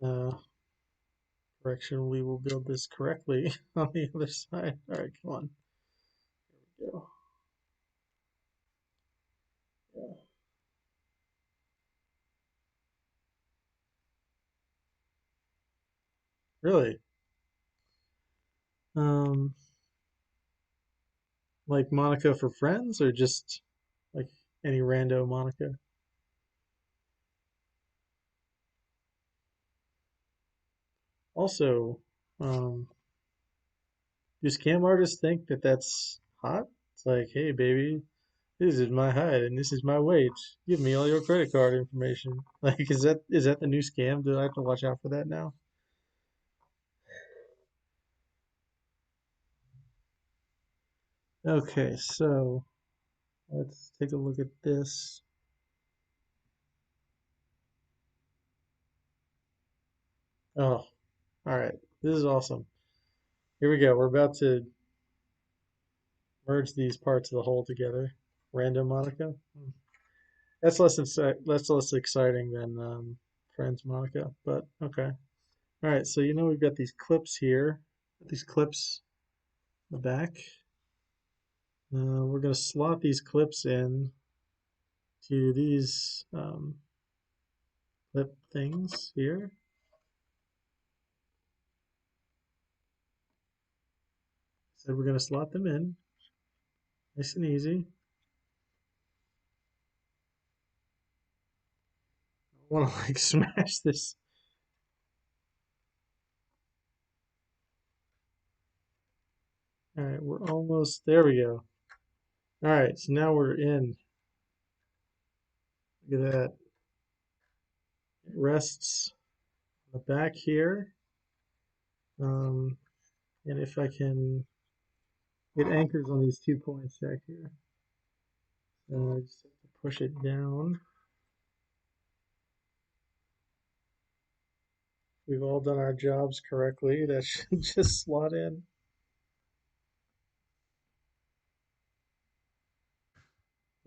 S1: Uh, Correction, we will build this correctly on the other side. All right, come on. There we go. Yeah. Really? Um, like Monica for friends, or just like any rando Monica? Also, um, do scam artists think that that's hot? It's like, hey, baby, this is my height and this is my weight. Give me all your credit card information. Like, is that the new scam? Do I have to watch out for that now? Okay, so let's take a look at this. Oh, all right. This is awesome. Here we go. We're about to merge these parts of the whole together. Random Monica. That's less exciting than Friends Monica, but okay. All right. So we've got these clips here. These clips in the back. We're gonna slot these clips in to these clip things here. So we're going to slot them in, nice and easy. I want to like smash this. All right, we're almost there. We go. All right, so now we're in. Look at that. It rests on the back here. Um, and if I can, it anchors on these 2 points back here. So I just have to push it down. We've all done our jobs correctly. That should just slot in.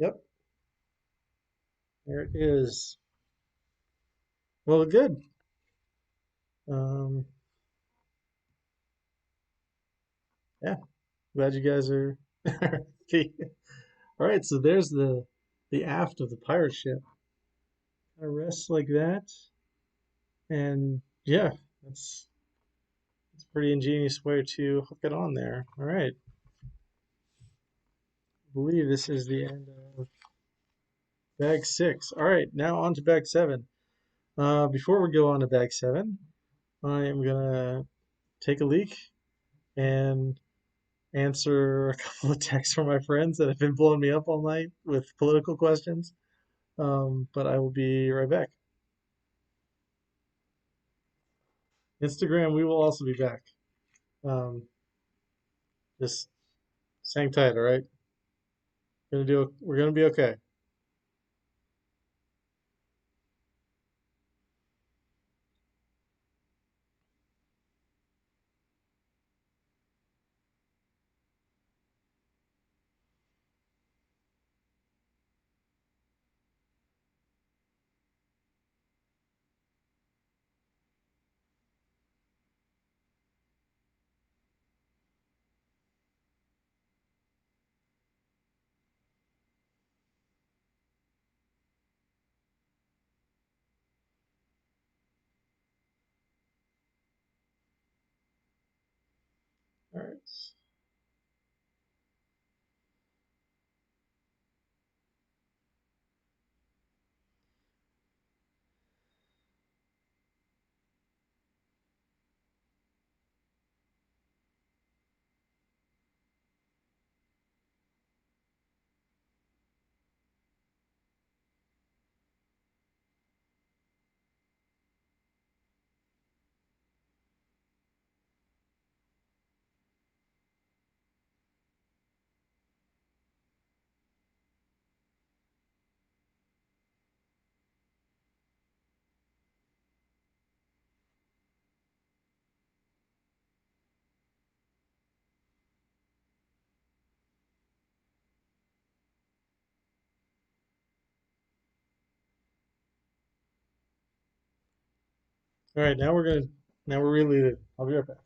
S1: Yep, there it is. Well, good. Um, yeah, glad you guys are. All right, so there's the aft of the pirate ship. Kind of rests like that, and yeah, that's a pretty ingenious way to hook it on there. All right, I believe this is the end of bag 6. All right, now on to bag 7. Before we go on to bag 7, I am gonna take a leak and answer a couple of texts from my friends that have been blowing me up all night with political questions. But I will be right back. Instagram, we will also be back. Um, just hang tight, all right? We're gonna be okay. All right. All right. Now we're really. I'll be right back.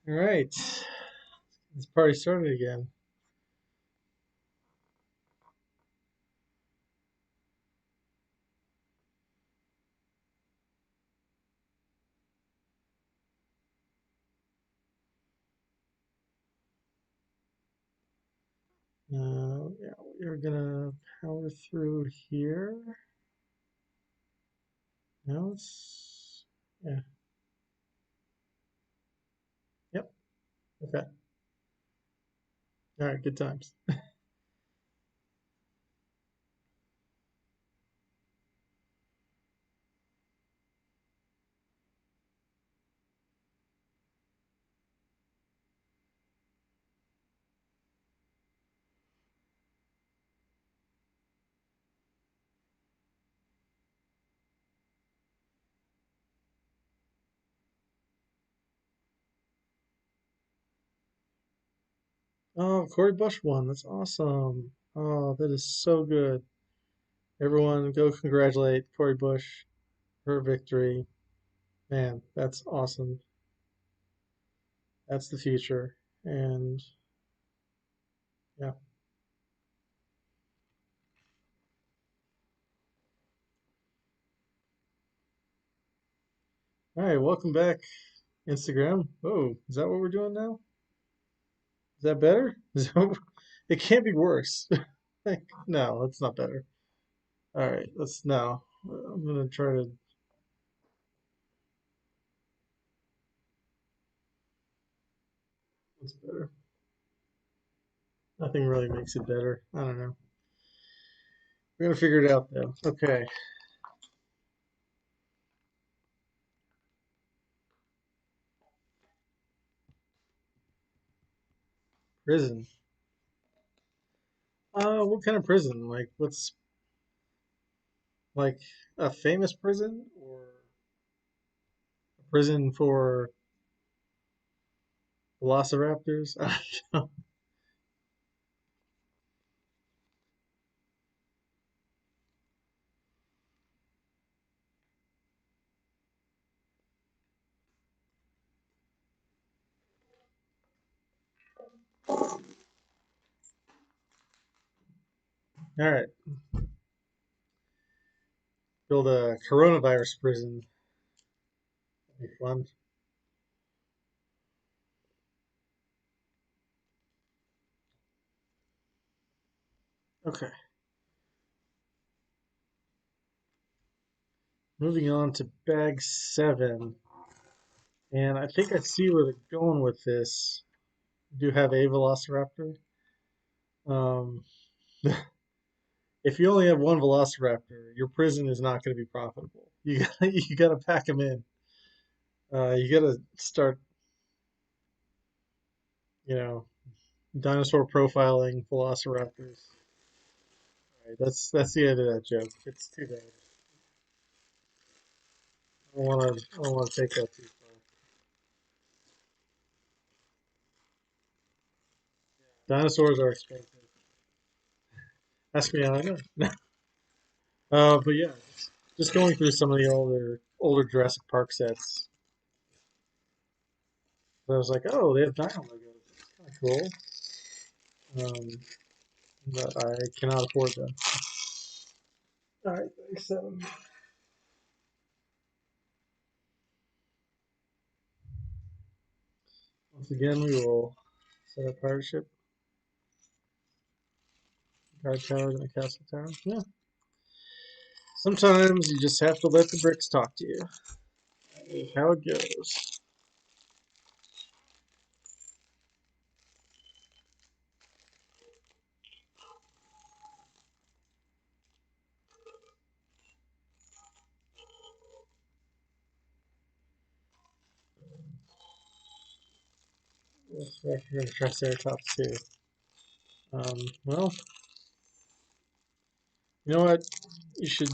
S1: All right, this party started again. Yeah, we're gonna power through here. No, it's yeah. Yep. Okay. All right. Good times. Oh, Corey Bush won. That's awesome. Oh, that is so good. Everyone, go congratulate Corey Bush for her victory. Man, that's awesome. That's the future. And yeah. All right, welcome back, Instagram. Oh, is that what we're doing now? Is that better? It can't be worse. Like, no, it's not better. All right, let's now. I'm gonna try to. What's better? Nothing really makes it better. I don't know. We're gonna figure it out though. Okay, prison. What kind of prison? Like, what's like a famous prison or a prison for velociraptors? I don't know. All right, build a coronavirus prison. That'd be fun. Okay, moving on to bag seven. And I think I see where they're going with this. Do have a Velociraptor. Um, if you only have one Velociraptor, your prison is not going to be profitable. You gotta pack them in. You gotta start, you know, dinosaur profiling Velociraptors. Right, that's the end of that joke. It's too bad. I don't wanna take that too far. Dinosaurs are expensive. Ask me how I know. But yeah, just going through some of the older Jurassic Park sets. I was like, oh, they have Dino Legos. That's kind of cool. But I cannot afford them. All right, so once again, we will set up pirate ship, guard towers, and a castle tower. Yeah, sometimes you just have to let the bricks talk to you. That is how it goes. Let's recommend Triceratops too. Well, you know what? You should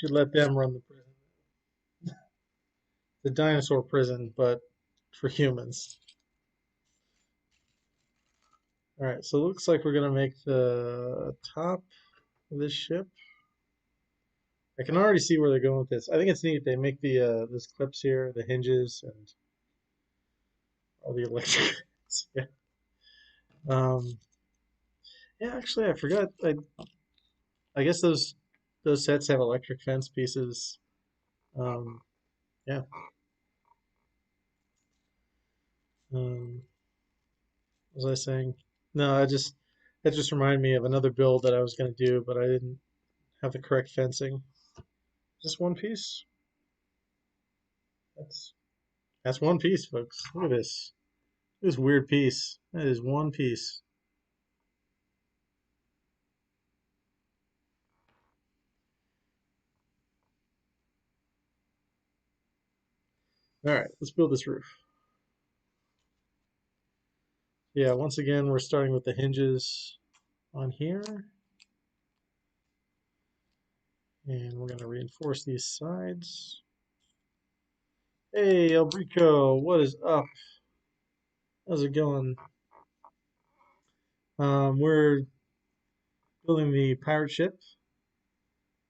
S1: let them run the prison, the dinosaur prison, but for humans. All right, so it looks like we're gonna make the top of this ship I can already see where they're going with this. I think it's neat. They make the those clips here, the hinges and all the electric. Yeah. Um, yeah, actually, I forgot. I guess those sets have electric fence pieces. Um, yeah. Um, what was I saying? No, it just reminded me of another build that I was going to do, but I didn't have the correct fencing. Just one piece. That's that's one piece, folks. Look at this. This weird piece. That is one piece. All right, let's build this roof. Yeah, once again, we're starting with the hinges on here, and we're going to reinforce these sides. Hey, Elbrico, what is up? How's it going? We're building the pirate ship.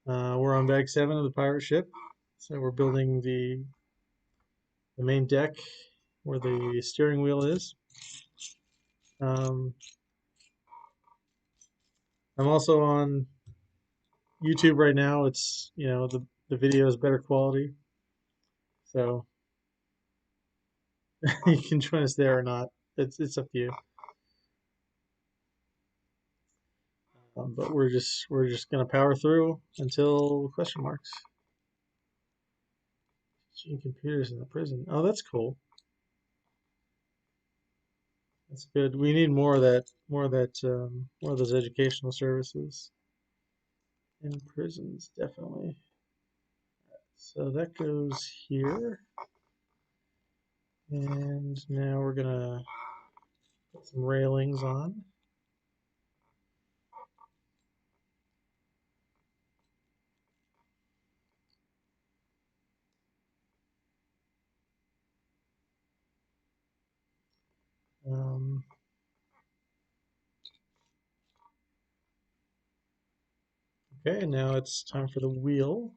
S1: We're on bag 7 of the pirate ship, so we're building the main deck where the steering wheel is. Um, I'm also on YouTube right now. It's the video is better quality, so you can join us there or not. It's up to you. But we're just gonna power through until question marks. Teaching computers in the prison. Oh, that's cool. That's good. We need more of that. More of those educational services in prisons, definitely. So that goes here, and now we're gonna put some railings on. Um, okay, now it's time for the wheel.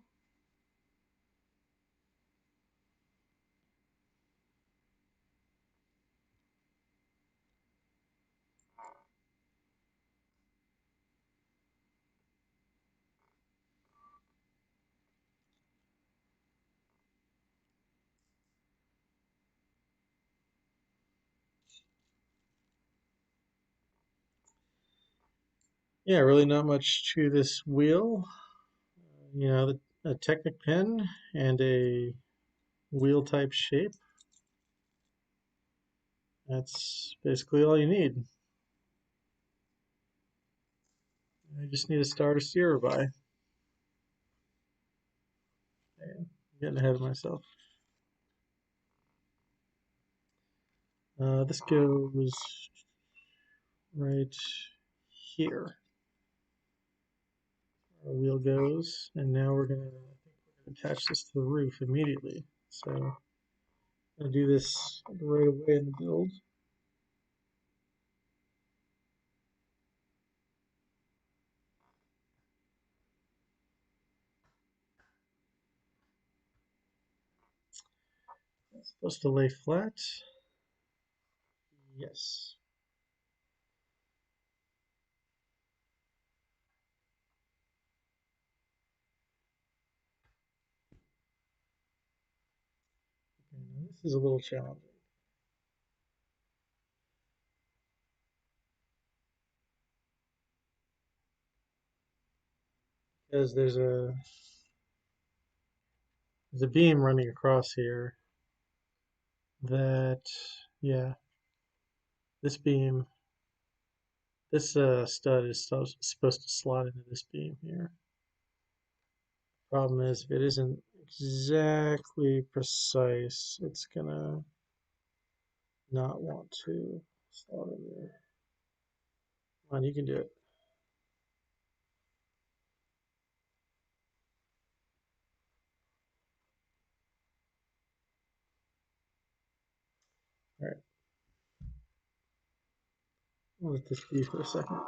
S1: Yeah, really not much to this wheel. A Technic pin and a wheel type shape. That's basically all you need. I just need a starter steerer by. I'm getting ahead of myself. This goes right here. Our wheel goes, and now we're gonna attach this to the roof immediately. So I'm gonna do this right away in the build. It's supposed to lay flat. Yes. Okay, now this is a little challenging because there's a beam running across here that, yeah, this beam, this stud is supposed to slot into this beam here. Problem is, if it isn't exactly precise, it's gonna not want to slot in there. Come on, you can do it. All right, I'll let this be for a second.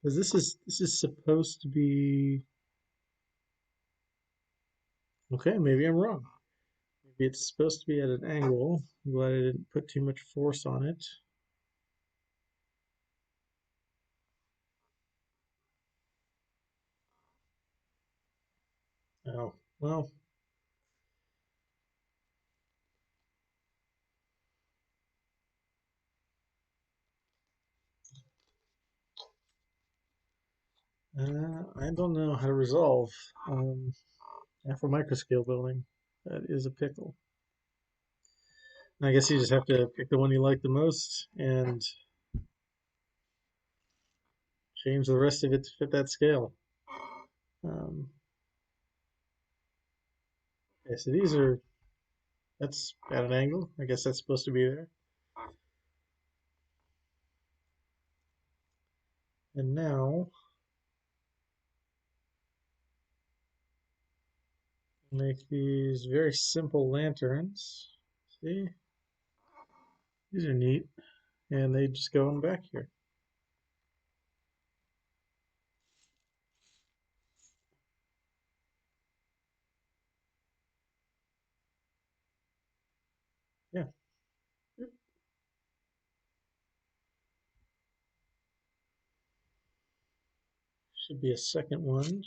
S1: Because this is supposed to be okay, maybe I'm wrong. Maybe it's supposed to be at an angle. I'm glad I didn't put too much force on it. Oh, well, I don't know how to resolve. For microscale building, that is a pickle. I guess you just have to pick the one you like the most and change the rest of it to fit that scale. Um, okay, so that's at an angle. I guess that's supposed to be there. And now make these very simple lanterns. See, these are neat, and they just go in the back here. Yeah, should be a second one.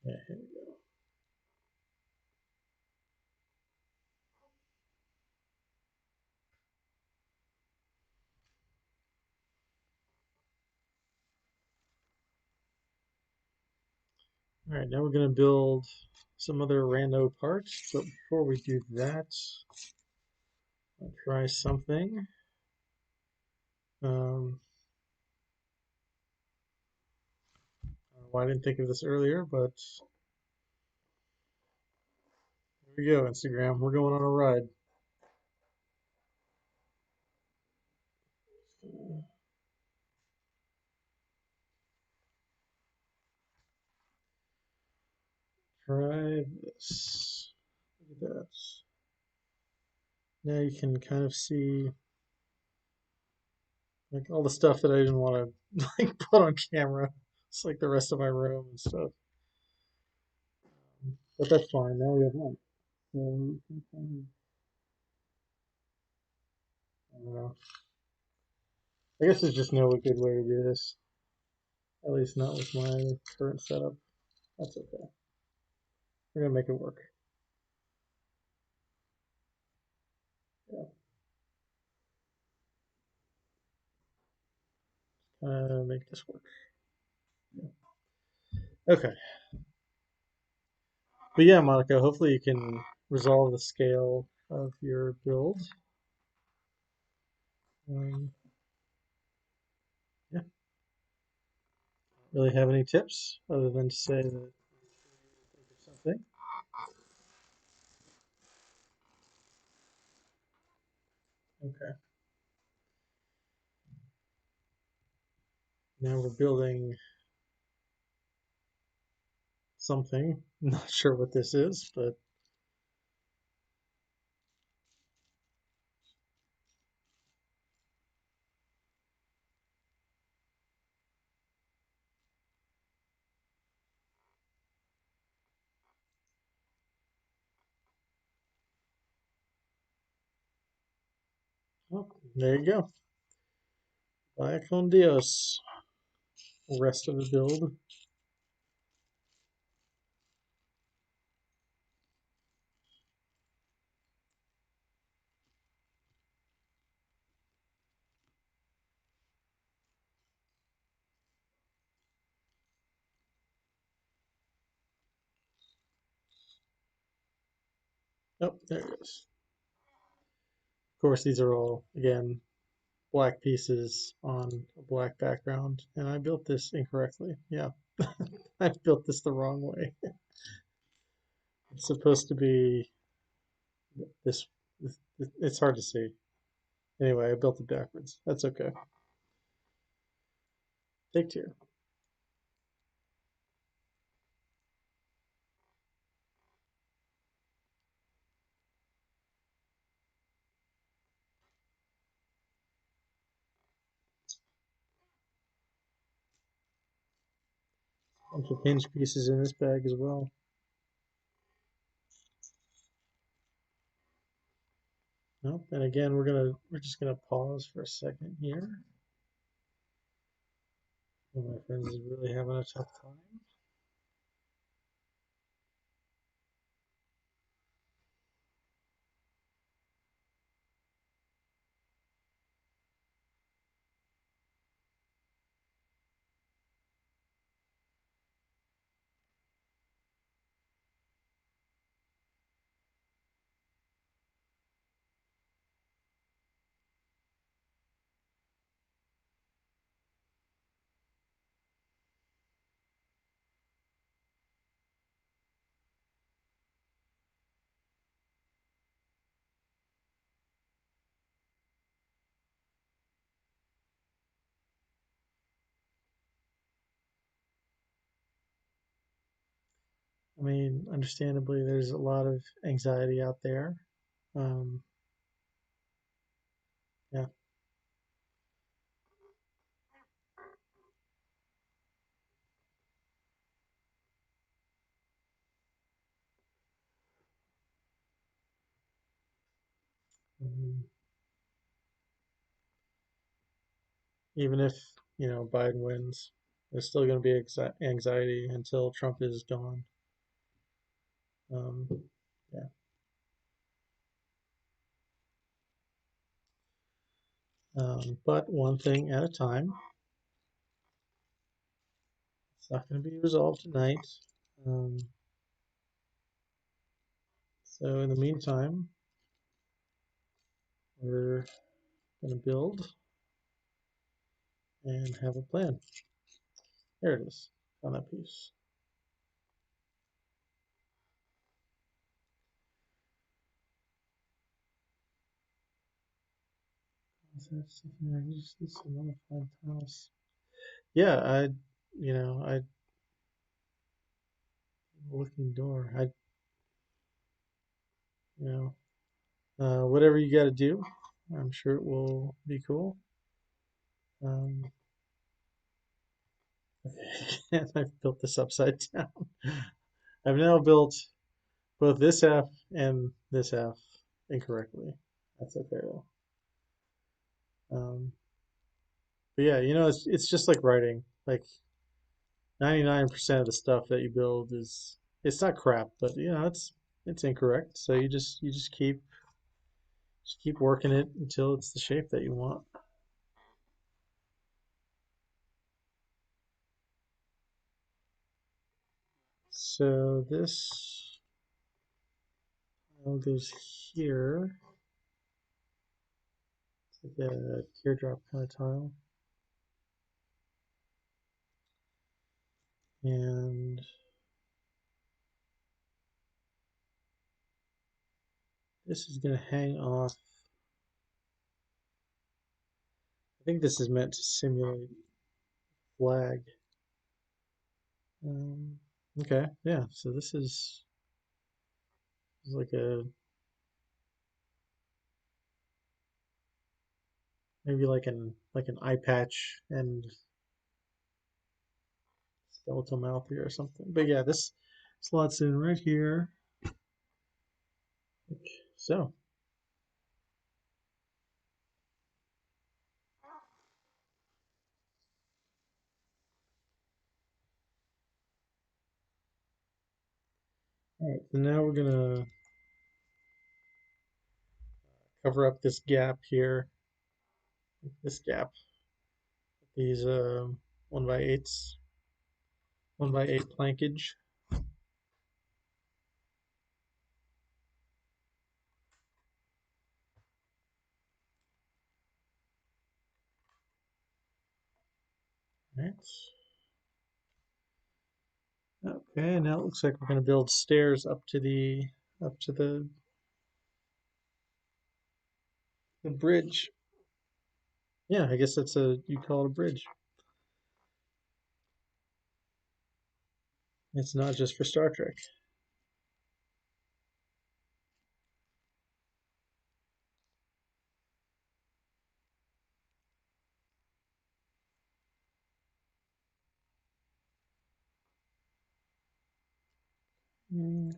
S1: Yeah, here we go. All right, now we're going to build some other rando parts, but before we do that, I'll try something. Um, I didn't think of this earlier, but here we go, Instagram. We're going on a ride. Try this. Look at that. Now you can kind of see like all the stuff that I didn't want to like put on camera. It's like the rest of my room and stuff. But that's fine. Now we have one. So we can I don't know. I guess there's just no good way to do this. At least not with my current setup. That's okay. We're gonna make it work. Yeah. Make this work. Yeah. Okay. But yeah, Monica, hopefully you can resolve the scale of your build. Yeah. Really have any tips other than to say that think of something? Okay. Now we're building something. I'm not sure what this is, but oh, there you go. Vaya con Dios. Rest of the build. Oh, there it is. Of course, these are all, again, black pieces on a black background, and I built this incorrectly. Yeah, I built this the wrong way. It's supposed to be this. It's hard to see. Anyway, I built it backwards. That's okay. Take two. bunch of hinge pieces in this bag as well. Nope. And again, we're just gonna pause for a second here. Oh, my friends is really having a tough time. I mean, understandably, there's a lot of anxiety out there. Um, yeah. um, Even if, Biden wins, there's still going to be anxiety until Trump is gone. Um, yeah. But one thing at a time. It's not going to be resolved tonight. Um, so in the meantime, we're going to build and have a plan. There it is on that piece. Yeah, I looking door. You whatever you got to do, I'm sure it will be cool. Um, okay, I've built this upside down. I've now built both this half and this half incorrectly. That's okay though. Um, but yeah, it's just like writing. Like 99% of the stuff that you build is it's not crap, but it's incorrect. So you just keep working it until it's the shape that you want. So this tile goes here. It's like a teardrop kind of tile. And this is going to hang off. I think this is meant to simulate flag. Um, okay, yeah. So this is like a maybe like an eye patch and skeletal mouth here or something. But yeah, this slots in right here. Like so. All right, so now we're gonna cover up this gap here. This gap. These 1x8s, 1x8 plankage. All right. Okay, now it looks like we're gonna build stairs up to the bridge. Yeah, I guess you call it a bridge. It's not just for Star Trek. Mm,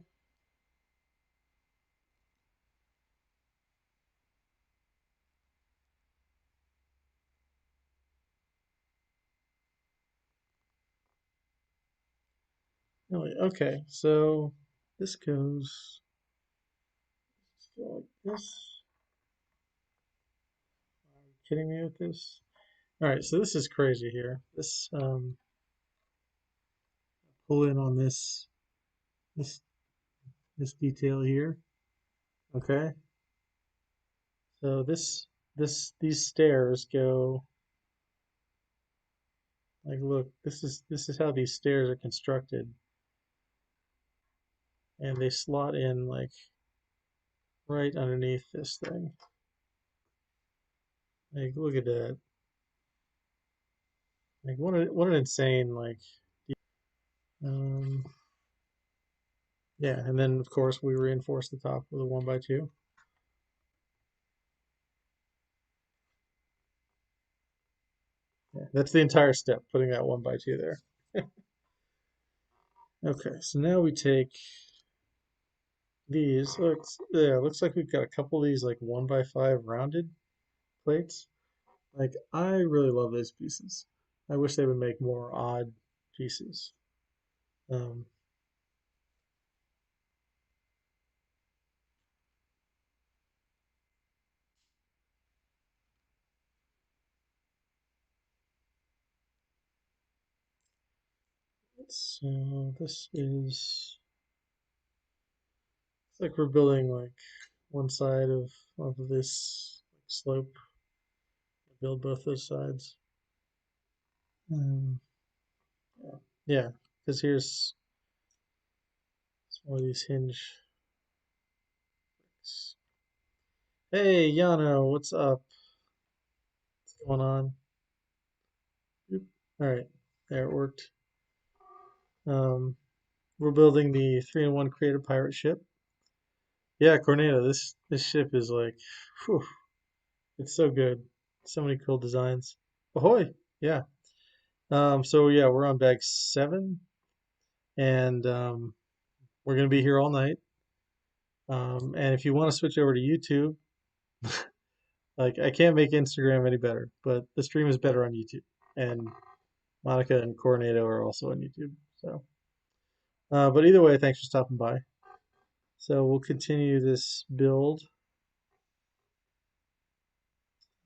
S1: really? Okay, so this goes like this. Are you kidding me with this? All right, so this is crazy here. This pull in on this this detail here. Okay, so these stairs go like look. This is how these stairs are constructed, and they slot in like right underneath this thing. Like look at that. Like what an insane like um yeah, and then of course we reinforce the top with a 1x2. Yeah, that's the entire step, putting that 1x2 there. Okay, so now we take these. Looks like we've got a couple of these like 1x5 rounded plates. Like I really love those pieces. I wish they would make more odd pieces. Um, so this is it's like we're building like one side of this slope. Build both those sides. Um, yeah, because here's one of these hinge. Hey, Yano, what's up? What's going on? Oop. All right, there it worked. Um, we're building the 3-in-1 Creative Pirate ship. Yeah, Cornado, this ship is like, whew, it's so good. So many cool designs. Ahoy! Yeah. So yeah, we're on bag 7, and we're gonna be here all night. And if you want to switch over to YouTube, like I can't make Instagram any better, but the stream is better on YouTube. And Monica and Coronado are also on YouTube. So, but either way, thanks for stopping by. So we'll continue this build.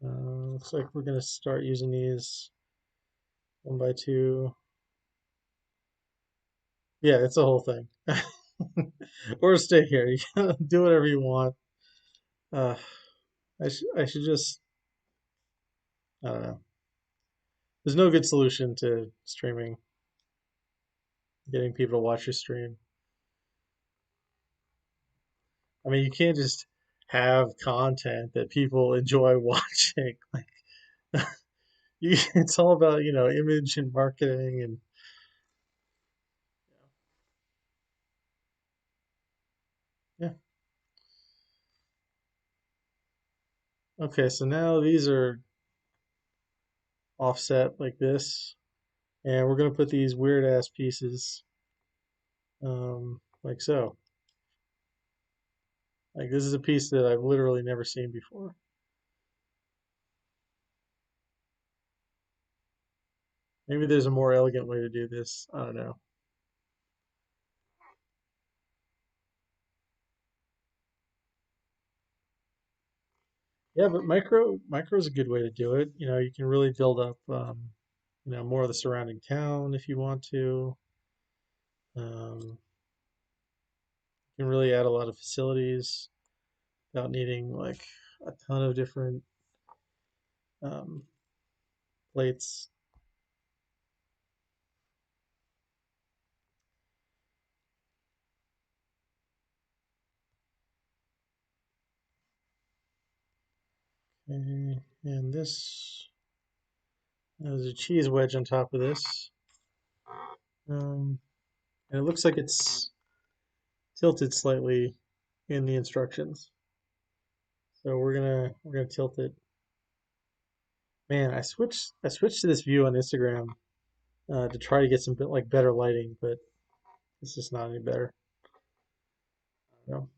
S1: Looks like we're gonna start using these 1x2. Yeah, it's the whole thing. Or stay here. You can do whatever you want. Uh, I should just I don't know. There's no good solution to streaming, getting people to watch your stream. I mean, you can't just have content that people enjoy watching. Like, it's all about, image and marketing and yeah. Okay, so now these are offset like this, and we're gonna put these weird ass pieces like so. Like this is a piece that I've literally never seen before. Maybe there's a more elegant way to do this. I don't know. Yeah, but micro is a good way to do it. You can really build up more of the surrounding town if you want to. Um, you can really add a lot of facilities without needing like a ton of different um, plates. Okay, and this there's a cheese wedge on top of this, um, and it looks like it's tilted slightly in the instructions. So we're gonna tilt it. Man, I switched to this view on Instagram to try to get some bit like better lighting, but it's just not any better. So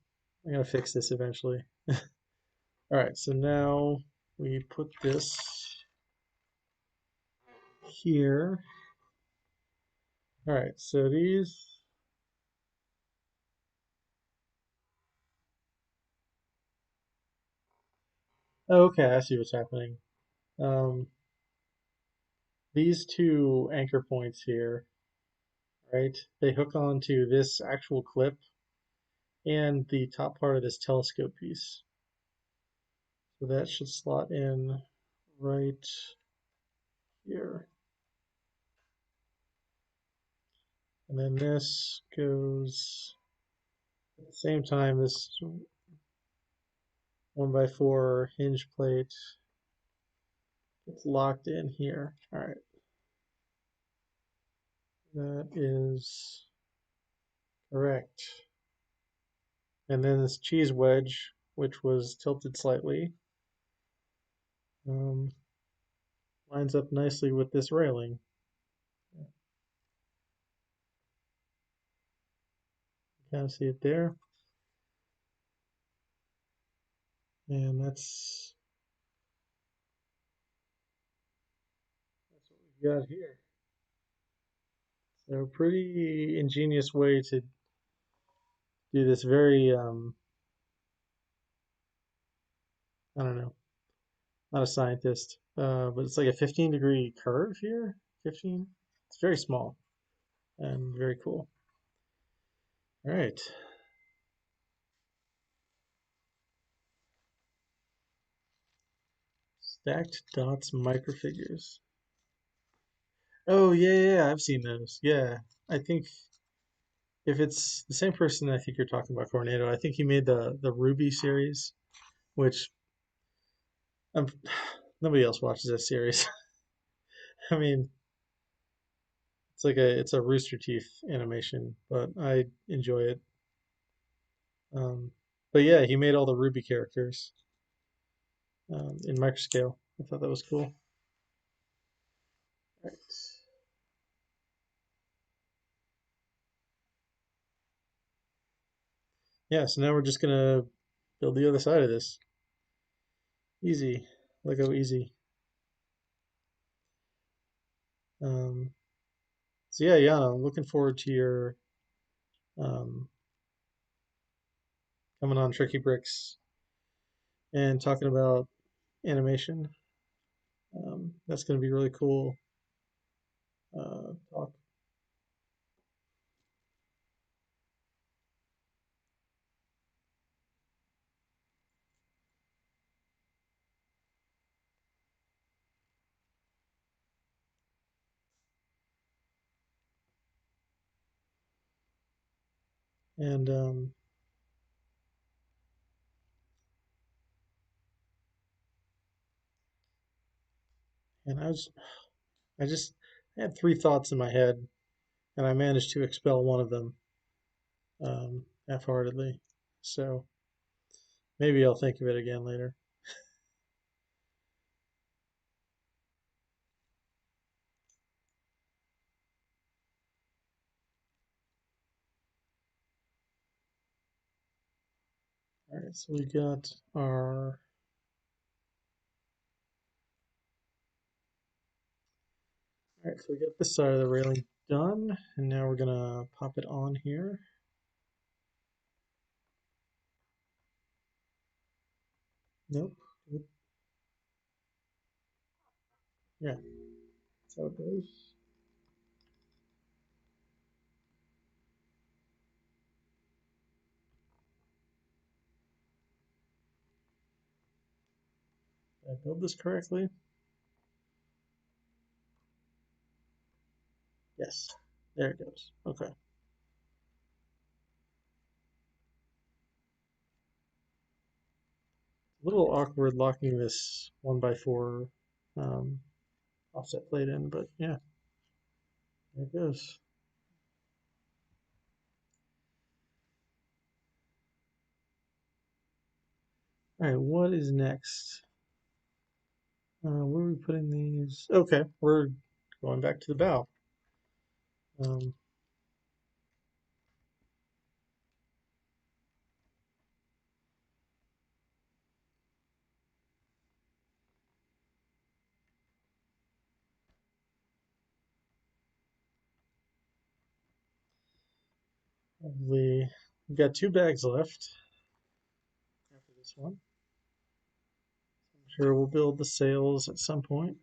S1: I'm gonna fix this eventually. All right, so now we put this here. All right, so these. Oh, okay, I see what's happening. Um, these two anchor points here, right? They hook onto this actual clip and the top part of this telescope piece. So that should slot in right here. And then this goes at the same time, this 1x4 hinge plate gets locked in here. All right, that is correct. And then this cheese wedge, which was tilted slightly, um, lines up nicely with this railing. Kind of see it there. And that's what we've got here. So pretty ingenious way to do this very, I don't know, not a scientist, but it's like a 15-degree curve here. 15. It's very small and very cool. All right. Stacked dots microfigures. Oh yeah, yeah, yeah, I've seen those. Yeah, I think if it's the same person, I think you're talking about Cornado. I think he made the Ruby series, which um, nobody else watches that series. I mean, it's a Rooster Teeth animation, but I enjoy it. Um, but yeah, he made all the Ruby characters in microscale. I thought that was cool. Right. Yeah, so now we're just gonna build the other side of this. Easy, Lego easy. Um, so yeah, Yana, I'm looking forward to your um, coming on Tricky Bricks and talking about animation. That's going to be really cool. Talk. And and I just had three thoughts in my head, and I managed to expel one of them half-heartedly. So maybe I'll think of it again later. All right, so we got our. All right, so we got this side of the railing done, and now we're gonna pop it on here. Nope. Yeah, that's how it goes. Did I build this correctly? Yes. There it goes. Okay. A little awkward locking this 1x4 um, offset plate in, but yeah, there it goes. All right, what is next? Where are we putting these? Okay, we're going back to the bow. Um, Probably, we've got 2 bags left after this one. I'm sure we'll build the sails at some point.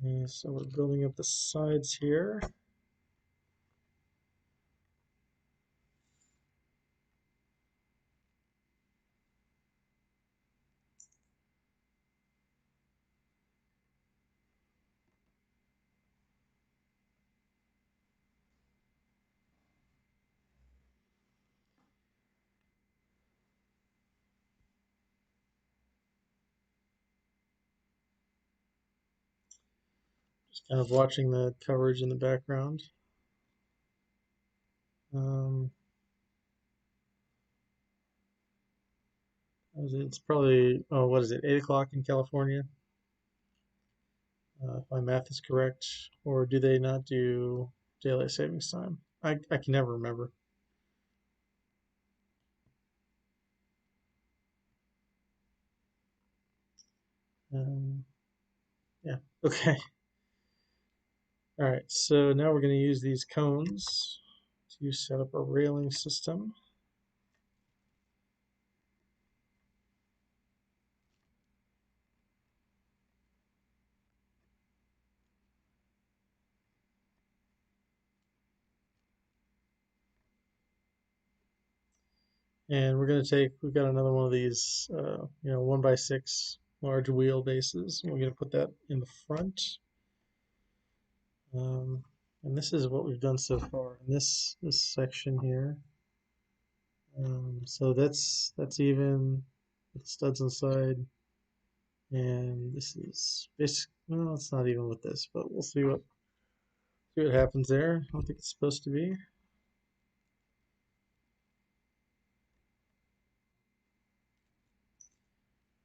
S1: And so we're building up the sides here. Just kind of watching the coverage in the background. Um, it's probably, oh, what is it, 8 o'clock in California, if my math is correct. Or do they not do daylight savings time? I can never remember. Um, yeah, okay. All right, so now we're going to use these cones to set up a railing system. And we're going to take, we've got another one of these, 1x6 large wheelbases. We're going to put that in the front. Um, and this is what we've done so far in this section here. So that's even with studs inside, and this is basic. Well, it's not even with this, but we'll see what happens there. I don't think it's supposed to be.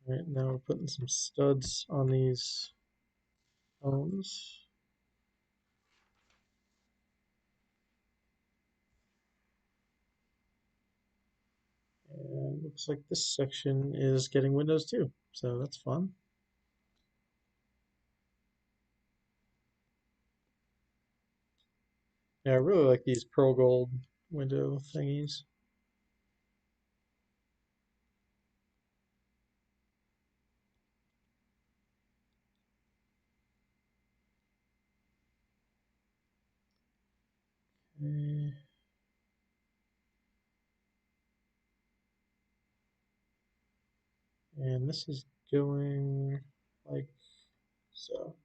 S1: All right, now we're putting some studs on these cones. And looks like this section is getting windows too, so that's fun. Yeah, I really like these pearl gold window thingies. Okay. And this is going like so.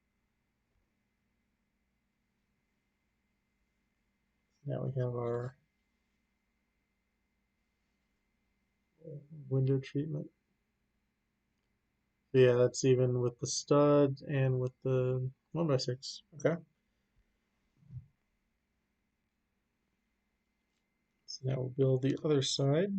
S1: Now we have our window treatment. So yeah, that's even with the stud and with the 1x6. Okay. So now we'll build the other side.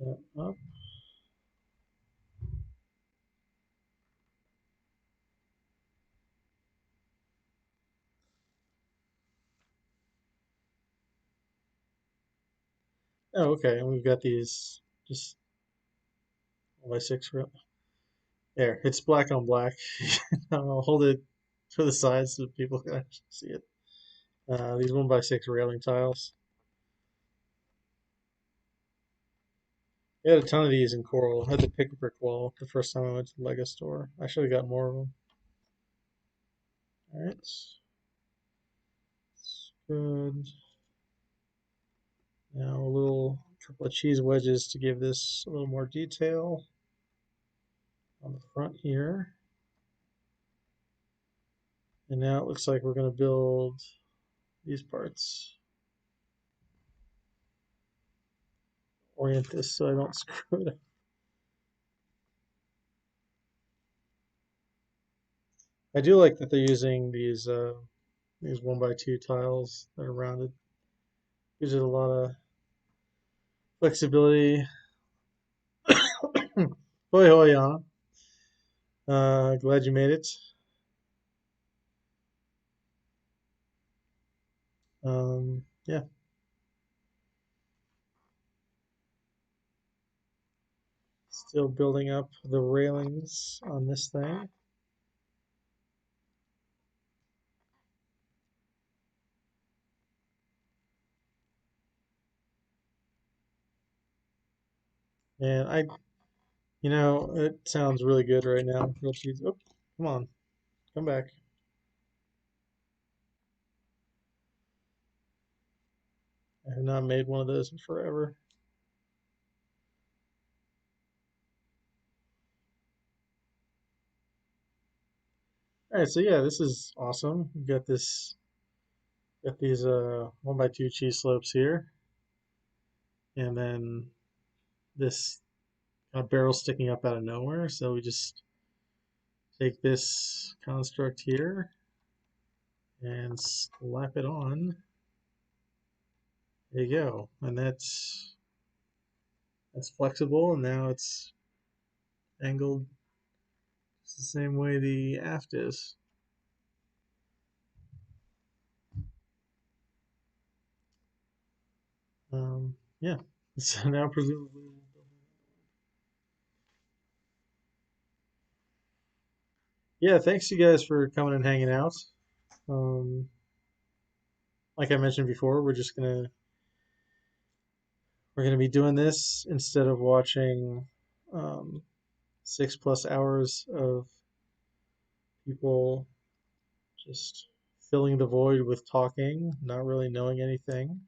S1: That up. Oh, okay. And we've got these just 1x6 there. It's black on black. I'll hold it to the side so people can actually see it. These 1x6 railing tiles. I had a ton of these in Coral. I had the pick a brick wall the first time I went to the Lego store. I should have got more of them. All right. That's good. Now a little couple of cheese wedges to give this a little more detail on the front here. And now it looks like we're going to build these parts. Orient this so I don't screw it up. I do like that they're using these 1x2 tiles that are rounded. Gives it a lot of flexibility. Hoi hoi, Anna. Glad you made it. Yeah, still building up the railings on this thing. And it sounds really good right now. Real cheese. Oh, come on, come back. I have not made one of those in forever. All right, so yeah, this is awesome. We got these 1x2 cheese slopes here, and then this barrel sticking up out of nowhere. So we just take this construct here and slap it on. There you go, and that's flexible, and now it's angled it's the same way the aft is. Yeah, so now presumably. Yeah, thanks you guys for coming and hanging out. Um, like I mentioned before, we're gonna be doing this instead of watching um, 6+ hours of people just filling the void with talking, not really knowing anything.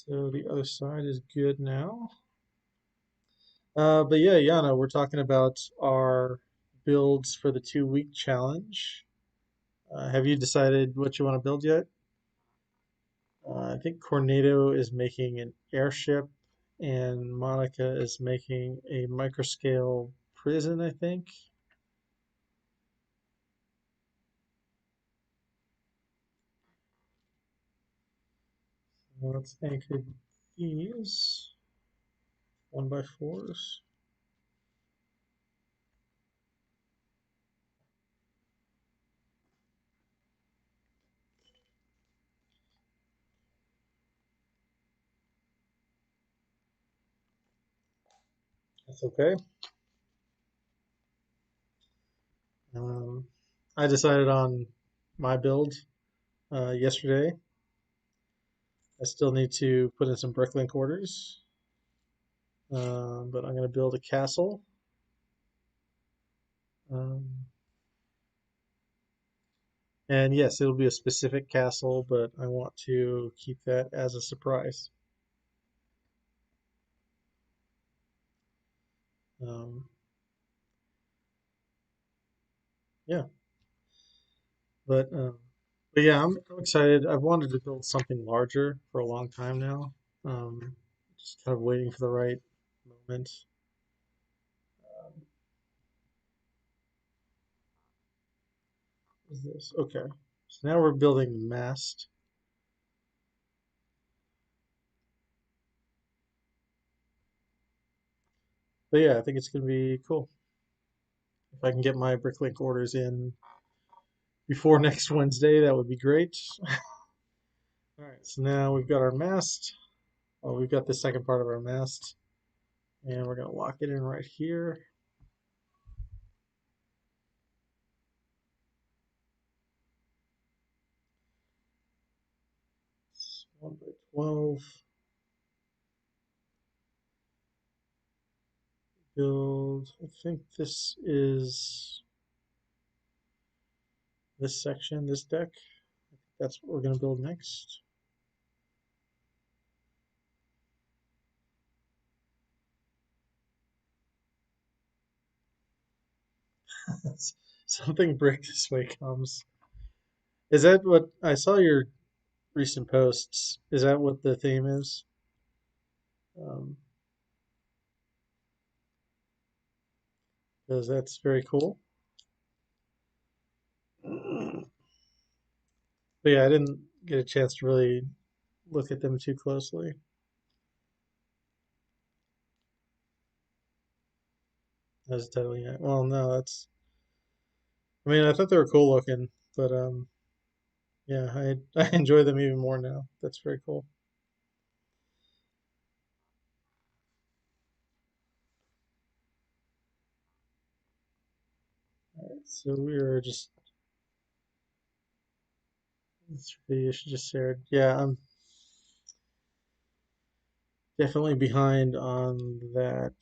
S1: So the other side is good now. But yeah, Yana, we're talking about our builds for the 2 week challenge. Have you decided what you want to build yet? I think Cornado is making an airship, and Monica is making a microscale prison, I think. Let's anchor these 1x4s. That's okay. Um, I decided on my build yesterday. I still need to put in some bricklink orders, but I'm going to build a castle. Um, and yes, it'll be a specific castle, but I want to keep that as a surprise. Um, yeah, but um, but yeah, I'm excited. I've wanted to build something larger for a long time now. Um, just kind of waiting for the right moment. Um, what is this? Okay, so now we're building the mast. But yeah, I think it's going to be cool. If I can get my bricklink orders in before next Wednesday, that would be great. All right, so now we've got our mast. Well, we've got the second part of our mast, and we're going to lock it in right here. It's 1x12. Build So I think this is this section, this deck. That's what we're going to build next. Something brick this way comes. Is that what I saw your recent posts? Is that what the theme is? Um, because that's very cool. But yeah, I didn't get a chance to really look at them too closely. I was telling you. Well, no, that's. I mean, I thought they were cool looking, but yeah, I enjoy them even more now. That's very cool. All right, so we are just. This video should just shared. Yeah, I'm definitely behind on that.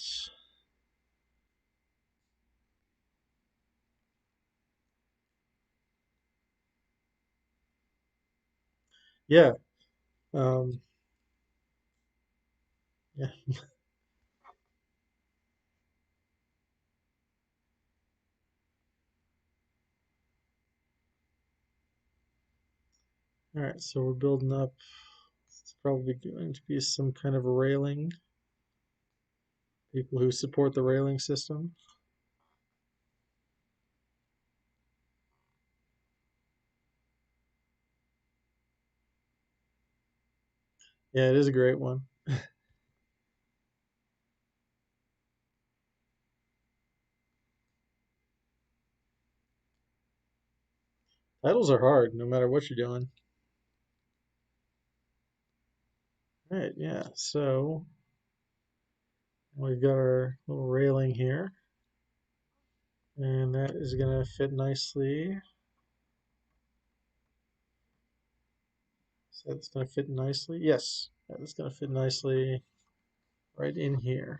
S1: Yeah. Um, yeah. All right, so we're building up. It's probably going to be some kind of railing. People who support the railing system. Yeah, it is a great one. Titles are hard, no matter what you're doing. All right, yeah. So we've got our little railing here, and that is going to fit nicely. So that's going to fit nicely. Yes, that is going to fit nicely right in here.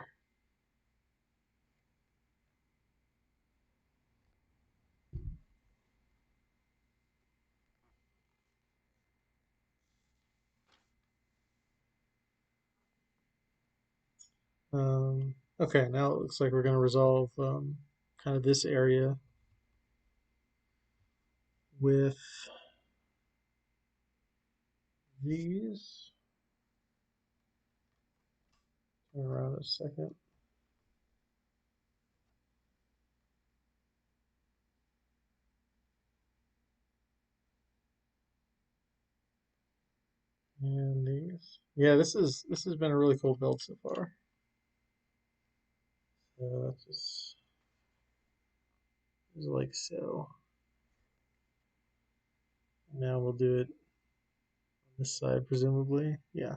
S1: Okay, now it looks like we're going to resolve kind of this area with these. Turn around a second. And these. Yeah, this has been a really cool build so far. So just like so. Now we'll do it on this side, presumably. Yeah,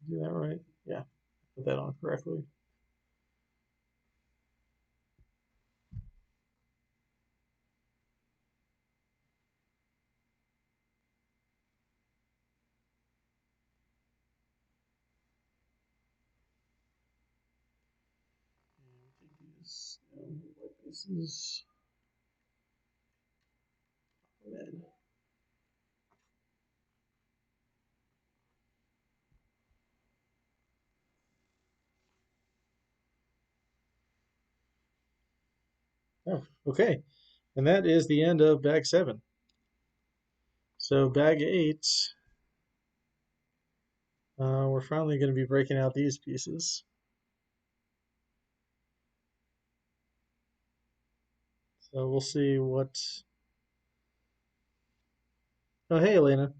S1: do that right. Yeah, put that on correctly. And take these white pieces. Red. Oh, okay. And that is the end of bag 7. So bag 8, we're finally going to be breaking out these pieces. So we'll see what. Oh, hey, Elena.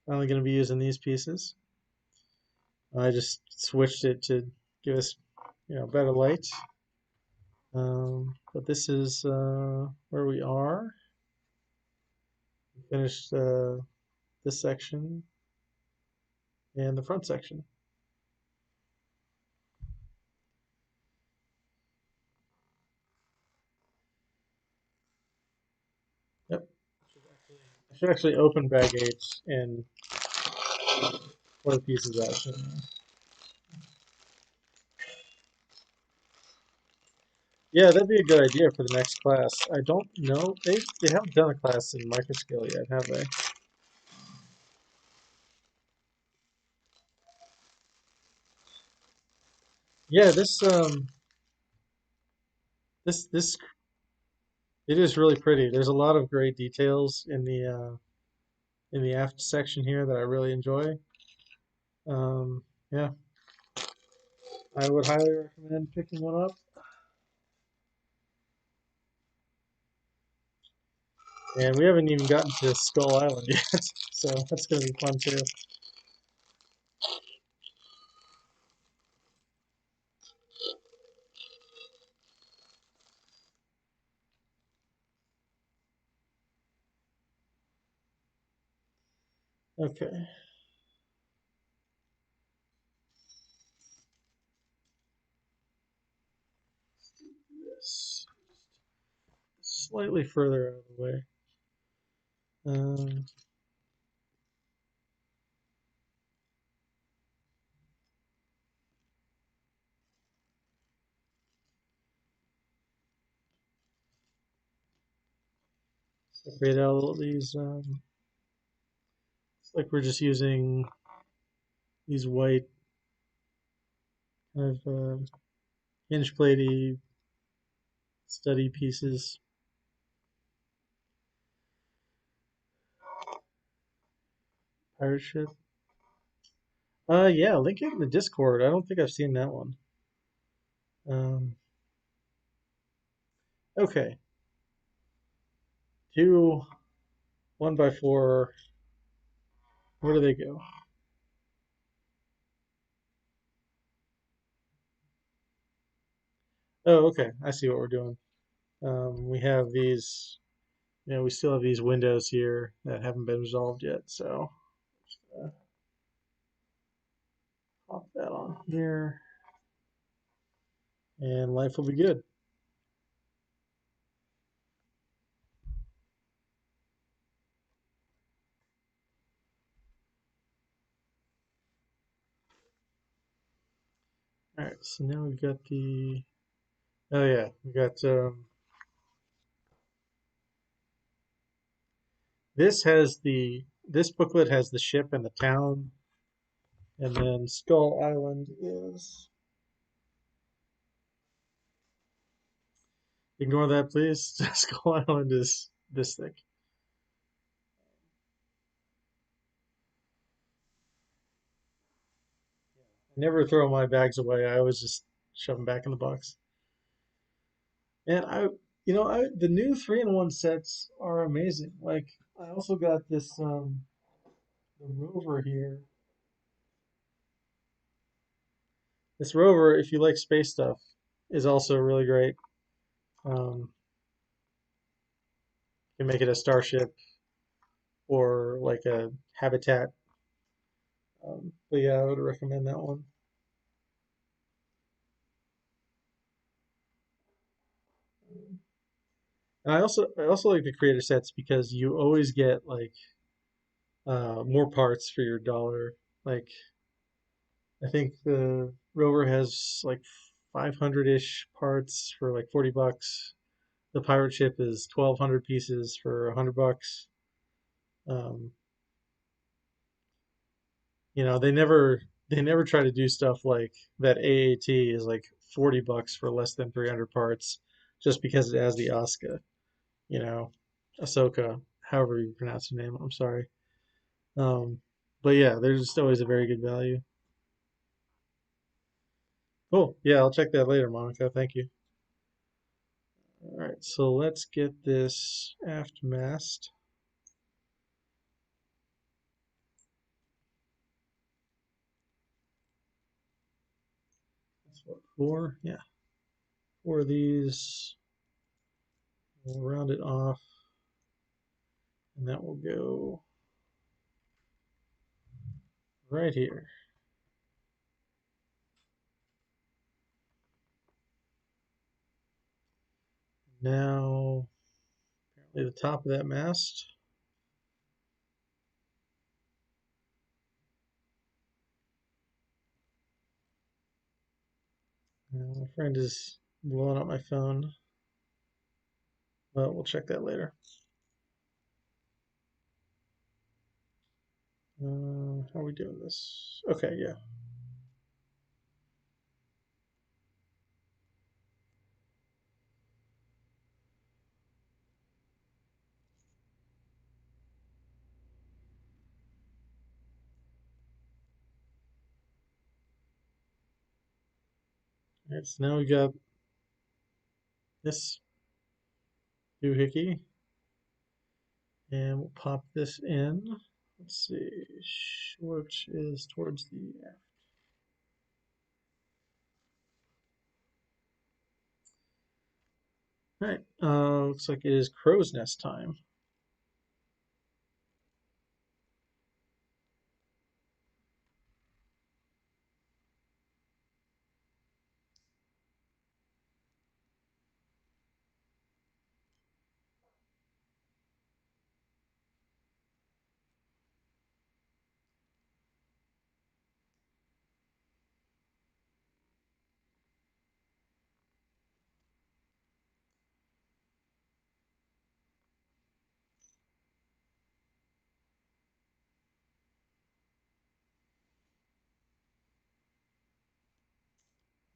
S1: Finally going to be using these pieces. I just switched it to give us, better light. But this is where we are. We finished this section and the front section. Yep. I should actually open bag 8 and 4 pieces out. So, yeah, that'd be a good idea for the next class. I don't know. They haven't done a class in microscale yet, have they? Yeah, this it is really pretty. There's a lot of great details in the aft section here that I really enjoy. Yeah, I would highly recommend picking one up. And we haven't even gotten to Skull Island yet, so that's gonna be fun too. Okay, this slightly further out of the way. Um, Separate out all these. It's like we're just using these white kind of hinge platey study pieces. Pirate ship. Yeah, link it in the Discord. I don't think I've seen that one. Um, okay, two 1x4. Where do they go? Oh, okay. I see what we're doing. We have these, we still have these windows here that haven't been resolved yet. So uh, pop that on here, and life will be good. All right. So now we've got the. Oh yeah, we got. This booklet has the ship and the town, and then Skull Island is. Ignore that, please. Skull Island is this thick. I never throw my bags away. I always just shove them back in the box. And the new 3-in-1 sets are amazing. Like I also got this the rover here. This rover, if you like space stuff, is also really great. You can make it a starship or like a habitat. But yeah, I would recommend that one. And I also like the creator sets because you always get like more parts for your dollar. Like I think the rover has like 500-ish parts for like $40. The pirate ship is 1,200 pieces for $100. Um, they never try to do stuff like that. AAT is like $40 for less than 300 parts, just because it has the Asuka, you know, Ahsoka, however you pronounce the name. I'm sorry. Um, but yeah, there's just always a very good value. Cool. Yeah, I'll check that later, Monica. Thank you. All right, so let's get this aft mast. That's what, four? Yeah, four of these. We'll round it off, and that will go right here. Now, apparently the top of that mast. That's what, 4? Yeah, 4 of these. We'll round it off, and that will go right here. Now, apparently the top of that mast. 4. Yeah, 4 of these. We'll round it off, and that will go right here. Now, apparently the top of that mast. 4. Yeah, 4 of these. We'll round it off, and that will go right here. My friend is blowing up my phone, but we'll check that later. How are we doing this? Okay, yeah. All right, so now we got this doohickey, and we'll pop this in. Let's see, short is towards the aft. All right, looks like it is crow's nest time.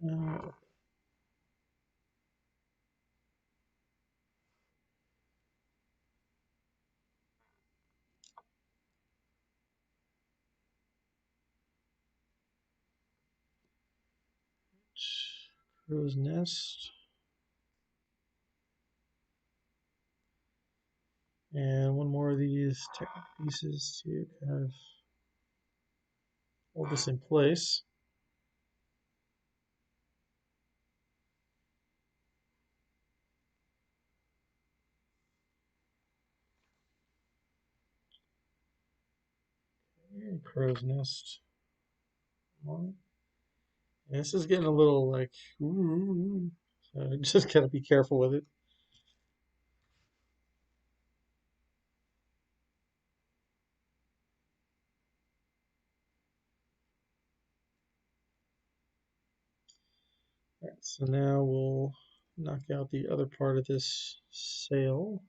S1: Uh, crow's nest, and one more of these technical pieces to kind of hold this in place. Okay, crow's nest. One. Yeah, this is getting a little like, ooh, so just gotta be careful with it. All right, so now we'll knock out the other part of this sail.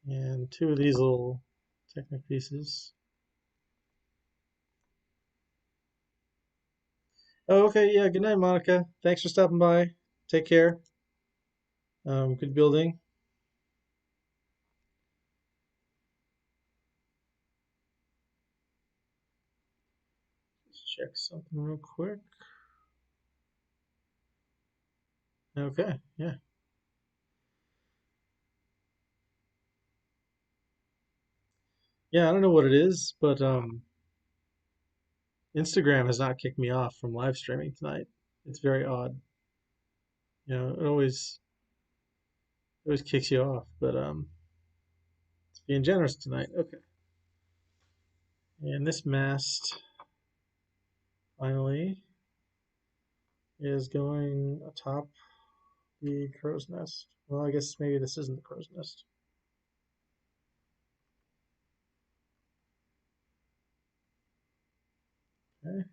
S1: And two of these little Technic pieces. Oh, okay, yeah, good night, Monica. Thanks for stopping by. Take care. Good building. Let's check something real quick. Okay, yeah. Yeah, I don't know what it is, but Instagram has not kicked me off from live streaming tonight. It's very odd. It always kicks you off, but it's being generous tonight. Okay. And this mast finally is going atop the crow's nest. Well, I guess maybe this isn't the crow's nest. Okay.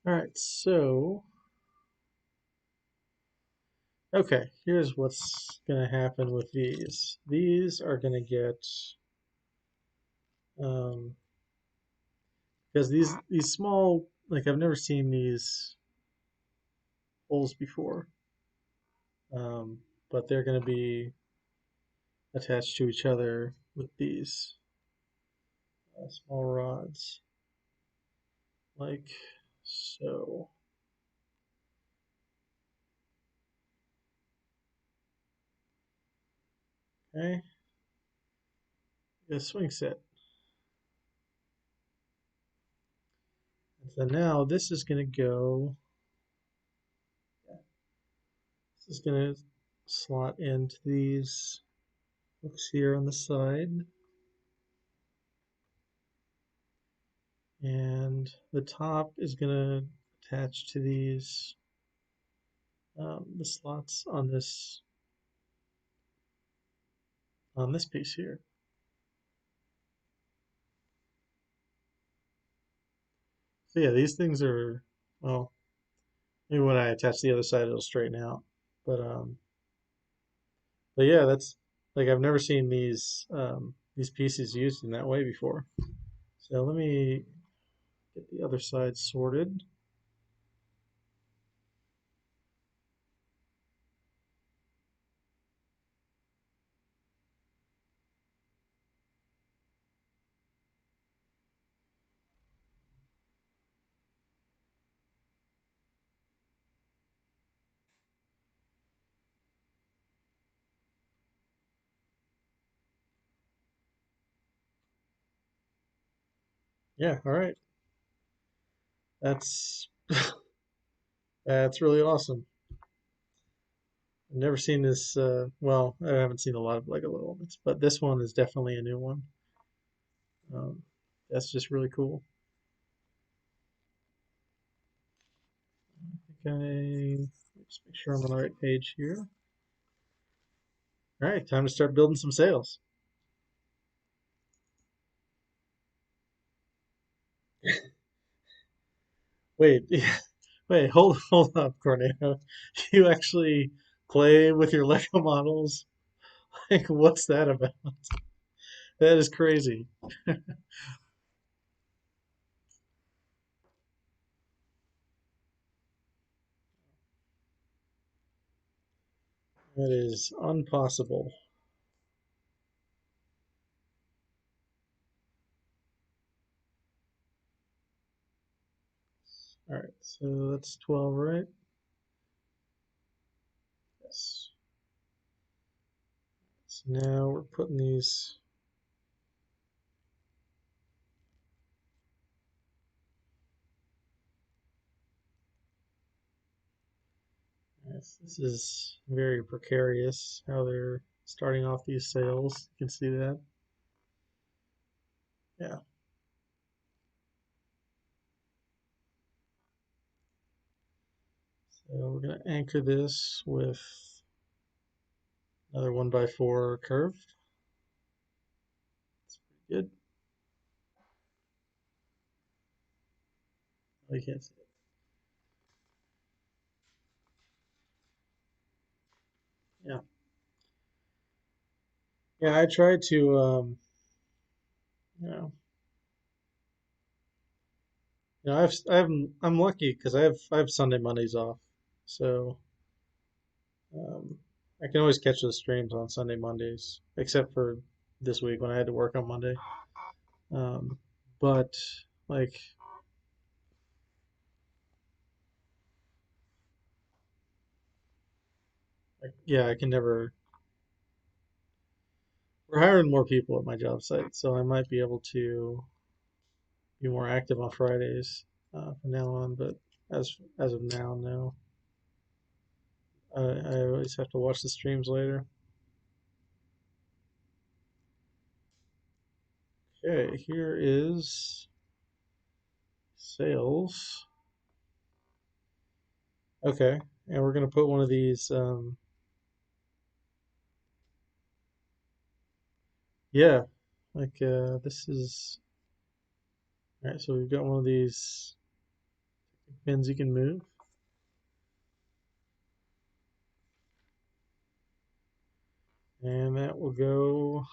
S1: All right, so okay, here's what's gonna happen with these. These are gonna get um, because these small, like I've never seen these holes before, um, but they're gonna be attached to each other with these small rods, like so. Okay, a swing set. So now this is going to go, this is going to slot into these hooks here on the side. And the top is going to attach to these, the slots on this piece here. So yeah, these things are, well, maybe when I attach the other side, it'll straighten out. But um, but yeah, that's like I've never seen these pieces used in that way before. So let me get the other side sorted. Yeah, all right. That's that's really awesome. I've never seen this. Well, I haven't seen a lot of Lego elements, but this one is definitely a new one. Um, that's just really cool. Okay, just make sure I'm on the right page here. All right, time to start building some sails. Wait, wait, hold up, Corneo. You actually play with your Lego models? Like, what's that about? That is crazy. That is impossible. All right, so that's 12, right? Yes. So now we're putting these. Yes, this is very precarious how they're starting off these sails. You can see that. Yeah. So we're going to anchor this with another 1x4 curve. That's pretty good. Oh, you can't see it. Yeah. Yeah, I try to, you know, I'm lucky because I have Sunday Mondays off, so um, I can always catch the streams on Sunday Mondays, except for this week when I had to work on Monday. Um, but like, yeah, I can never. We're hiring more people at my job site, so I might be able to be more active on Fridays from now on. But as of now, no. I always have to watch the streams later. Okay, here is sales. Okay, and we're gonna put one of these. Yeah, like this is. All right, so we've got one of these pins you can move, and that will go.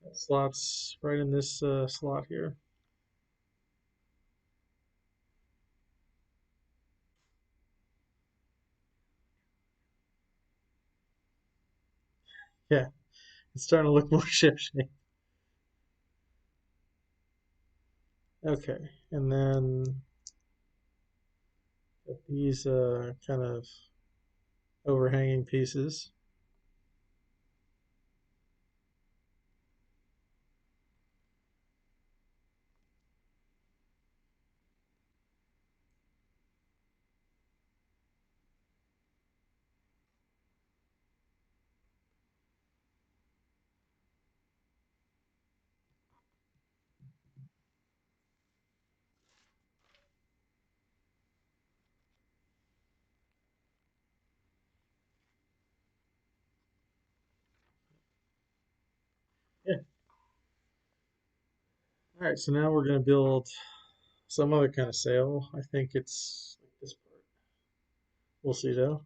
S1: That slots right in this slot here. Yeah, it's starting to look more shipshape. Okay, and then these kind of overhanging pieces. All right, so now we're going to build some other kind of sail. I think it's like this part. We'll see though.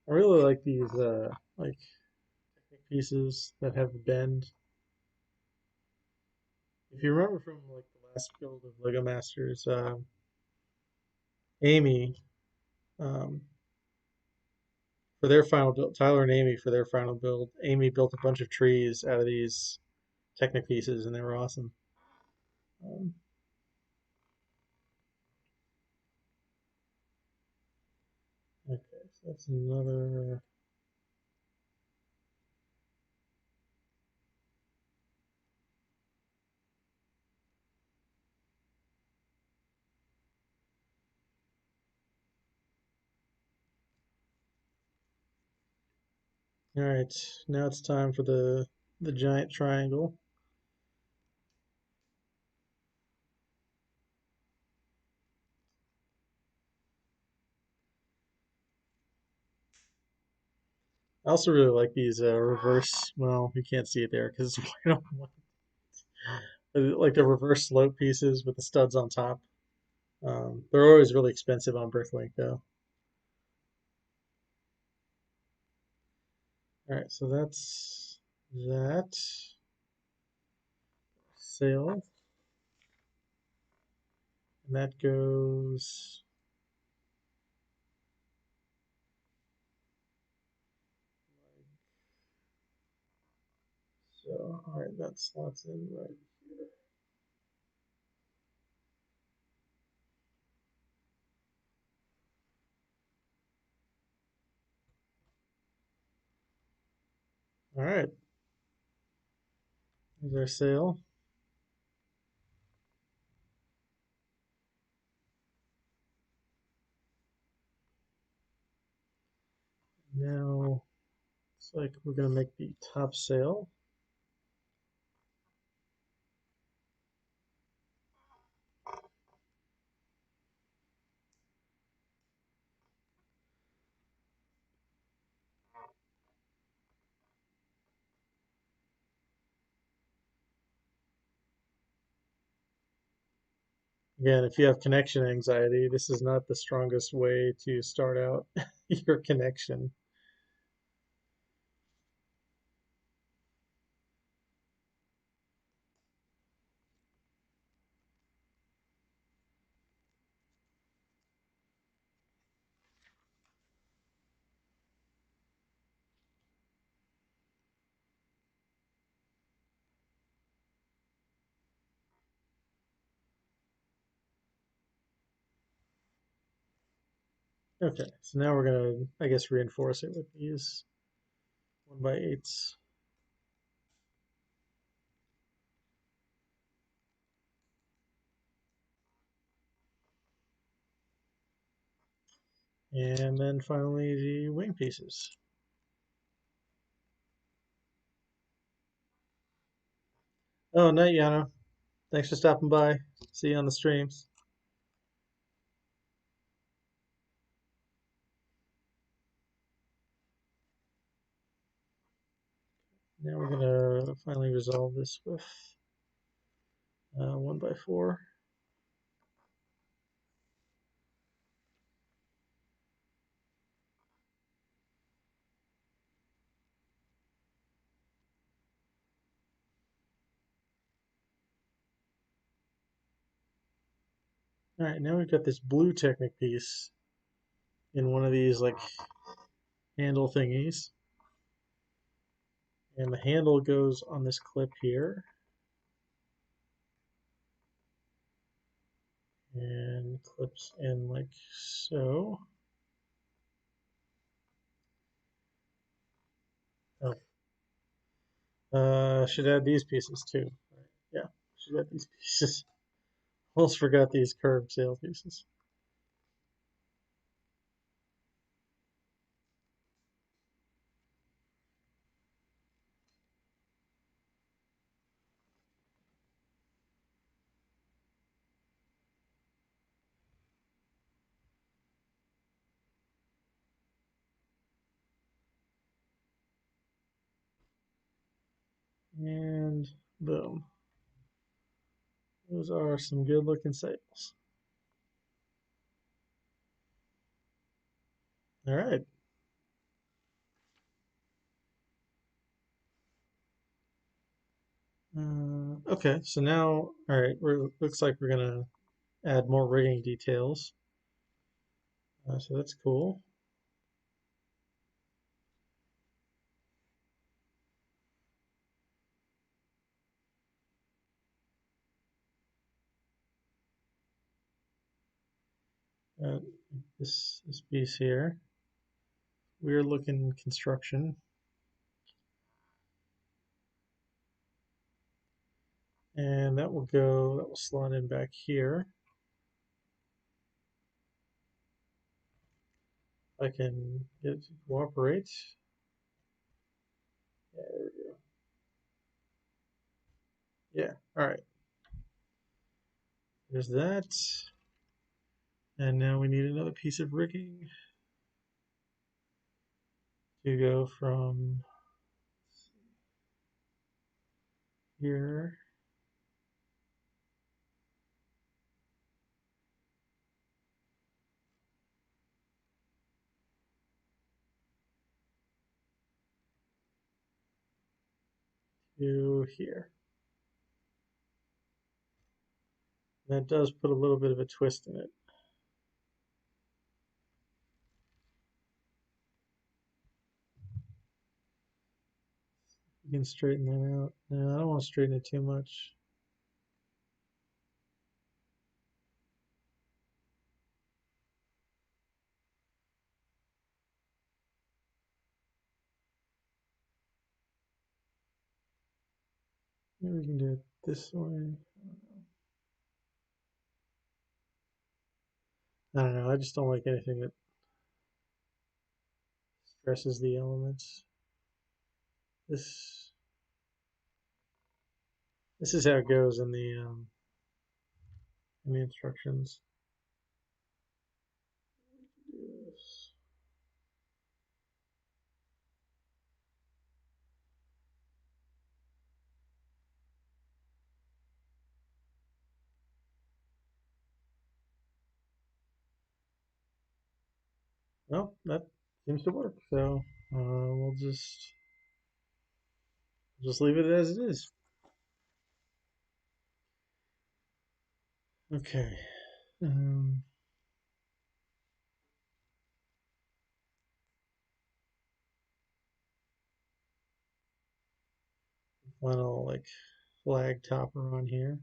S1: I really like these like pieces that have the bend. If you remember from like the last build of Lego Masters, Amy, um, for their final build, Tyler and Amy for their final build, Amy built a bunch of trees out of these Technic pieces, and they were awesome. Um, okay, so that's another. All right, now it's time for the giant triangle. I also really like these reverse. Well, you can't see it there because it's white on white. Like the reverse slope pieces with the studs on top. They're always really expensive on Bricklink though. All right, so that's that sail, and that goes. So, all right, that slots in right here. All right, there's our sail. Now it's like we're gonna make the top sail. Again, if you have connection anxiety, this is not the strongest way to start out your connection. Okay, so now we're gonna, I guess, reinforce it with these 1x8s. And then finally the wing pieces. Oh, night, Yano. Thanks for stopping by. See you on the streams. Now we're gonna finally resolve this with 1x4. All right, now we've got this blue Technic piece in one of these like handle thingies. And the handle goes on this clip here. And some clips in like so. Oh, should add these pieces too. Right. Yeah, should add these pieces. Almost forgot these curved sail pieces. And boom. Those are some good looking sails. All right. Okay, so now, all right, looks like we're gonna add more rigging details. So that's cool. Uh, this piece here, we're looking construction, and that will slot in back here. I can get it to cooperate. Yeah, there we go. Yeah, all right. There's that. And now we need another piece of rigging to go from here to here. And that does put a little bit of a twist in it. You can straighten that out. No, I don't want to straighten it too much. Maybe we can do it this way. I don't know. I just don't like anything that stresses the elements. This this is how it goes in the instructions. Well, that seems to work. So we'll just leave it as it is. Okay. Um, Final like flag topper on here.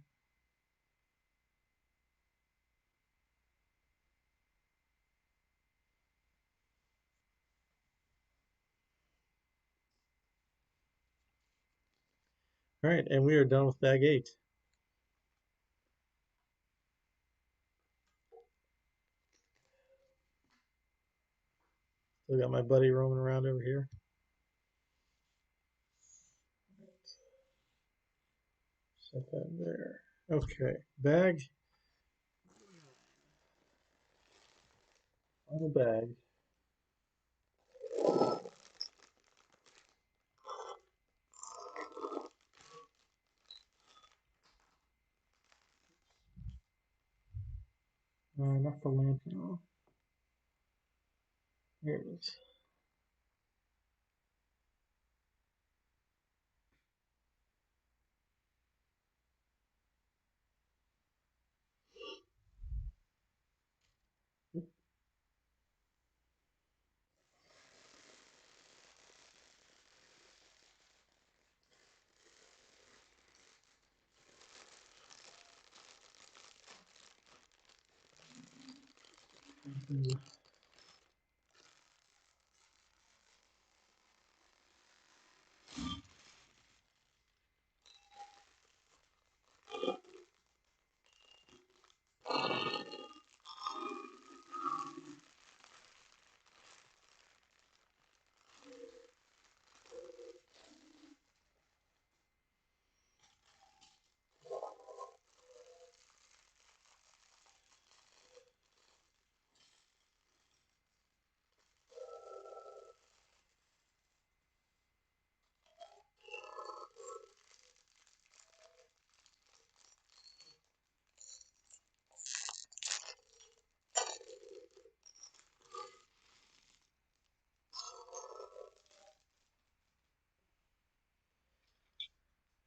S1: All right, and we are done with bag 8. Still got my buddy roaming around over here. Set that there. Okay, bag. Final bag. Not the lamp now. Here it is. Mhm.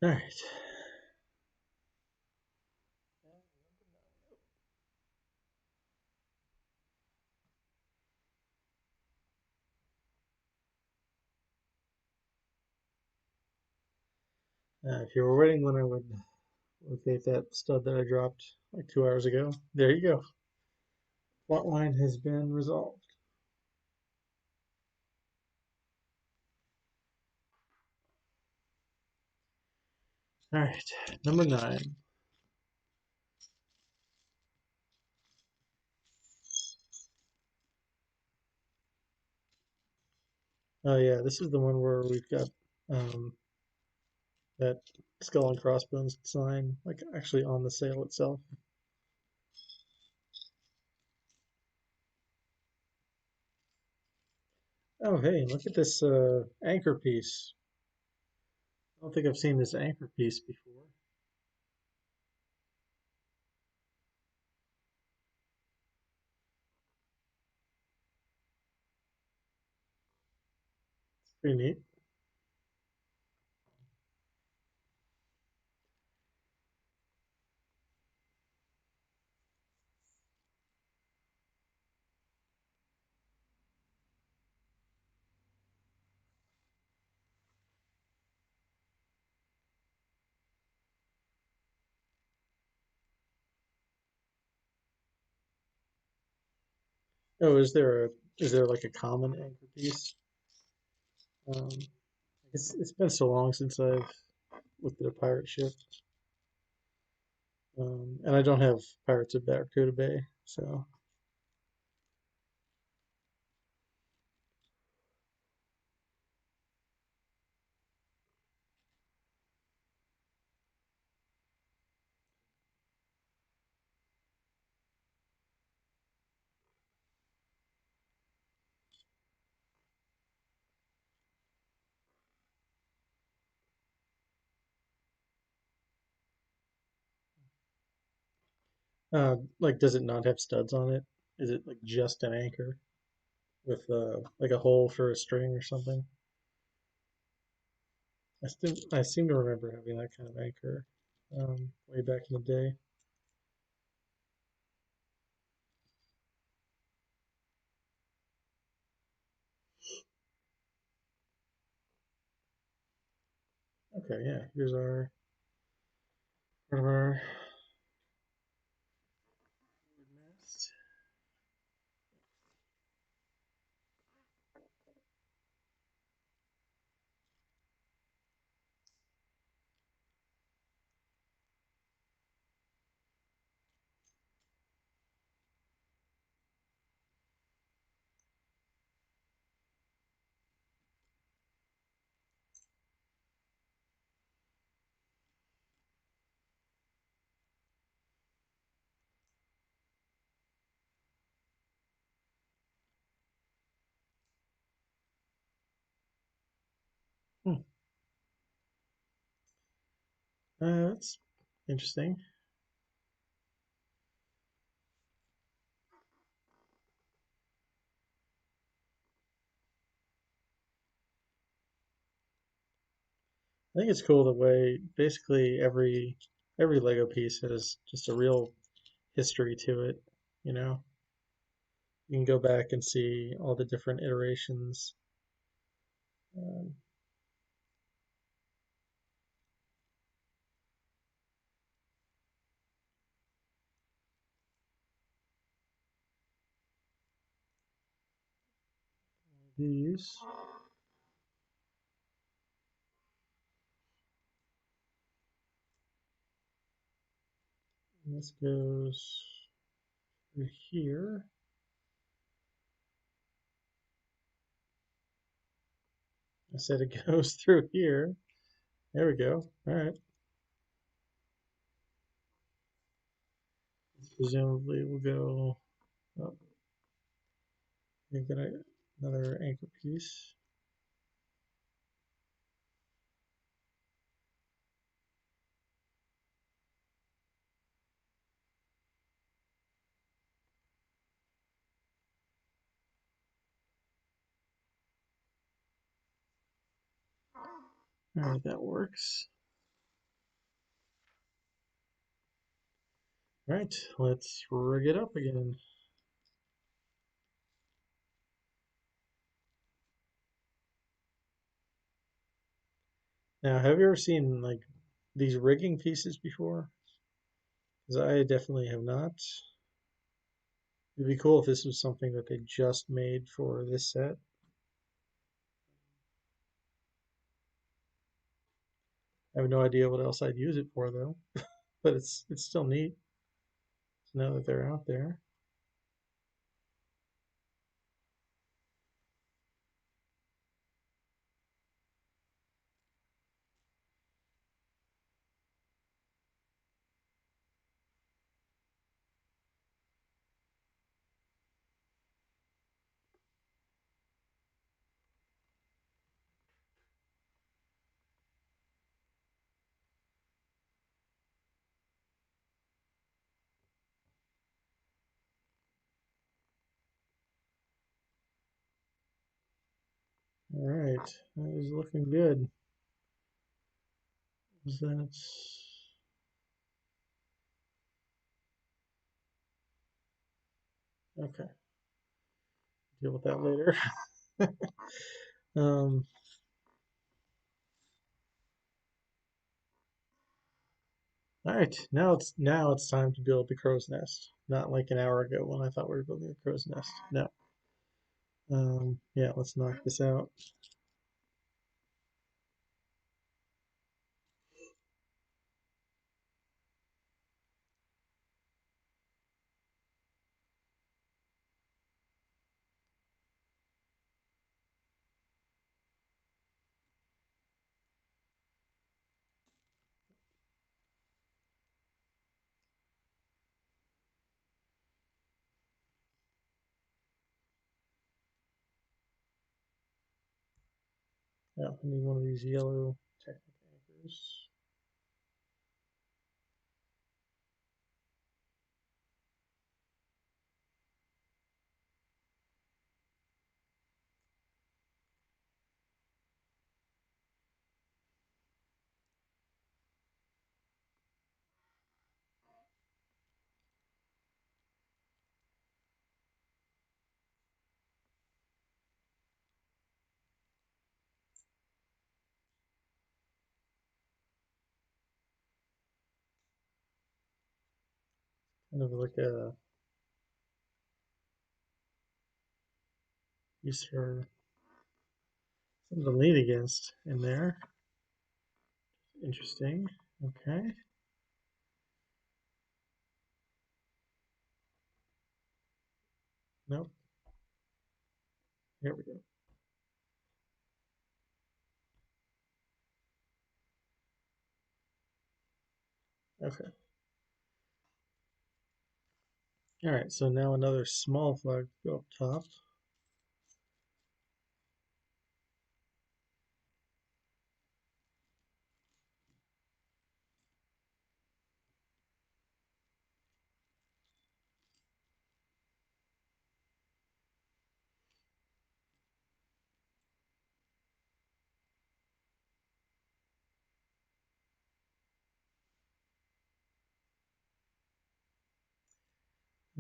S1: All right. If you were waiting when I would locate that stud that I dropped like 2 hours ago, there you go. Plot line has been resolved. All right, number 9. Oh yeah, this is the one where we've got um, that skull and crossbones sign, like actually on the sail itself. Oh hey, look at this anchor piece. I don't think I've seen this anchor piece before. Pretty neat. Oh, is there like a common anchor piece? It's been so long since I've looked at a pirate ship, and I don't have Pirates of Barracuda Bay, so like does it not have studs on it? Is it like just an anchor with like a hole for a string or something? I seem to remember having that kind of anchor way back in the day. Okay, yeah, here's our part of our mast. Hmm. That's interesting. I think it's cool the way basically every Lego piece has just a real history to it. You know, you can go back and see all the different iterations. Um, piece. This goes through here. I said it goes through here. There we go. All right. Presumably we'll go up. We get another anchor piece. All right, that works. All right, let's rig it up again. Now, have you ever seen like these rigging pieces before? Because I definitely have not. It'd be cool if this was something that they just made for this set. I have no idea what else I'd use it for though, but it's still neat to know that they're out there. All right, that is looking good. That's okay. Deal with that later. um, all right, now it's time to build the crow's nest. Not like an hour ago when I thought we were building a crow's nest. No. Yeah, let's knock this out. Yeah, I need one of these yellow Technic anchors. Kind of like a piece for something to lean against in there. Interesting. Okay. Nope. Here we go. Okay. All right. So now another small flag go up top.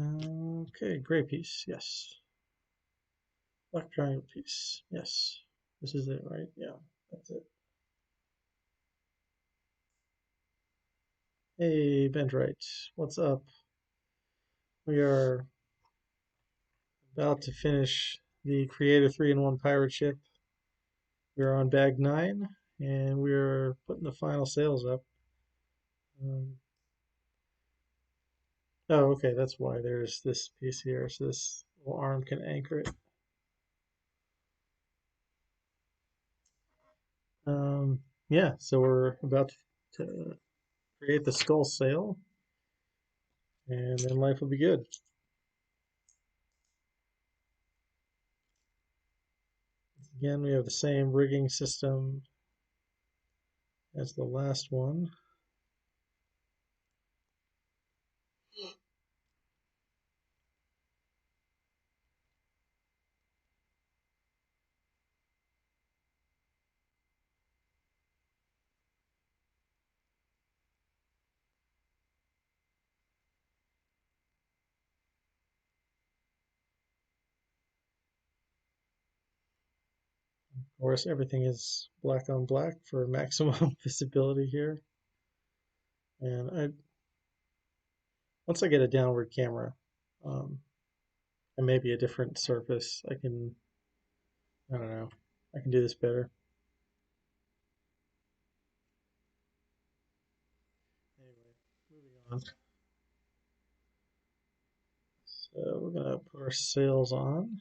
S1: Okay. Gray piece. Yes. Black triangle piece. Yes. This is it, right? Yeah. That's it. Hey, Bendraite. What's up? We are about to finish the Creator 3-in-1 pirate ship. We're on bag 9, and we're putting the final sails up. Um, oh, okay, that's why there's this piece here, so this little arm can anchor it. Yeah, so we're about to create the skull sail, and then life will be good. Again, we have the same rigging system as the last one. Of course, everything is black on black for maximum visibility here. And once I get a downward camera, um, and maybe a different surface, I don't know, I can do this better. Anyway, moving on. So we're gonna put our sails on.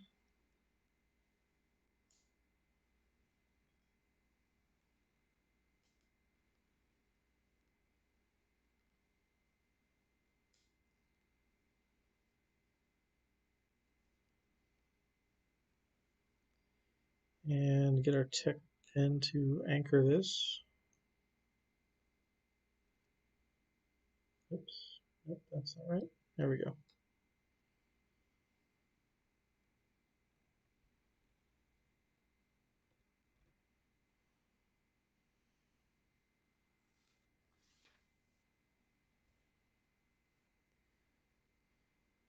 S1: And get our tech pin to anchor this. Oops, nope, that's not right. There we go.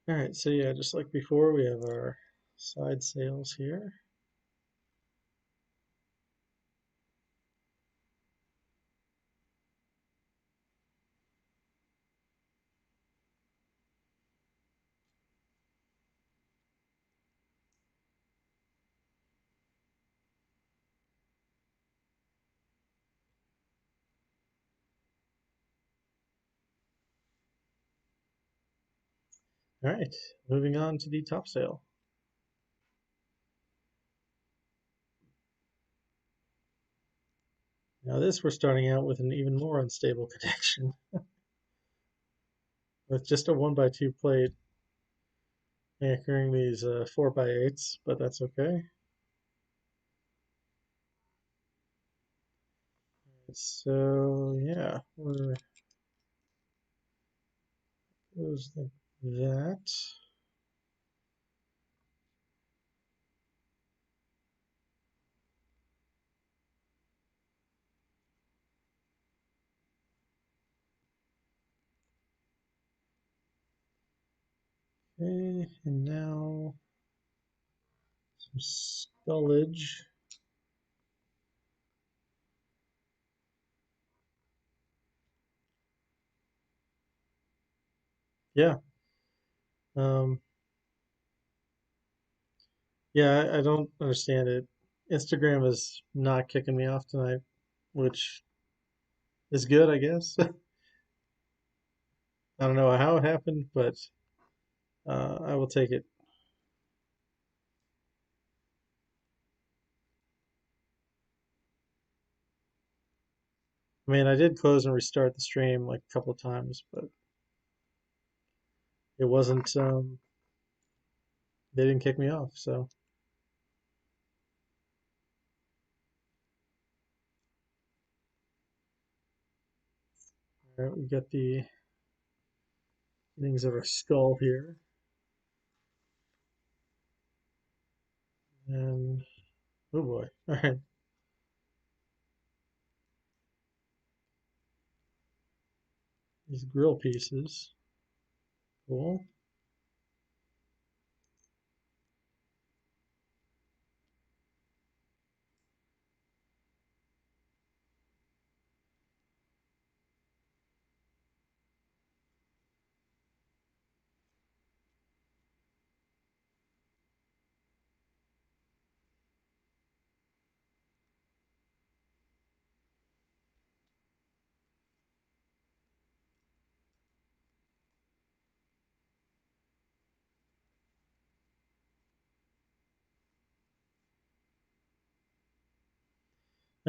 S1: All right, so yeah, just like before, we have our side sails here. All right, moving on to the topsail. Now this, we're starting out with an even more unstable connection with just a 1x2 plate anchoring these 4x8s, but that's okay. So yeah, we're goes like that. Okay, and now some scullage. Yeah. Um, yeah, I don't understand it. Instagram is not kicking me off tonight, which is good, I guess. I don't know how it happened, but I will take it. I mean, I did close and restart the stream like a couple of times, but it wasn't, they didn't kick me off. So, all right, we got the things of our skull here. And, oh boy. All right. These grill pieces. Cool.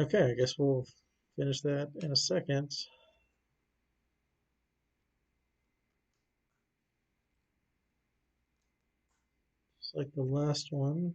S1: Okay, I guess we'll finish that in a second. Just like the last one.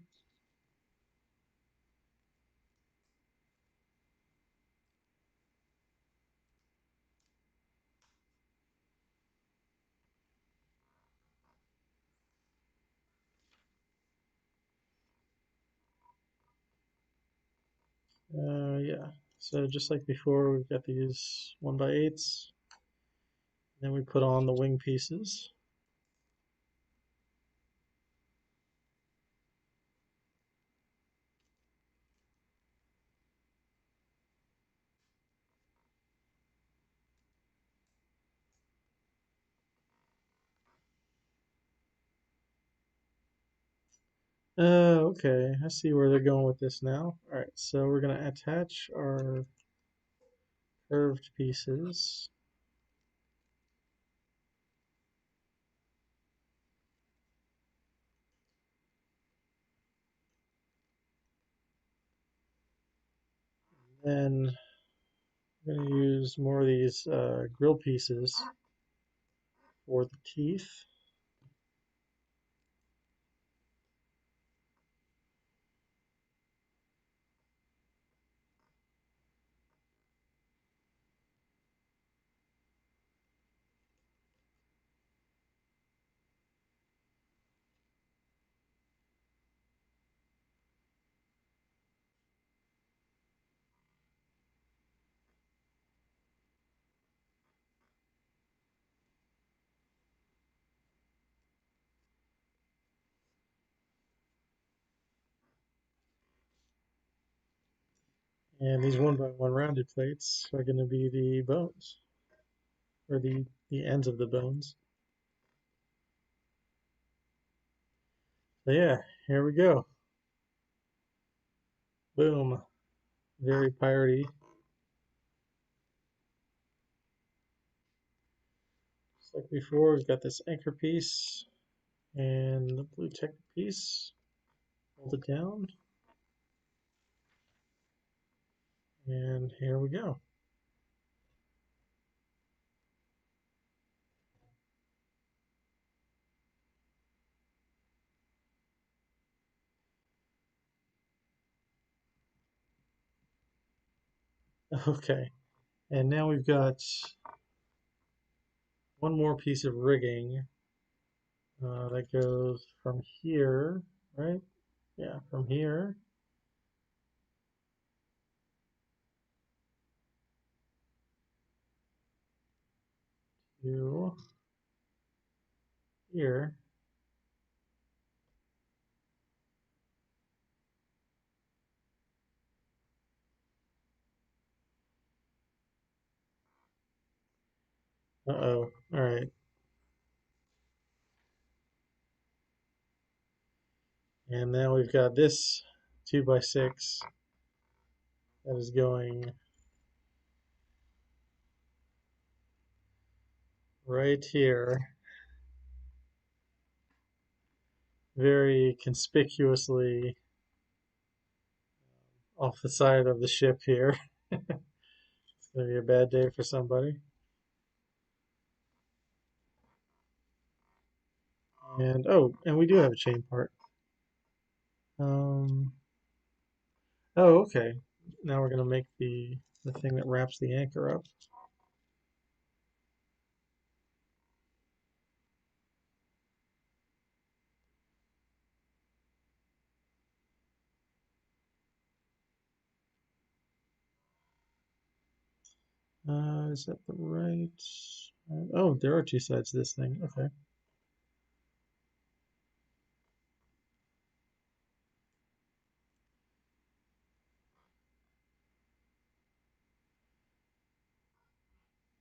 S1: Yeah. So just like before, we've got these 1x8s. Then we put on the wing pieces. Okay, I see where they're going with this now. All right, so we're gonna attach our curved pieces. Then we're gonna use more of these grill pieces for the teeth. And these 1x1 rounded plates are gonna be the bones, or the ends of the bones. So yeah, here we go. Boom. Very piratey. Just like before, we've got this anchor piece and the blue tech piece. Hold it down. And here we go. Okay. And now we've got one more piece of rigging that goes from here, right? Yeah, from here to here. Uh-oh. All right. And now we've got this 2x6 that is going right here, very conspicuously off the side of the ship here. It's gonna be a bad day for somebody. And oh, and we do have a chain part. Um, oh, okay. Now we're gonna make the thing that wraps the anchor up. Is that the right? Oh, there are two sides to this thing. Okay.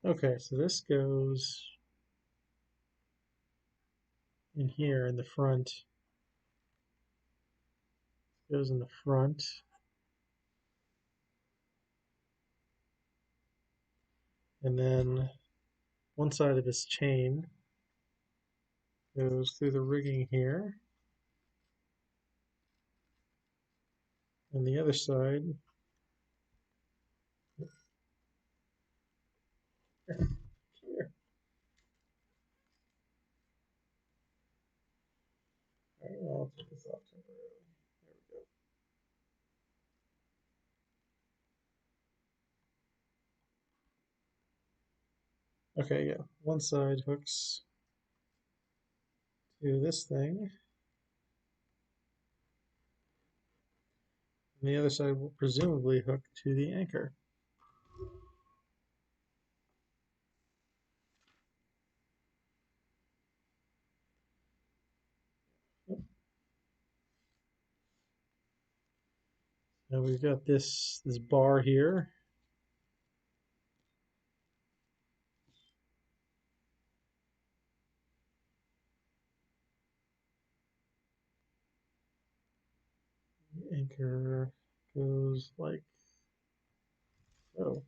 S1: Okay, so this goes in here in the front. Goes in the front. And then one side of this chain goes through the rigging here. And the other side this off temporarily. There we go. Okay, yeah. One side hooks to this thing, and the other side will presumably hook to the anchor. Now we've got this bar here. The anchor goes like so.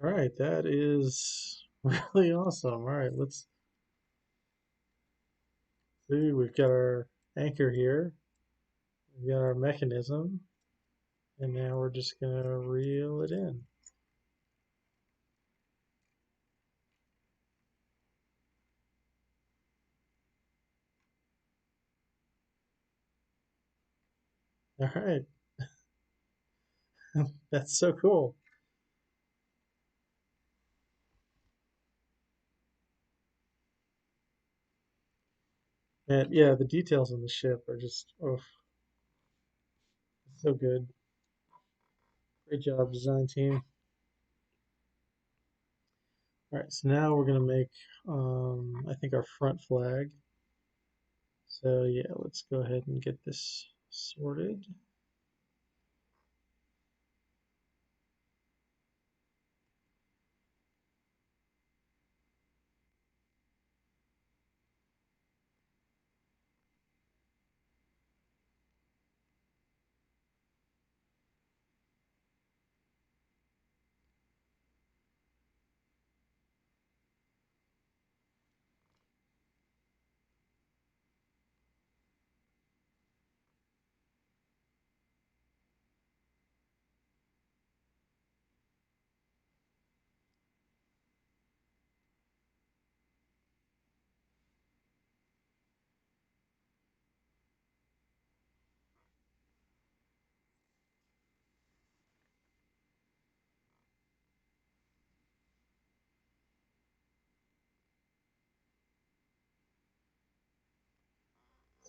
S1: All right, that is really awesome. All right, let's see. We've got our anchor here. We've got our mechanism, and now we're just gonna reel it in. All right, that's so cool. And yeah, the details on the ship are just oh, so good. Great job, design team. All right, so now we're gonna make I think our front flag. So yeah, let's go ahead and get this sorted.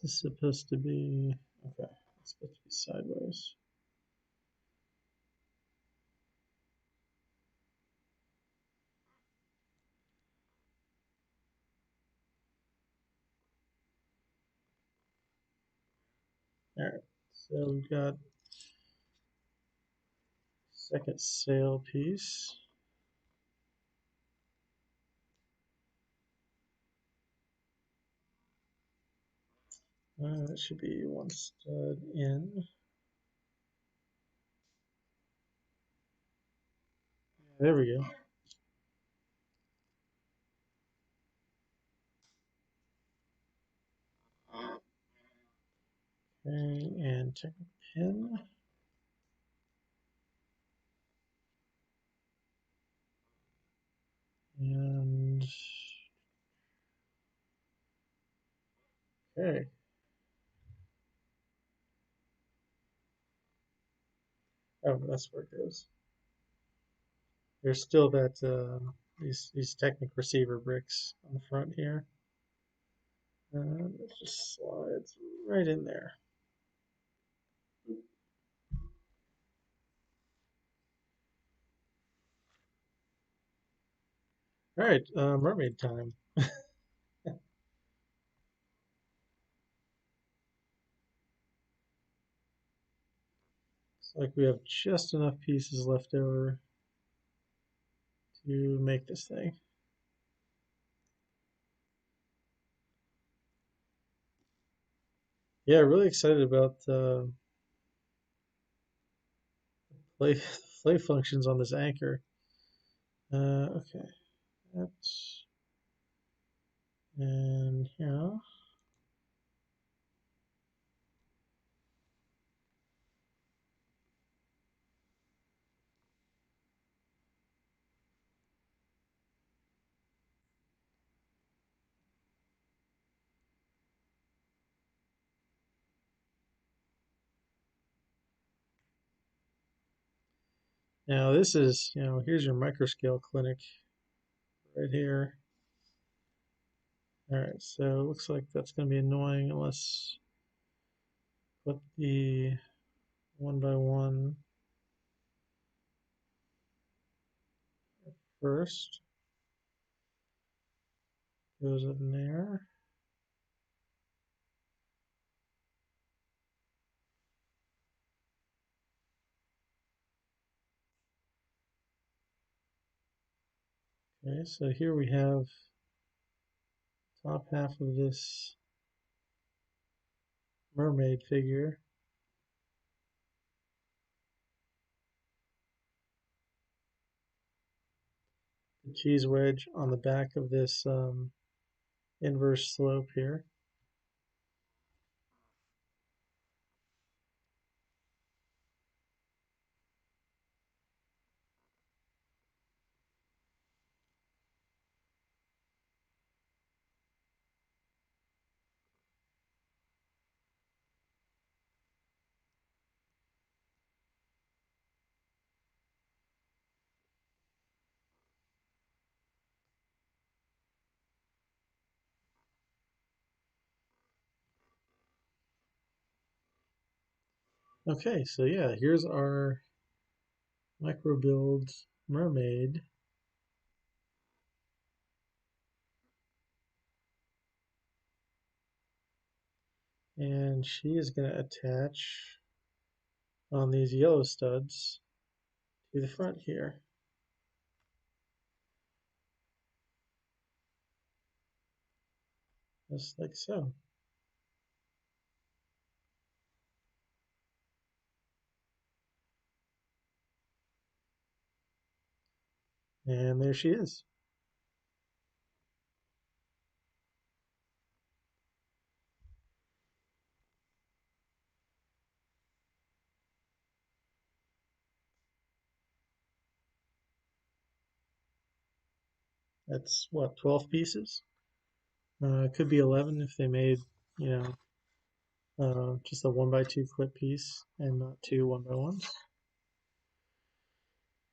S1: This is supposed to be okay. It's supposed to be sideways. All right, so we've got second sail piece. That should be one stud in. There we go. Okay, and technical pin. And okay. Oh, that's where it goes. There's still that these Technic receiver bricks on the front here. It just slides right in there. All right, mermaid time. Looks like we have just enough pieces left over to make this thing. Yeah, really excited about play play functions on this anchor. Okay, that's and yeah. Now this is, here's your microscale clinic right here. All right, so it looks like that's going to be annoying unless put the one by one first. Goes in there. Okay, so here we have top half of this mermaid figure. The cheese wedge on the back of this inverse slope here. Okay, so yeah, here's our micro build mermaid. And she is going to attach on these yellow studs to the front here, just like so. And there she is. That's what, 12 pieces? It could be 11 if they made, you just a 1x2 clip piece and not two 1x1s.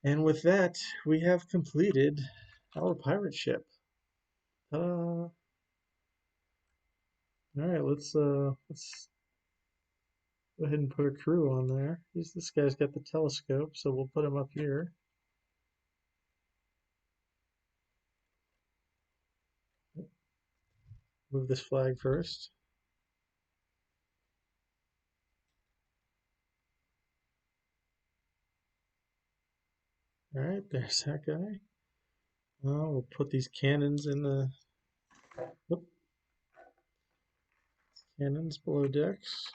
S1: And with that, we have completed our pirate ship. All right, let's go ahead and put a crew on there. This guy's got the telescope, so we'll put him up here. Move this flag first. All right, there's that guy. We'll put these cannons in the whoop, cannons below decks.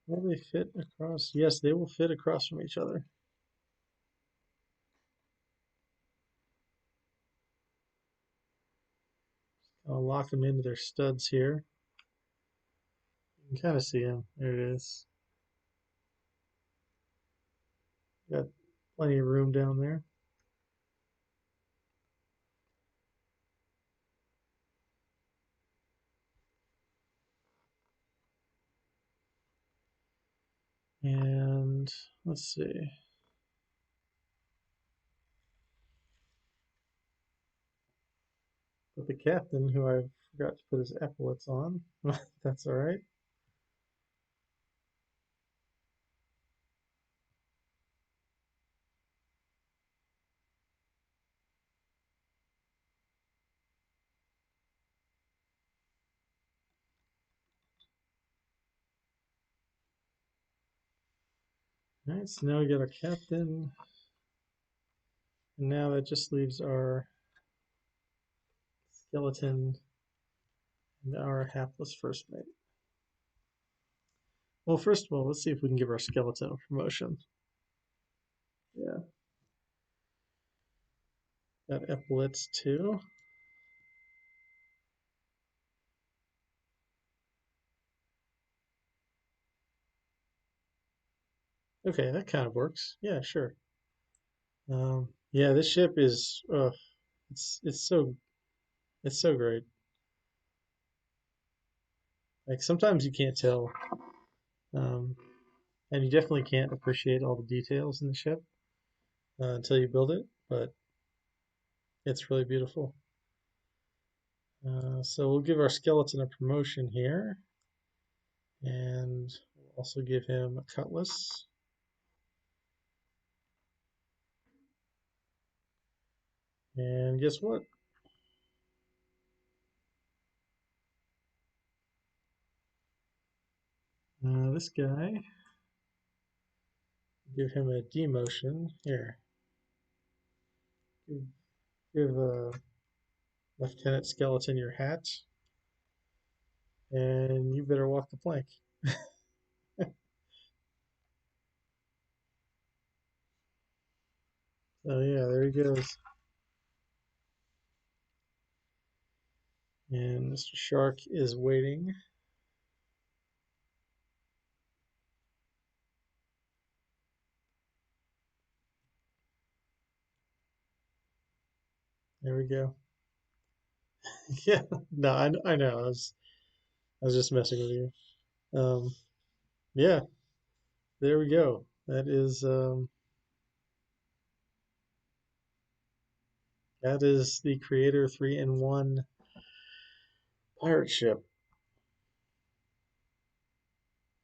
S1: Will they fit across? Yes, they will fit across from each other. I'll lock them into their studs here. You can kind of see them. There it is. Got plenty of room down there. And let's see. But the captain, who I forgot to put his epaulets on, that's all right. All right, so now we got our captain. And now that just leaves our skeleton and our hapless first mate. Well, first of all, let's see if we can give our skeleton a promotion. Yeah, got epaulets too. Okay, that kind of works. Yeah, sure. Yeah, this ship is it's so great. Like sometimes you can't tell, um, and you definitely can't appreciate all the details in the ship until you build it. But it's really beautiful. So we'll give our skeleton a promotion here, and we'll also give him a cutlass. And guess what? This guy, give him a demotion. Here, give, give Lieutenant Skeleton your hat, and you better walk the plank. So yeah, there he goes. And Mr. Shark is waiting. There we go. Yeah, no, I know. I was just messing with you. Um, yeah, there we go. That is the Creator 3-in-1 pirate ship.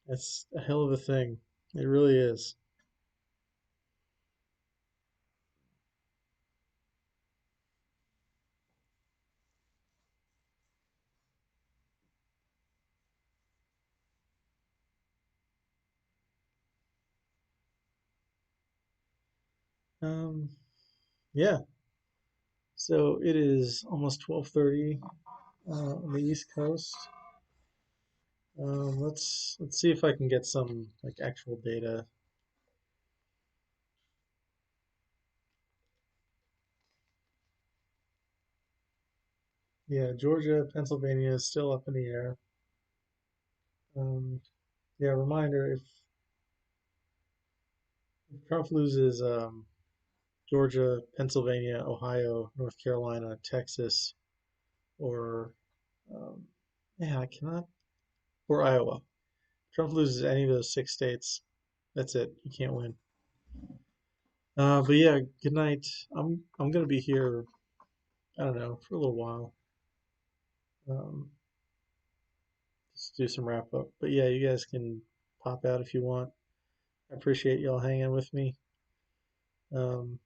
S1: That's a hell of a thing. It really is. Um, yeah. So it is almost 12:30 on the East Coast. Let's see if I can get some like actual data. Yeah, Georgia, Pennsylvania is still up in the air. Um, yeah, reminder if Trump loses Georgia, Pennsylvania, Ohio, North Carolina, Texas, or um, yeah, I cannot, or Iowa. Trump loses any of those 6 states, that's it. You can't win. But yeah, good night. I'm gonna be here. I don't know for a little while. Um, just do some wrap up. But yeah, you guys can pop out if you want. I appreciate y'all hanging with me. Um,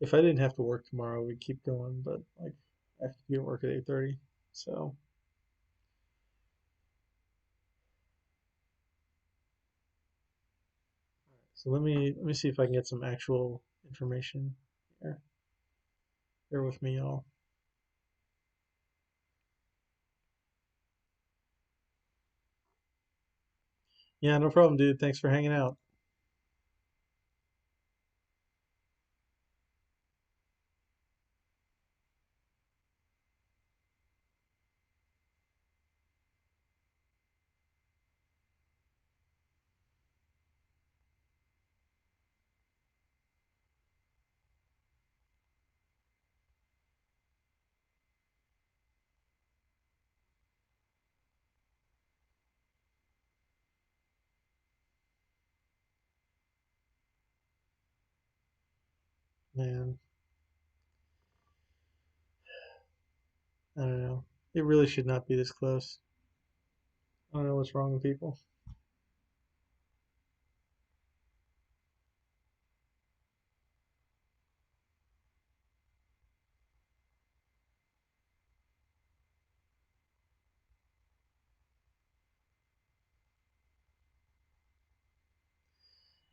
S1: if I didn't have to work tomorrow, we'd keep going. But like, I have to be at work at 8:30. So let me see if I can get some actual information here. Bear with me, y'all. Yeah, no problem, dude. Thanks for hanging out. Man, I don't know. It really should not be this close. I don't know what's wrong with people.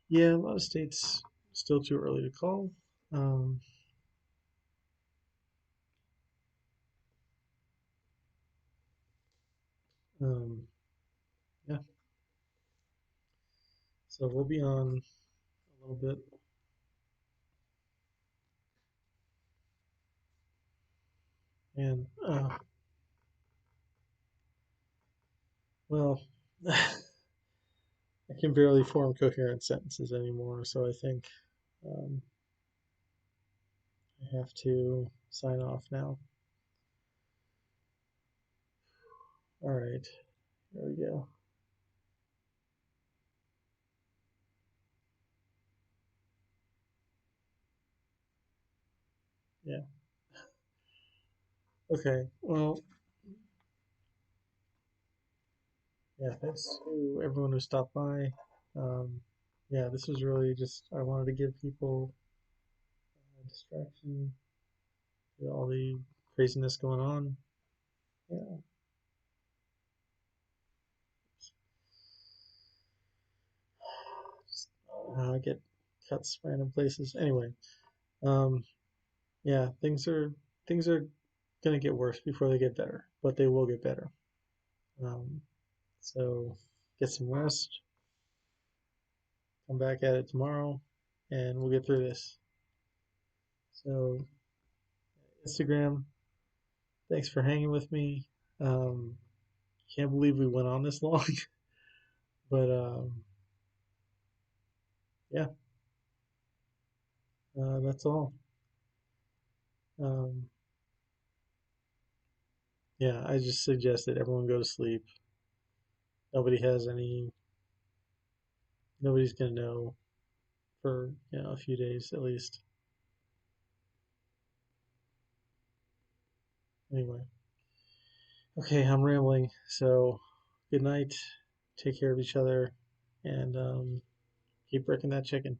S1: Yeah, a lot of states still too early to call. Um, um, yeah, so we'll be on a little bit. And well, I can barely form coherent sentences anymore, so I think um, I have to sign off now. All right, there we go. Yeah. Okay. Well, yeah. Thanks to everyone who stopped by. Um, yeah, this was really just I wanted to give people a distraction to all the craziness going on. Yeah. Just, I get cuts random places. Anyway, um, yeah, things are gonna get worse before they get better, but they will get better. Um, so get some rest, come back at it tomorrow, and we'll get through this. So Instagram, thanks for hanging with me. Um, can't believe we went on this long, but yeah, that's all. Um, yeah, I just suggest that everyone go to sleep. Nobody has any. Nobody's gonna know for a few days at least. Anyway, okay, I'm rambling. So good night. Take care of each other, and keep breaking that chicken.